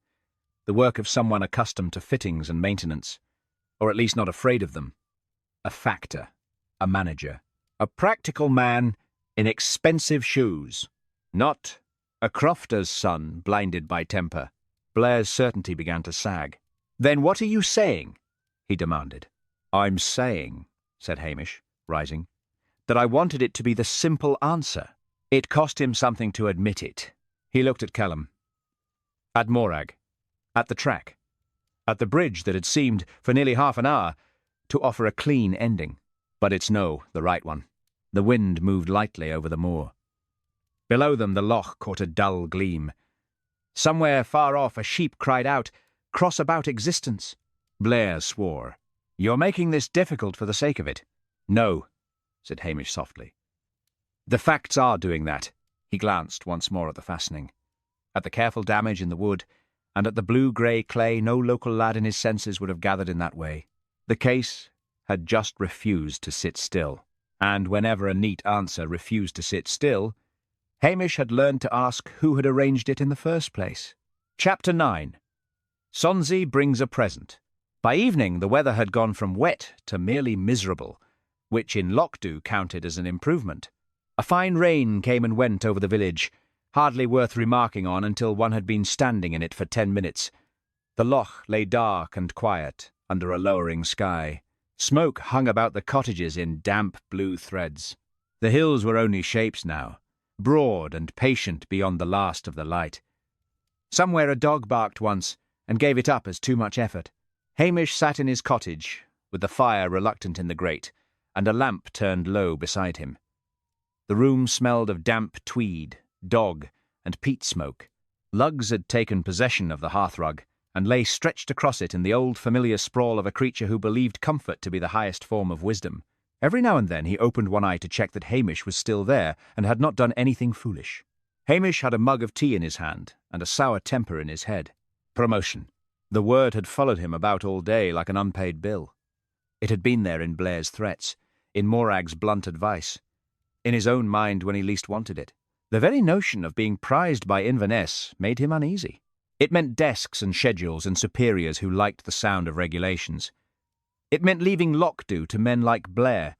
Speaker 1: the work of someone accustomed to fittings and maintenance, or at least not afraid of them. A factor, a manager. A practical man in expensive shoes. Not a crofter's son blinded by temper. Blair's certainty began to sag. "Then what are you saying?" he demanded. "I'm saying," said Hamish, rising, "that I wanted it to be the simple answer. It cost him something to admit it." He looked at Callum. At Morag. At the track. At the bridge that had seemed, for nearly half an hour, to offer a clean ending. But it's no, the right one. The wind moved lightly over the moor. Below them the loch caught a dull gleam. Somewhere far off a sheep cried out, "Cross about existence." Blair swore. "You're making this difficult for the sake of it." "No," said Hamish softly. "The facts are doing that." He glanced once more at the fastening, at the careful damage in the wood, and at the blue-grey clay no local lad in his senses would have gathered in that way. The case had just refused to sit still, and whenever a neat answer refused to sit still, Hamish had learned to ask who had arranged it in the first place. Chapter 9. Sonsie brings a present. By evening the weather had gone from wet to merely miserable, which in Lochdu counted as an improvement. A fine rain came and went over the village, hardly worth remarking on until one had been standing in it for 10 minutes. The loch lay dark and quiet under a lowering sky. Smoke hung about the cottages in damp blue threads. The hills were only shapes now, broad and patient beyond the last of the light. Somewhere a dog barked once, and gave it up as too much effort. Hamish sat in his cottage, with the fire reluctant in the grate, and a lamp turned low beside him. The room smelled of damp tweed, dog, and peat smoke. Lugs had taken possession of the hearthrug, and lay stretched across it in the old familiar sprawl of a creature who believed comfort to be the highest form of wisdom. Every now and then he opened one eye to check that Hamish was still there, and had not done anything foolish. Hamish had a mug of tea in his hand, and a sour temper in his head. Promotion. The word had followed him about all day like an unpaid bill. It had been there in Blair's threats, in Morag's blunt advice, in his own mind when he least wanted it. The very notion of being prized by Inverness made him uneasy. It meant desks and schedules and superiors who liked the sound of regulations. It meant leaving Lochdu to men like Blair,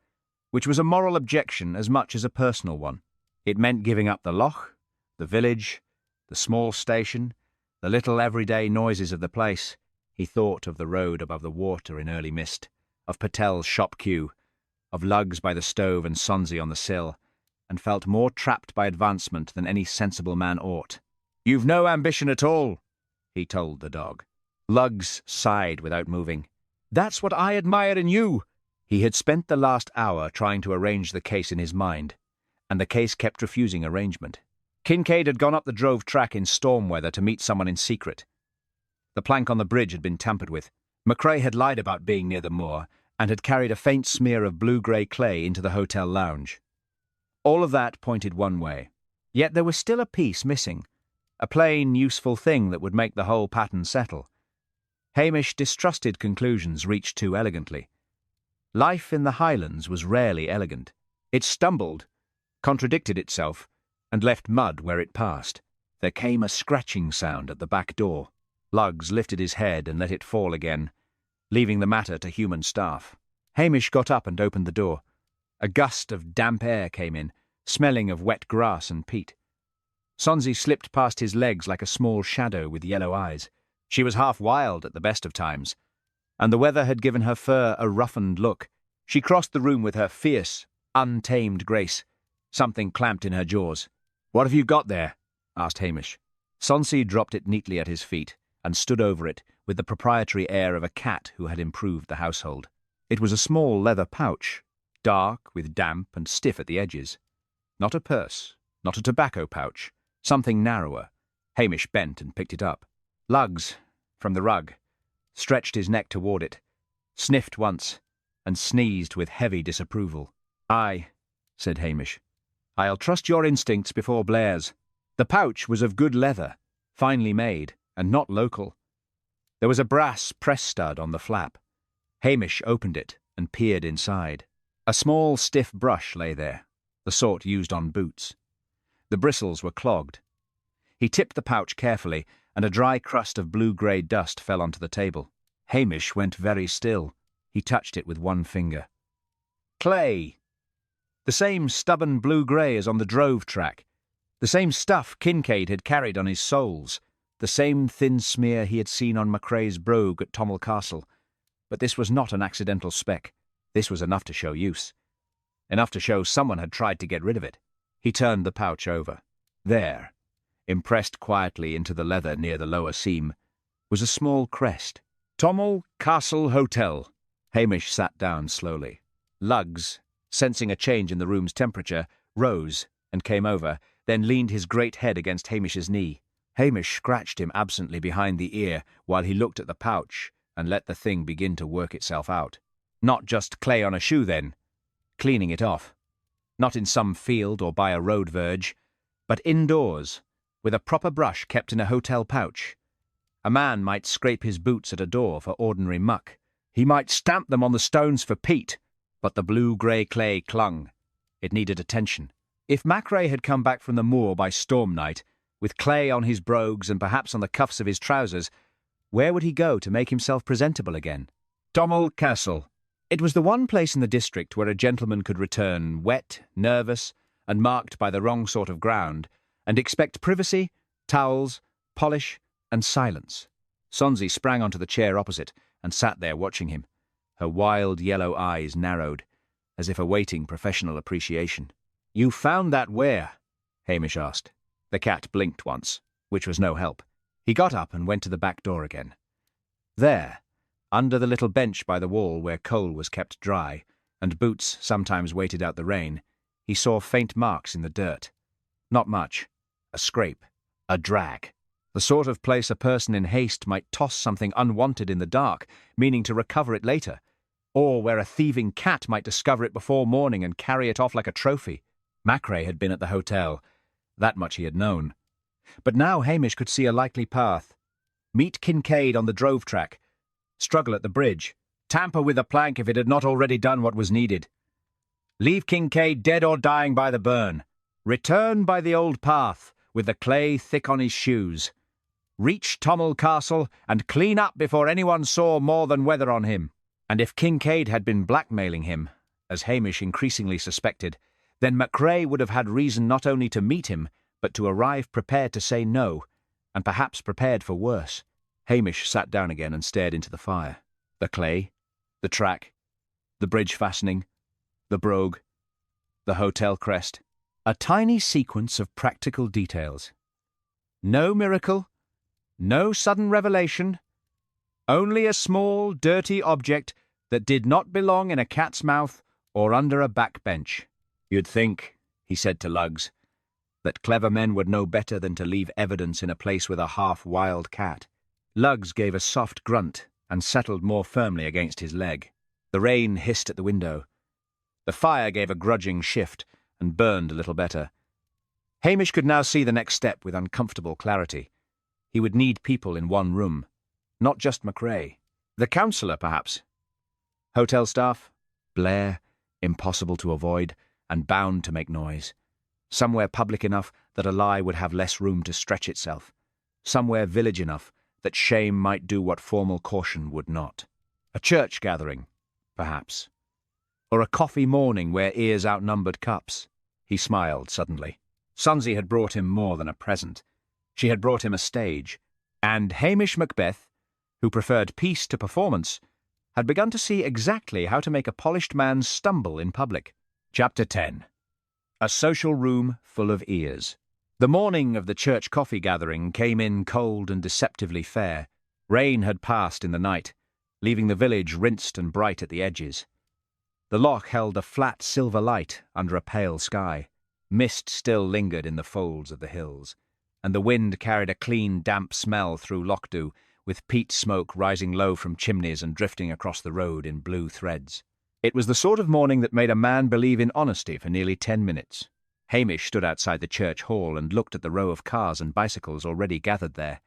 Speaker 1: which was a moral objection as much as a personal one. It meant giving up the loch, the village, the small station, the little everyday noises of the place. He thought of the road above the water in early mist, of Patel's shop queue, of lugs by the stove and Sonsie on the sill, and felt more trapped by advancement than any sensible man ought. "You've no ambition at all," he told the dog. Lugs sighed without moving. "That's what I admire in you." He had spent the last hour trying to arrange the case in his mind, and the case kept refusing arrangement. Kincaid had gone up the drove track in storm weather to meet someone in secret. The plank on the bridge had been tampered with. McCrae had lied about being near the moor, and had carried a faint smear of blue-grey clay into the hotel lounge. All of that pointed one way. Yet there was still a piece missing, a plain, useful thing that would make the whole pattern settle. Hamish distrusted conclusions reached too elegantly. Life in the Highlands was rarely elegant. It stumbled, contradicted itself, and left mud where it passed. There came a scratching sound at the back door. Lugs lifted his head and let it fall again, leaving the matter to human staff. Hamish got up and opened the door. A gust of damp air came in, smelling of wet grass and peat. Sonsie slipped past his legs like a small shadow with yellow eyes. She was half wild at the best of times, and the weather had given her fur a roughened look. She crossed the room with her fierce, untamed grace. Something clamped in her jaws. "What have you got there?" asked Hamish. Sonsie dropped it neatly at his feet, and stood over it with the proprietary air of a cat who had improved the household. It was a small leather pouch, dark with damp and stiff at the edges. Not a purse, not a tobacco pouch, something narrower. Hamish bent and picked it up. Lugs, from the rug, stretched his neck toward it, sniffed once, and sneezed with heavy disapproval. "Aye," said Hamish. "I'll trust your instincts before Blair's." The pouch was of good leather, finely made, and not local. There was a brass press stud on the flap. Hamish opened it and peered inside. A small, stiff brush lay there, the sort used on boots. The bristles were clogged. He tipped the pouch carefully, and a dry crust of blue-grey dust fell onto the table. Hamish went very still. He touched it with one finger. "Clay," The same stubborn blue-grey as on the drove track. The same stuff Kincaid had carried on his soles. The same thin smear he had seen on Macrae's brogue at Tommel Castle. But this was not an accidental speck. This was enough to show use. Enough to show someone had tried to get rid of it. He turned the pouch over. There, impressed quietly into the leather near the lower seam, was a small crest. Tommel Castle Hotel. Hamish sat down slowly. Lugs, sensing a change in the room's temperature, rose and came over, then leaned his great head against Hamish's knee. Hamish scratched him absently behind the ear while he looked at the pouch and let the thing begin to work itself out. Not just clay on a shoe, then. Cleaning it off. Not in some field or by a road verge, but indoors, with a proper brush kept in a hotel pouch. A man might scrape his boots at a door for ordinary muck. He might stamp them on the stones for peat, but the blue-grey clay clung. It needed attention. If Macrae had come back from the moor by storm night, with clay on his brogues and perhaps on the cuffs of his trousers, where would he go to make himself presentable again? Tommel Castle. It was the one place in the district where a gentleman could return wet, nervous, and marked by the wrong sort of ground, and expect privacy, towels, polish, and silence. Sonsie sprang onto the chair opposite and sat there watching him. Her wild yellow eyes narrowed, as if awaiting professional appreciation. "You found that where?" Hamish asked. The cat blinked once, which was no help. He got up and went to the back door again. There, under the little bench by the wall where coal was kept dry, and boots sometimes waited out the rain, he saw faint marks in the dirt. Not much. A scrape. A drag. The sort of place a person in haste might toss something unwanted in the dark, meaning to recover it later, or where a thieving cat might discover it before morning and carry it off like a trophy. Macrae had been at the hotel. That much he had known. But now Hamish could see a likely path. Meet Kincaid on the drove track. Struggle at the bridge. Tamper with the plank if it had not already done what was needed. Leave Kincaid dead or dying by the burn. Return by the old path, with the clay thick on his shoes. Reach Tommel Castle and clean up before anyone saw more than weather on him. And if Kincaid had been blackmailing him, as Hamish increasingly suspected, then Macrae would have had reason not only to meet him, but to arrive prepared to say no, and perhaps prepared for worse. Hamish sat down again and stared into the fire. The clay, the track, the bridge fastening, the brogue, the hotel crest. A tiny sequence of practical details. No miracle, no sudden revelation, only a small, dirty object that did not belong in a cat's mouth or under a back bench. "You'd think," he said to Lugs, "that clever men would know better than to leave evidence in a place with a half-wild cat." Lugs gave a soft grunt and settled more firmly against his leg. The rain hissed at the window. The fire gave a grudging shift and burned a little better. Hamish could now see the next step with uncomfortable clarity. He would need people in one room, not just Macrae. The counsellor, perhaps. Hotel staff, Blair, impossible to avoid, and bound to make noise. Somewhere public enough that a lie would have less room to stretch itself. Somewhere village enough that shame might do what formal caution would not. A church gathering, perhaps. Or a coffee morning where ears outnumbered cups. He smiled suddenly. Sonsie had brought him more than a present. She had brought him a stage. And Hamish Macbeth, who preferred peace to performance, had begun to see exactly how to make a polished man stumble in public. Chapter 10. A social room full of ears. The morning of the church coffee gathering came in cold and deceptively fair. Rain had passed in the night, leaving the village rinsed and bright at the edges. The loch held a flat silver light under a pale sky. Mist still lingered in the folds of the hills, and the wind carried a clean, damp smell through Lochdew, with peat smoke rising low from chimneys and drifting across the road in blue threads. It was the sort of morning that made a man believe in honesty for nearly 10 minutes. Hamish stood outside the church hall and looked at the row of cars and bicycles already gathered there.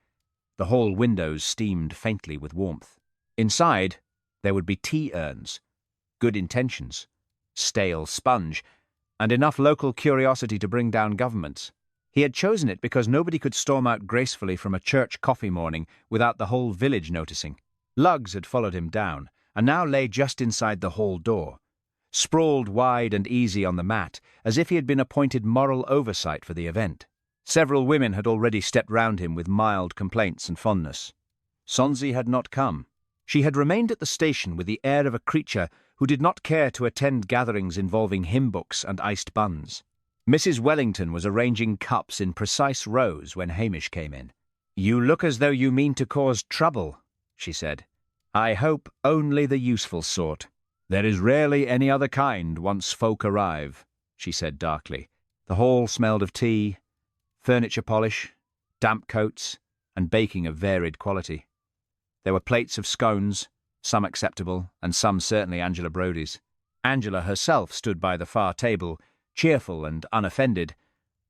Speaker 1: The hall windows steamed faintly with warmth. Inside, there would be tea urns, good intentions, stale sponge, and enough local curiosity to bring down governments. He had chosen it because nobody could storm out gracefully from a church coffee morning without the whole village noticing. Lugs had followed him down, and now lay just inside the hall door. sprawled wide and easy on the mat, as if he had been appointed moral oversight for the event. Several women had already stepped round him with mild complaints and fondness. Sonsie had not come. She had remained at the station with the air of a creature who did not care to attend gatherings involving hymn books and iced buns. Mrs. Wellington was arranging cups in precise rows when Hamish came in. "You look as though you mean to cause trouble," she said. "I hope only the useful sort." "There is rarely any other kind once folk arrive," she said darkly. The hall smelled of tea, furniture polish, damp coats, and baking of varied quality. There were plates of scones, some acceptable, and some certainly Angela Brodie's. Angela herself stood by the far table, cheerful and unoffended,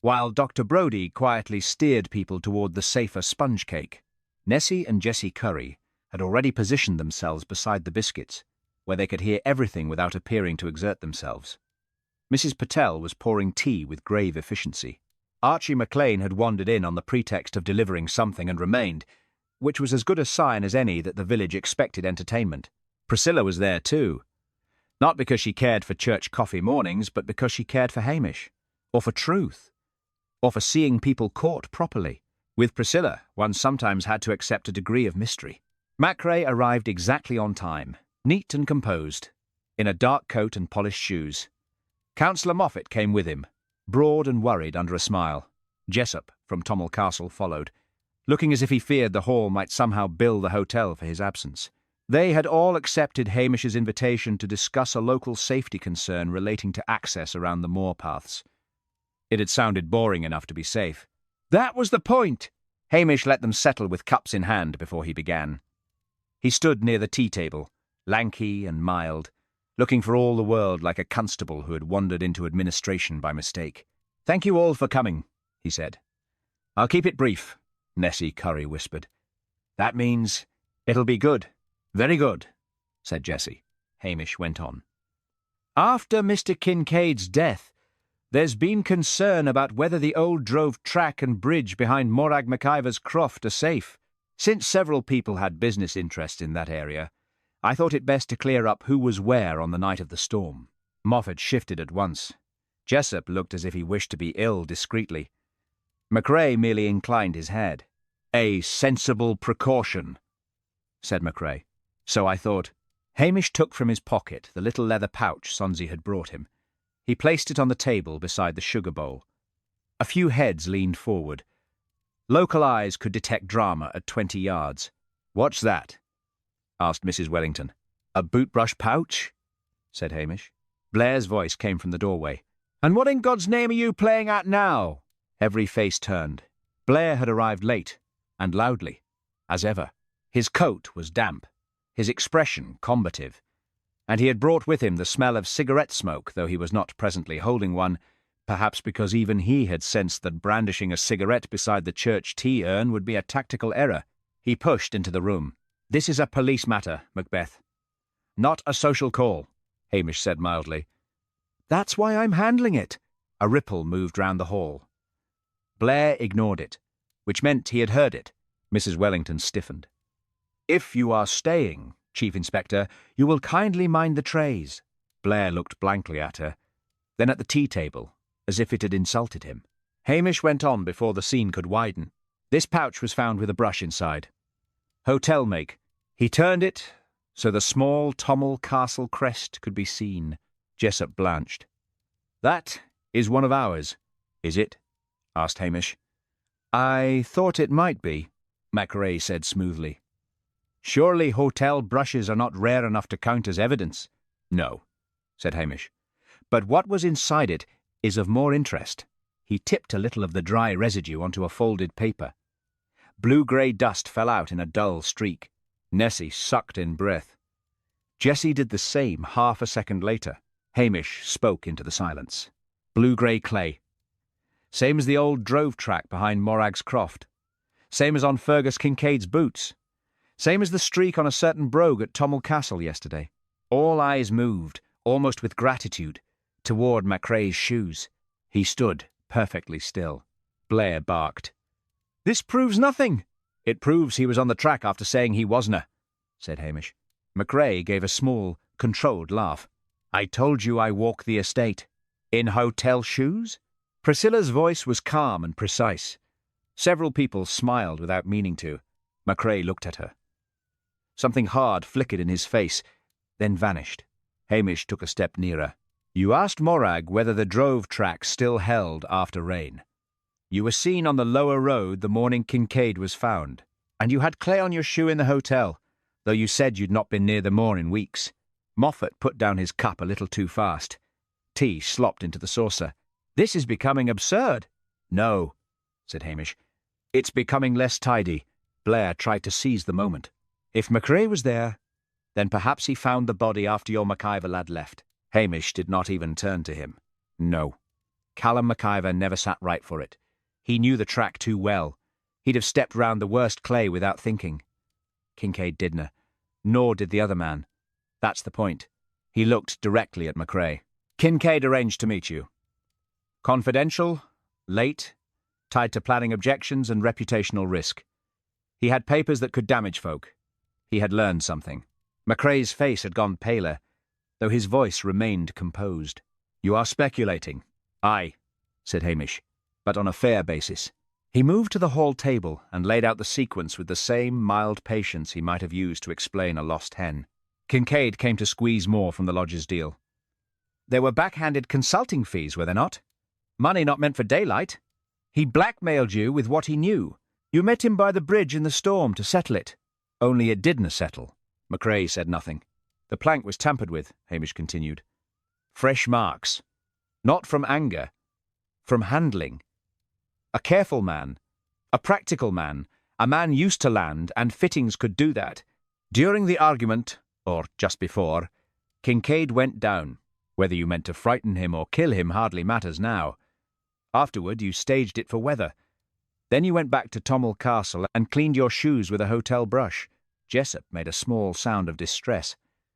Speaker 1: while Dr. Brodie quietly steered people toward the safer sponge cake. Nessie and Jessie Curry had already positioned themselves beside the biscuits, where they could hear everything without appearing to exert themselves. Mrs. Patel was pouring tea with grave efficiency. Archie McLean had wandered in on the pretext of delivering something and remained, which was as good a sign as any that the village expected entertainment. Priscilla was there too, not because she cared for church coffee mornings, but because she cared for Hamish, or for truth, or for seeing people caught properly. With Priscilla, one sometimes had to accept a degree of mystery. Macrae arrived exactly on time, neat and composed, in a dark coat and polished shoes. Councillor Moffat came with him, broad and worried under a smile. Jessup, from Tommel Castle, followed, looking as if he feared the hall might somehow bill the hotel for his absence. They had all accepted Hamish's invitation to discuss a local safety concern relating to access around the moor paths. It had sounded boring enough to be safe. That was the point! Hamish let them settle with cups in hand before he began. He stood near the tea table, lanky and mild, looking for all the world like a constable who had wandered into administration by mistake. "Thank you all for coming," he said. "I'll keep it brief," Nessie Curry whispered. "That means it'll be good. Very good," said Jessie. Hamish went on. "After Mr. Kincaid's death, there's been concern about whether the old drove track and bridge behind Morag MacIvor's croft are safe. Since several people had business interests in that area, I thought it best to clear up who was where on the night of the storm." Moffat shifted at once. Jessup looked as if he wished to be ill discreetly. Macrae merely inclined his head. "A sensible precaution," said Macrae. "So I thought." Hamish took from his pocket the little leather pouch Sonsie had brought him. He placed it on the table beside the sugar bowl. A few heads leaned forward. Local eyes could detect drama at 20 yards. "What's that?" asked Mrs. Wellington. "A boot-brush pouch?" said Hamish. Blair's voice came from the doorway. "And what in God's name are you playing at now?" Every face turned. Blair had arrived late, and loudly, as ever. His coat was damp, his expression combative, and he had brought with him the smell of cigarette smoke, though he was not presently holding one, perhaps because even he had sensed that brandishing a cigarette beside the church tea urn would be a tactical error. He pushed into the room. "This is a police matter, Macbeth. Not a social call," Hamish said mildly. "That's why I'm handling it." A ripple moved round the hall. Blair ignored it, which meant he had heard it. Mrs. Wellington stiffened. "If you are staying, Chief Inspector, you will kindly mind the trays." Blair looked blankly at her, then at the tea table, as if it had insulted him. Hamish went on before the scene could widen. This pouch was found with a brush inside. Hotel make. He turned it so the small Tommel Castle crest could be seen. Jessup blanched. "That is one of ours, is it?" asked Hamish. "I thought it might be," Macrae said smoothly. "Surely hotel brushes are not rare enough to count as evidence." "No," said Hamish. "But what was inside it is of more interest." He tipped a little of the dry residue onto a folded paper. Blue-grey dust fell out in a dull streak. Nessie sucked in breath. Jessie did the same half a second later. Hamish spoke into the silence. "Blue-grey clay. Same as the old drove track behind Morag's croft. Same as on Fergus Kincaid's boots. Same as the streak on a certain brogue at Tommel Castle yesterday." All eyes moved, almost with gratitude, toward Macrae's shoes. He stood perfectly still. Blair barked. "This proves nothing." "It proves he was on the track after saying he wasna," said Hamish. Macrae gave a small, controlled laugh. I told you I walk the estate. In hotel shoes? Priscilla's voice was calm and precise. Several people smiled without meaning to. McCrae looked at her. Something hard flickered in his face, then vanished. Hamish took a step nearer. You asked Morag whether the drove track still held after rain. You were seen on the lower road the morning Kincaid was found, and you had clay on your shoe in the hotel, though you said you'd not been near the moor in weeks. Moffat put down his cup a little too fast. Tea slopped into the saucer. This is becoming absurd. No, said Hamish. It's becoming less tidy. Blair tried to seize the moment. If McCrae was there, then perhaps he found the body after your McIver lad left. Hamish did not even turn to him. No. Callum McIver never sat right for it. He knew the track too well. He'd have stepped round the worst clay without thinking. Kincaid didna, nor did the other man. That's the point. He looked directly at McCrae. Kincaid arranged to meet you. Confidential, late, tied to planning objections and reputational risk. He had papers that could damage folk. He had learned something. McCrae's face had gone paler, though his voice remained composed. You are speculating. Aye, said Hamish, but on a fair basis. He moved to the hall table and laid out the sequence with the same mild patience he might have used to explain a lost hen. Kincaid came to squeeze more from the lodger's deal. There were backhanded consulting fees, were there not? Money not meant for daylight. He blackmailed you with what he knew. You met him by the bridge in the storm to settle it. Only it didn't settle. McCrae said nothing. The plank was tampered with, Hamish continued. Fresh marks. Not from anger. From handling. A careful man. A practical man. A man used to land, and fittings could do that. During the argument, or just before, Kincaid went down. Whether you meant to frighten him or kill him hardly matters now. Afterward you staged it for weather. Then you went back to Tommel Castle and cleaned your shoes with a hotel brush. Jessup made a small sound of distress,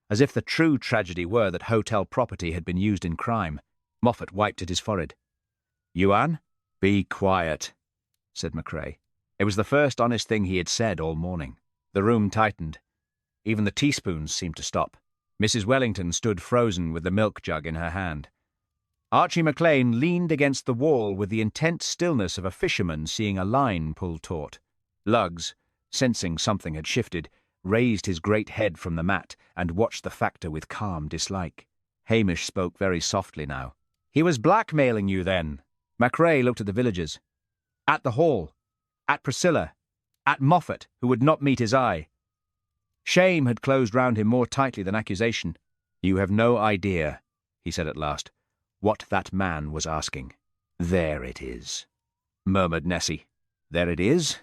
Speaker 1: as if the true tragedy were that hotel property had been used in crime. Moffat wiped at his forehead. Yuan? Be quiet, said McCrae. It was the first honest thing he had said all morning. The room tightened. Even the teaspoons seemed to stop. Mrs. Wellington stood frozen with the milk jug in her hand. Archie McLean leaned against the wall with the intent stillness of a fisherman seeing a line pulled taut. Lugs, sensing something had shifted, raised his great head from the mat and watched the factor with calm dislike. Hamish spoke very softly now. He was blackmailing you then. McCrae looked at the villagers. At the hall. At Priscilla. At Moffat, who would not meet his eye. Shame had closed round him more tightly than accusation. You have no idea, he said at last, what that man was asking. There it is, murmured Nessie. There it is,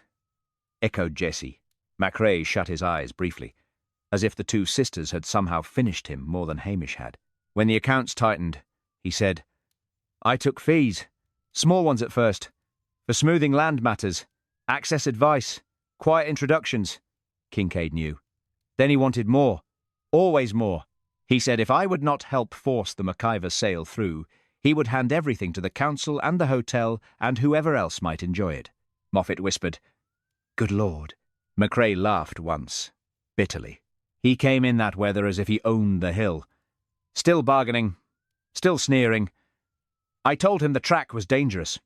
Speaker 1: echoed Jessie. McCrae shut his eyes briefly, as if the two sisters had somehow finished him more than Hamish had. When the accounts tightened, he said, I took fees, small ones at first, for smoothing land matters, access advice, quiet introductions. Kincaid knew. Then he wanted more, always more. He said if I would not help force the McIver sale through, he would hand everything to the council and the hotel and whoever else might enjoy it. Moffat whispered, Good Lord. McCrae laughed once, bitterly. He came in that weather as if he owned the hill. Still bargaining, still sneering. I told him the track was dangerous.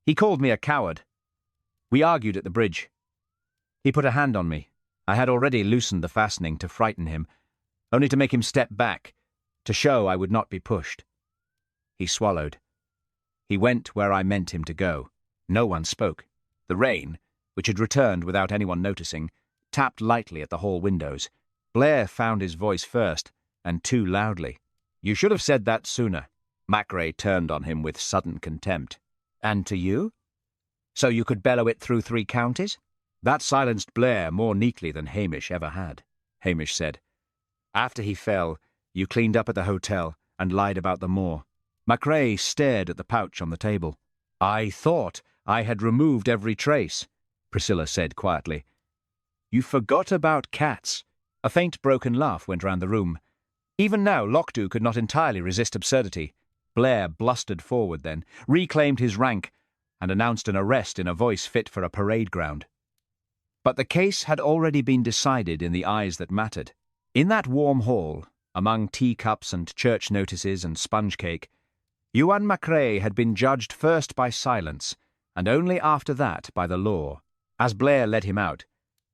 Speaker 1: He called me a coward. We argued at the bridge. He put a hand on me. I had already loosened the fastening to frighten him, only to make him step back, to show I would not be pushed. He swallowed. He went where I meant him to go. No one spoke. The rain, which had returned without anyone noticing, tapped lightly at the hall windows. Blair found his voice first, and too loudly. You should have said that sooner. McCrae turned on him with sudden contempt. And to you? So you could bellow it through 3 counties? That silenced Blair more neatly than Hamish ever had. Hamish said, After he fell, you cleaned up at the hotel and lied about the moor. McCrae stared at the pouch on the table. I thought I had removed every trace, Priscilla said quietly. You forgot about cats. A faint broken laugh went round the room. Even now Lochs could not entirely resist absurdity. Blair blustered forward then, reclaimed his rank, and announced an arrest in a voice fit for a parade ground. But the case had already been decided in the eyes that mattered. In that warm hall, Among teacups and church notices and sponge cake, Ewan MacRae had been judged first by silence, and only after that by the law. As Blair led him out,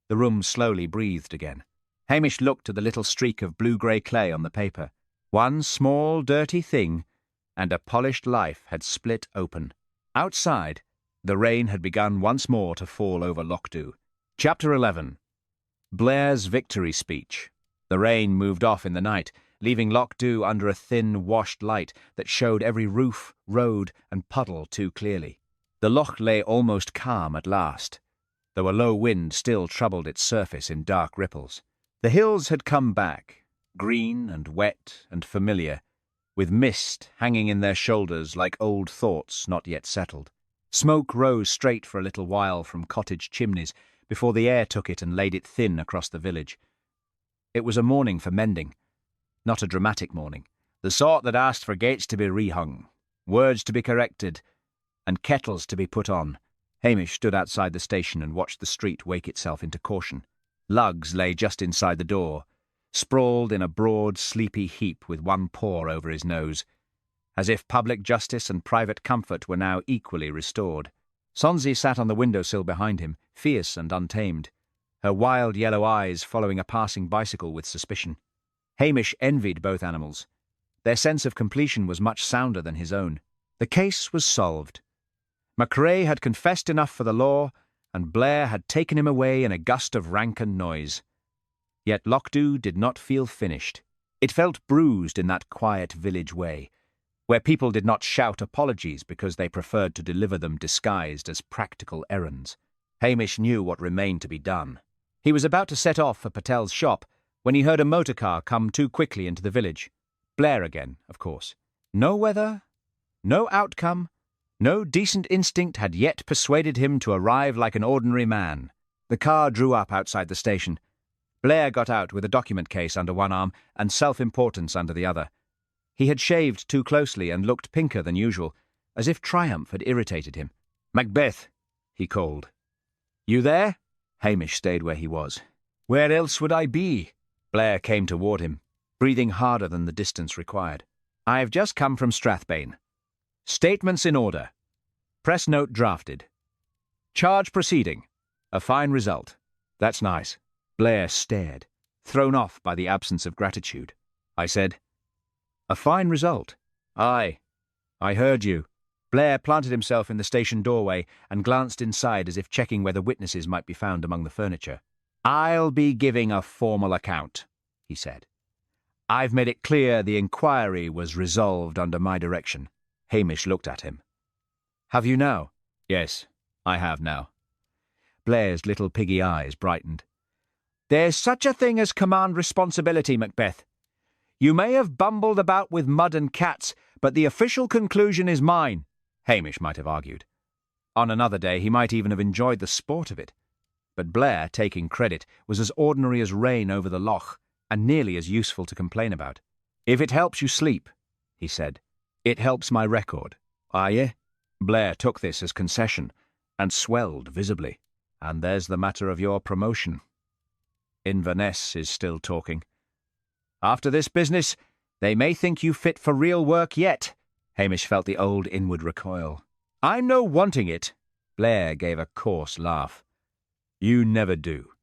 Speaker 1: the room slowly breathed again. Hamish looked at the little streak of blue-grey clay on the paper. One small, dirty thing, and a polished life had split open. Outside, the rain had begun once more to fall over Lochs. Chapter 11. Blair's victory speech. The rain moved off in the night, leaving Lochs under a thin, washed light that showed every roof, road, and puddle too clearly. The loch lay almost calm at last, though a low wind still troubled its surface in dark ripples. The hills had come back, green and wet and familiar, with mist hanging in their shoulders like old thoughts not yet settled. Smoke rose straight for a little while from cottage chimneys before the air took it and laid it thin across the village. It was a morning for mending, not a dramatic morning, the sort that asked for gates to be rehung, words to be corrected, and kettles to be put on. Hamish stood outside the station and watched the street wake itself into caution. Lugs lay just inside the door, sprawled in a broad, sleepy heap with one paw over his nose, as if public justice and private comfort were now equally restored. Sonsie sat on the window-sill behind him, fierce and untamed, her wild yellow eyes following a passing bicycle with suspicion. Hamish envied both animals. Their sense of completion was much sounder than his own. The case was solved. MacRae had confessed enough for the law, and Blair had taken him away in a gust of rank and noise. Yet Lochs did not feel finished. It felt bruised in that quiet village way, where people did not shout apologies because they preferred to deliver them disguised as practical errands. Hamish knew what remained to be done. He was about to set off for Patel's shop when he heard a motor car come too quickly into the village. Blair again, of course. No weather, no outcome, no decent instinct had yet persuaded him to arrive like an ordinary man. The car drew up outside the station. Blair got out with a document case under one arm and self-importance under the other. He had shaved too closely and looked pinker than usual, as if triumph had irritated him. "Macbeth," he called. "You there?" Hamish stayed where he was. "Where else would I be?" Blair came toward him, breathing harder than the distance required. "I've just come from Strathbane. Statements in order. Press note drafted. Charge proceeding. A fine result." "That's nice." Blair stared, thrown off by the absence of gratitude. I said, "A fine result." "Aye, I heard you." Blair planted himself in the station doorway and glanced inside as if checking whether witnesses might be found among the furniture. "I'll be giving a formal account," he said. "I've made it clear the inquiry was resolved under my direction." Hamish looked at him. "Have you now?" "Yes, I have now." Blair's little piggy eyes brightened. "There's such a thing as command responsibility, Macbeth. You may have bumbled about with mud and cats, but the official conclusion is mine," Hamish might have argued. On another day he might even have enjoyed the sport of it. But Blair, taking credit, was as ordinary as rain over the loch, and nearly as useful to complain about. "If it helps you sleep," he said, "it helps my record." "Are ye?" Blair took this as concession, and swelled visibly. "And there's the matter of your promotion. Inverness is still talking. After this business, they may think you fit for real work yet." Hamish felt the old inward recoil. "I'm no wanting it." Blair gave a coarse laugh. "You never do.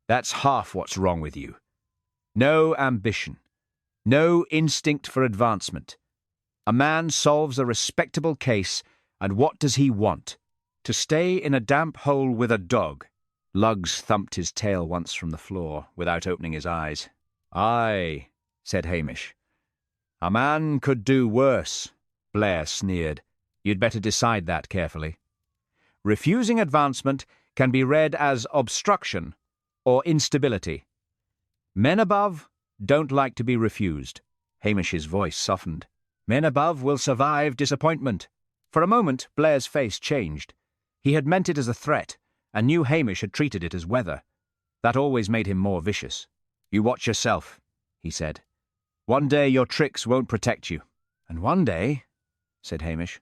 Speaker 1: That's half what's wrong with you. No ambition. No instinct for advancement. A man solves a respectable case, and what does he want? To stay in a damp hole with a dog." Lugs thumped his tail once from the floor, without opening his eyes. "Aye," said Hamish. "A man could do worse." Blair sneered. "You'd better decide that carefully. Refusing advancement can be read as obstruction or instability. Men above don't like to be refused." Hamish's voice softened. "Men above will survive disappointment." For a moment, Blair's face changed. He had meant it as a threat, and knew Hamish had treated it as weather. That always made him more vicious. "You watch yourself," he said. "One day your tricks won't protect you." "And one day," said Hamish,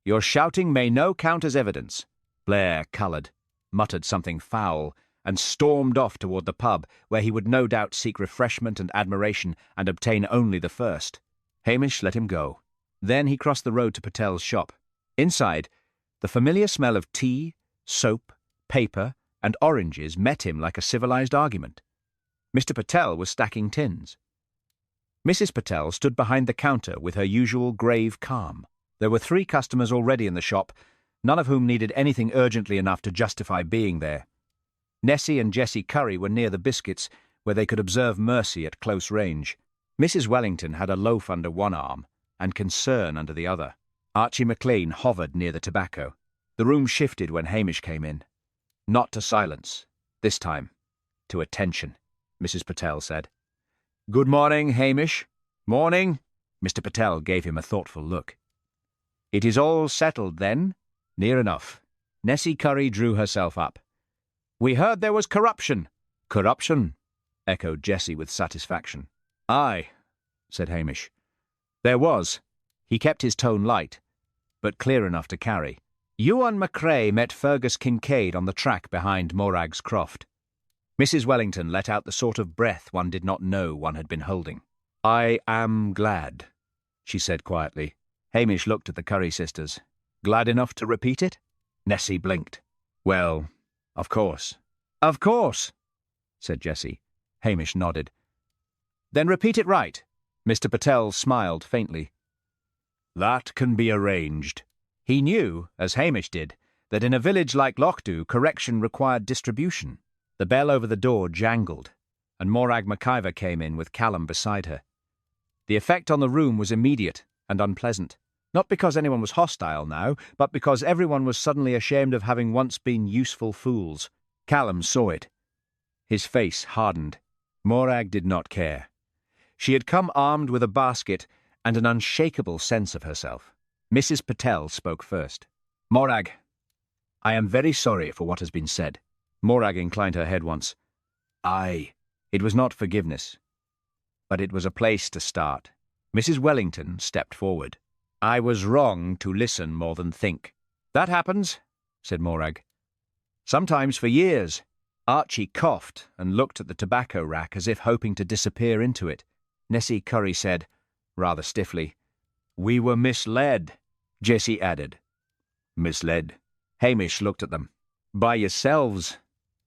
Speaker 1: "your shouting may no count as evidence." Blair coloured, muttered something foul, and stormed off toward the pub, where he would no doubt seek refreshment and admiration and obtain only the first. Hamish let him go. Then he crossed the road to Patel's shop. Inside, the familiar smell of tea, soap, paper, and oranges met him like a civilized argument. Mr. Patel was stacking tins. Mrs. Patel stood behind the counter with her usual grave calm. There were 3 customers already in the shop, none of whom needed anything urgently enough to justify being there. Nessie and Jessie Curry were near the biscuits, where they could observe mercy at close range. Mrs. Wellington had a loaf under one arm and concern under the other. Archie McLean hovered near the tobacco. The room shifted when Hamish came in. Not to silence, this time, to attention, Mrs. Patel said. "Good morning, Hamish." "Morning." Mr. Patel gave him a thoughtful look. "It is all settled, then?" "Near enough." Nessie Curry drew herself up. "We heard there was corruption." "Corruption?" echoed Jessie with satisfaction. "Aye," said Hamish. "There was." He kept his tone light, but clear enough to carry. "Ewan MacRae met Fergus Kincaid on the track behind Morag's Croft." Mrs. Wellington let out the sort of breath one did not know one had been holding. "I am glad," she said quietly. Hamish looked at the Curry sisters. "Glad enough to repeat it?" Nessie blinked. "Well, of course." "Of course," said Jessie. Hamish nodded. "Then repeat it right." Mr. Patel smiled faintly. "That can be arranged." He knew, as Hamish did, that in a village like Lochs correction required distribution. The bell over the door jangled, and Morag McIver came in with Callum beside her. The effect on the room was immediate and unpleasant, not because anyone was hostile now, but because everyone was suddenly ashamed of having once been useful fools. Callum saw it. His face hardened. Morag did not care. She had come armed with a basket and an unshakable sense of herself. Mrs. Patel spoke first. "Morag, I am very sorry for what has been said." Morag inclined her head once. "Aye." It was not forgiveness, but it was a place to start. Mrs. Wellington stepped forward. "I was wrong to listen more than think." "That happens," said Morag. "Sometimes for years." Archie coughed and looked at the tobacco rack as if hoping to disappear into it. Nessie Curry said, rather stiffly, "We were misled." Jessie added, "Misled?" Hamish looked at them. "By yourselves,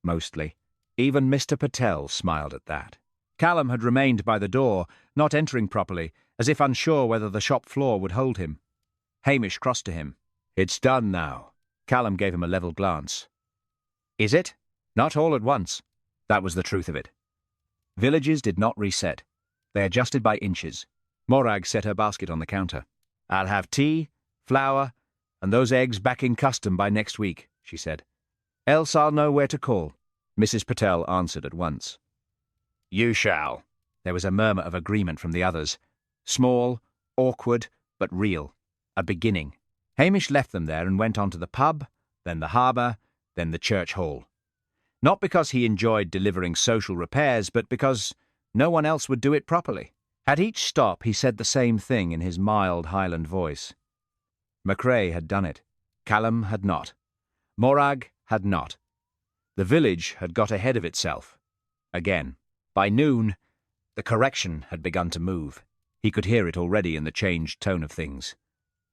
Speaker 1: mostly." Even Mr. Patel smiled at that. Callum had remained by the door, not entering properly, as if unsure whether the shop floor would hold him. Hamish crossed to him. "It's done now." Callum gave him a level glance. "Is it?" "Not all at once." That was the truth of it. Villages did not reset. They adjusted by inches. Morag set her basket on the counter. "I'll have tea, flour, and those eggs back in custom by next week," she said. "Else I'll know where to call." Mrs. Patel answered at once. "You shall." There was a murmur of agreement from the others. Small, awkward, but real. A beginning. Hamish left them there and went on to the pub, then the harbour, then the church hall. Not because he enjoyed delivering social repairs, but because no one else would do it properly. At each stop he said the same thing in his mild Highland voice. MacRae had done it. Callum had not. Morag had not. The village had got ahead of itself. Again. By noon, the correction had begun to move. He could hear it already in the changed tone of things.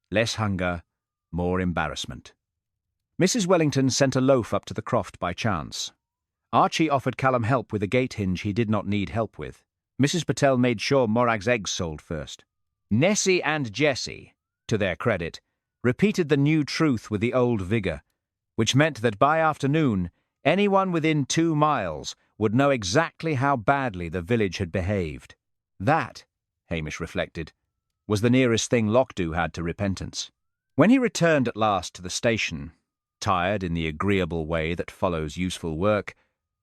Speaker 1: Less hunger, more embarrassment. Mrs. Wellington sent a loaf up to the croft by chance. Archie offered Callum help with a gate hinge he did not need help with. Mrs. Patel made sure Morag's eggs sold first. Nessie and Jessie, to their credit, repeated the new truth with the old vigour, which meant that by afternoon, anyone within 2 miles would know exactly how badly the village had behaved. That, Hamish reflected, was the nearest thing Lochs had to repentance. When he returned at last to the station, tired in the agreeable way that follows useful work,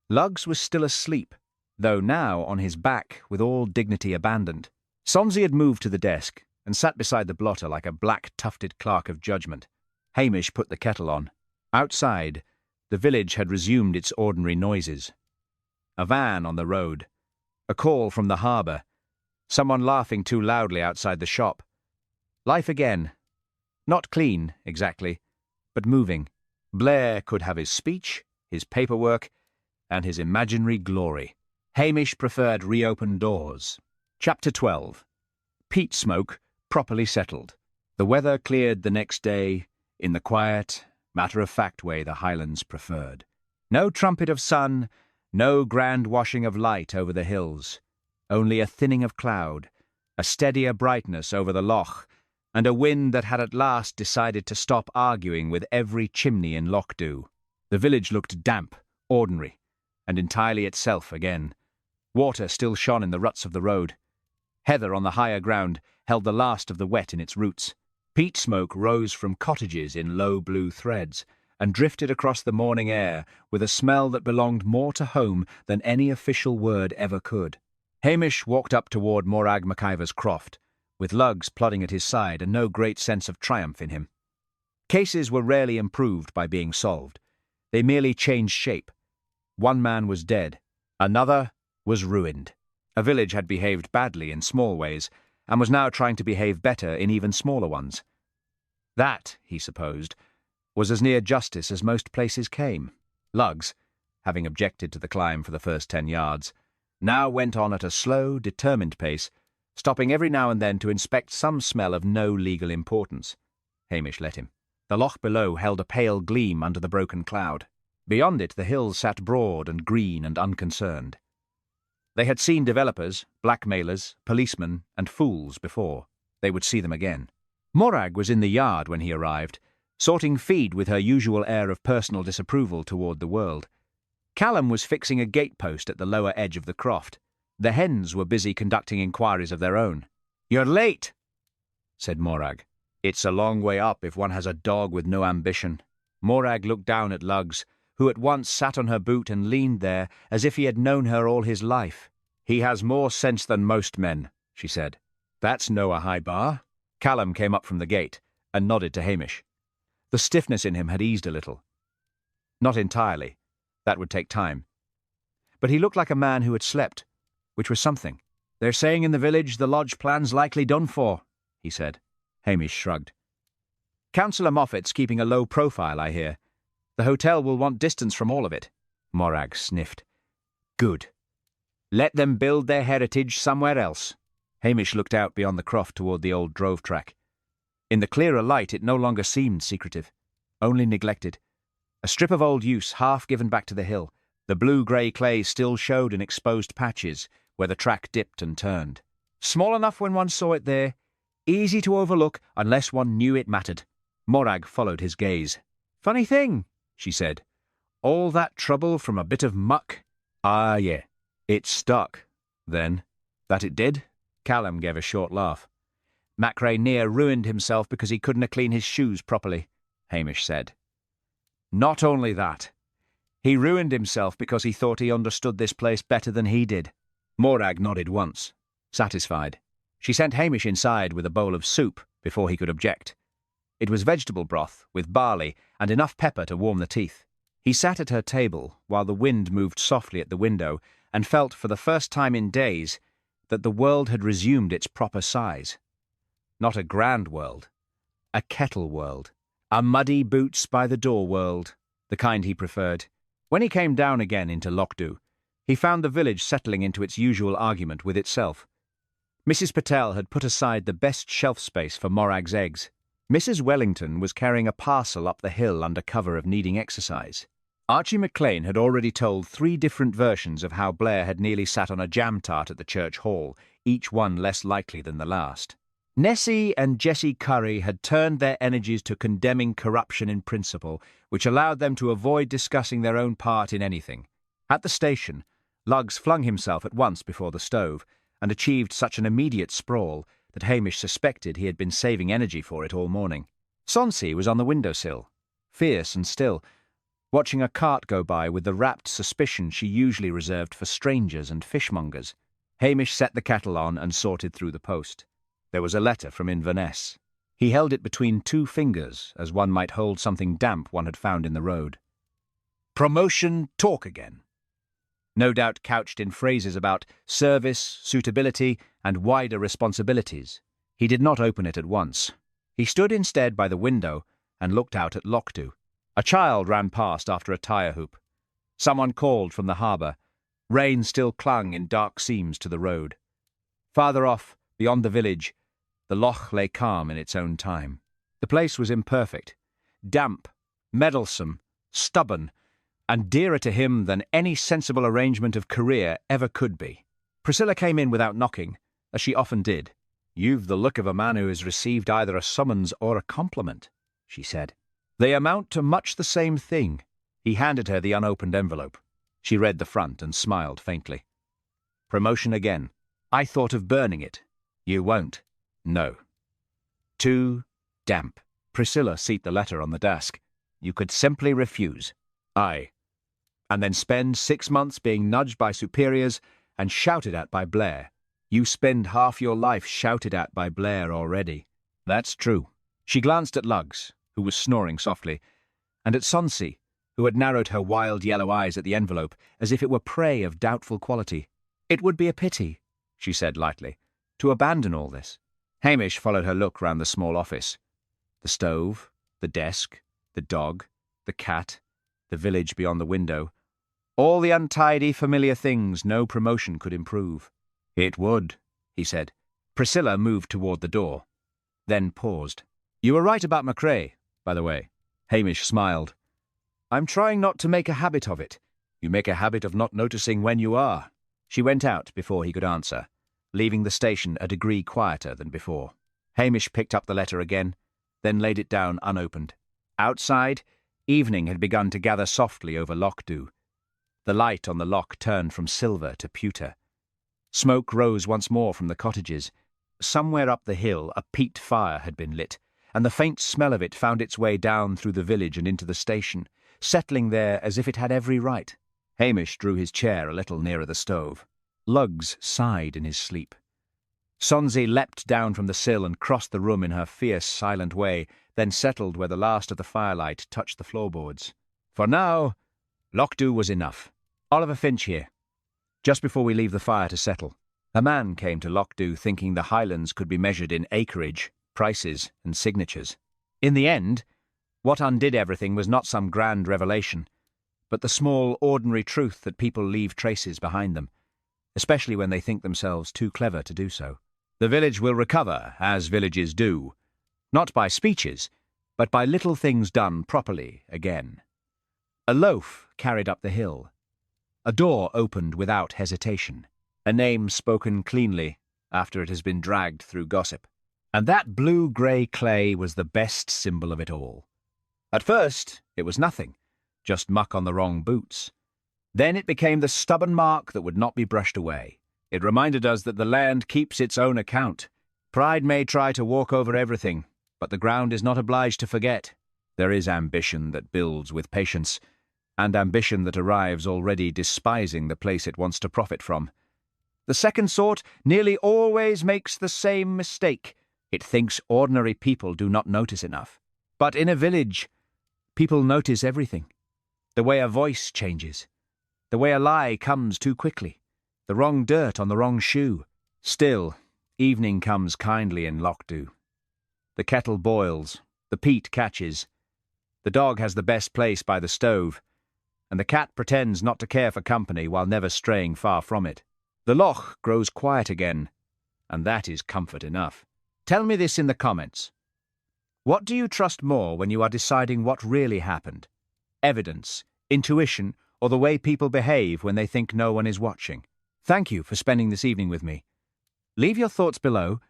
Speaker 1: Lugs was still asleep, though now on his back with all dignity abandoned. Sonsie had moved to the desk and sat beside the blotter like a black-tufted clerk of judgment. Hamish put the kettle on. Outside, the village had resumed its ordinary noises. A van on the road, a call from the harbour, someone laughing too loudly outside the shop. Life again. Not clean, exactly, but moving. Blair could have his speech, his paperwork, and his imaginary glory. Hamish preferred reopened doors. Chapter 12. Peat smoke properly settled. The weather cleared the next day in the quiet, matter-of-fact way the Highlands preferred. No trumpet of sun, no grand washing of light over the hills, only a thinning of cloud, a steadier brightness over the loch, and a wind that had at last decided to stop arguing with every chimney in Loch. The village looked damp, ordinary, and entirely itself again. Water still shone in the ruts of the road. Heather on the higher ground held the last of the wet in its roots. Peat smoke rose from cottages in low blue threads and drifted across the morning air with a smell that belonged more to home than any official word ever could. Hamish walked up toward Morag MacIvor's croft, with lugs plodding at his side and no great sense of triumph in him. Cases were rarely improved by being solved. They merely changed shape. One man was dead. Another was ruined. A village had behaved badly in small ways, and was now trying to behave better in even smaller ones. That, he supposed, was as near justice as most places came. Lugs, having objected to the climb for the first 10 yards, now went on at a slow, determined pace, stopping every now and then to inspect some smell of no legal importance. Hamish let him. The loch below held a pale gleam under the broken cloud. Beyond it the hills sat broad and green and unconcerned. They had seen developers, blackmailers, policemen, and fools before. They would see them again. Morag was in the yard when he arrived, sorting feed with her usual air of personal disapproval toward the world. Callum was fixing a gatepost at the lower edge of the croft. The hens were busy conducting inquiries of their own. "You're late," said Morag. "It's a long way up if one has a dog with no ambition." Morag looked down at Lugs, who at once sat on her boot and leaned there as if he had known her all his life. "He has more sense than most men," she said. "That's no a high bar." Callum came up from the gate and nodded to Hamish. The stiffness in him had eased a little. Not entirely. That would take time. But he looked like a man who had slept, which was something. "They're saying in the village the lodge plan's likely done for," he said. Hamish shrugged. "Councillor Moffat's keeping a low profile, I hear. The hotel will want distance from all of it." Morag sniffed. "Good. Let them build their heritage somewhere else." Hamish looked out beyond the croft toward the old drove track. In the clearer light it no longer seemed secretive, only neglected. A strip of old use half given back to the hill. The blue-grey clay still showed in exposed patches where the track dipped and turned. Small enough when one saw it there, easy to overlook unless one knew it mattered. Morag followed his gaze. "Funny thing," she said. "All that trouble from a bit of muck." "Ah, yeah. It stuck, then." "That it did?" Callum gave a short laugh. "Macrae near ruined himself because he couldn't clean his shoes properly," Hamish said. "Not only that. He ruined himself because he thought he understood this place better than he did." Morag nodded once, satisfied. She sent Hamish inside with a bowl of soup before he could object. It was vegetable broth with barley and enough pepper to warm the teeth. He sat at her table while the wind moved softly at the window and felt for the first time in days that the world had resumed its proper size. Not a grand world, a kettle world, a muddy boots by the door world, the kind he preferred. When he came down again into Loch, he found the village settling into its usual argument with itself. Mrs. Patel had put aside the best shelf space for Morag's eggs. Mrs. Wellington was carrying a parcel up the hill under cover of needing exercise. Archie McLean had already told 3 different versions of how Blair had nearly sat on a jam tart at the church hall, each one less likely than the last. Nessie and Jessie Curry had turned their energies to condemning corruption in principle, which allowed them to avoid discussing their own part in anything. At the station, Lugs flung himself at once before the stove, and achieved such an immediate sprawl that Hamish suspected he had been saving energy for it all morning. Sonsie was on the windowsill, fierce and still, watching a cart go by with the rapt suspicion she usually reserved for strangers and fishmongers. Hamish set the kettle on and sorted through the post. There was a letter from Inverness. He held it between 2 fingers, as one might hold something damp one had found in the road. Promotion talk again. No doubt couched in phrases about service, suitability, and wider responsibilities. He did not open it at once. He stood instead by the window and looked out at Loch. A child ran past after a tire hoop. Someone called from the harbour. Rain still clung in dark seams to the road. Farther off, beyond the village, the loch lay calm in its own time. The place was imperfect, damp, meddlesome, stubborn, and dearer to him than any sensible arrangement of career ever could be. Priscilla came in without knocking, as she often did. "You've the look of a man who has received either a summons or a compliment," she said. "They amount to much the same thing." He handed her the unopened envelope. She read the front and smiled faintly. "Promotion again. I thought of burning it." "You won't." "No." "Too damp." Priscilla seated the letter on the desk. "You could simply refuse." "Aye. And then spend 6 months being nudged by superiors and shouted at by Blair. You spend half your life shouted at by Blair already." "That's true." She glanced at Lochs, who was snoring softly, and at Sonsie, who had narrowed her wild yellow eyes at the envelope as if it were prey of doubtful quality. "It would be a pity," she said lightly, "to abandon all this." Hamish followed her look round the small office. The stove, the desk, the dog, the cat, the village beyond the window, all the untidy, familiar things no promotion could improve. "It would," he said. Priscilla moved toward the door, then paused. "You were right about Macrae, by the way." Hamish smiled. "I'm trying not to make a habit of it." "You make a habit of not noticing when you are." She went out before he could answer, leaving the station a degree quieter than before. Hamish picked up the letter again, then laid it down unopened. Outside, evening had begun to gather softly over Loch. The light on the loch turned from silver to pewter. Smoke rose once more from the cottages. Somewhere up the hill a peat fire had been lit, and the faint smell of it found its way down through the village and into the station, settling there as if it had every right. Hamish drew his chair a little nearer the stove. Lochs sighed in his sleep. Sonsie leapt down from the sill and crossed the room in her fierce, silent way, then settled where the last of the firelight touched the floorboards. For now, Loch was enough. "Oliver Finch here. Just before we leave the fire to settle." A man came to Loch thinking the Highlands could be measured in acreage, prices, and signatures. In the end, what undid everything was not some grand revelation, but the small, ordinary truth that people leave traces behind them, especially when they think themselves too clever to do so. The village will recover, as villages do, not by speeches, but by little things done properly again. A loaf carried up the hill. A door opened without hesitation. A name spoken cleanly after it has been dragged through gossip. And that blue-grey clay was the best symbol of it all. At first, it was nothing, just muck on the wrong boots. Then it became the stubborn mark that would not be brushed away. It reminded us that the land keeps its own account. Pride may try to walk over everything, but the ground is not obliged to forget. There is ambition that builds with patience, and ambition that arrives already despising the place it wants to profit from. The second sort nearly always makes the same mistake. It thinks ordinary people do not notice enough. But in a village, people notice everything. The way a voice changes. The way a lie comes too quickly. The wrong dirt on the wrong shoe. Still, evening comes kindly in Loch. The kettle boils. The peat catches. The dog has the best place by the stove, and the cat pretends not to care for company while never straying far from it. The loch grows quiet again, and that is comfort enough. Tell me this in the comments. What do you trust more when you are deciding what really happened? Evidence, intuition, or the way people behave when they think no one is watching? Thank you for spending this evening with me. Leave your thoughts below,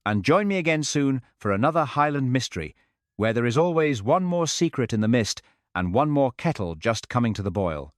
Speaker 1: and join me again soon for another Highland Mystery, where there is always one more secret in the mist and one more kettle just coming to the boil.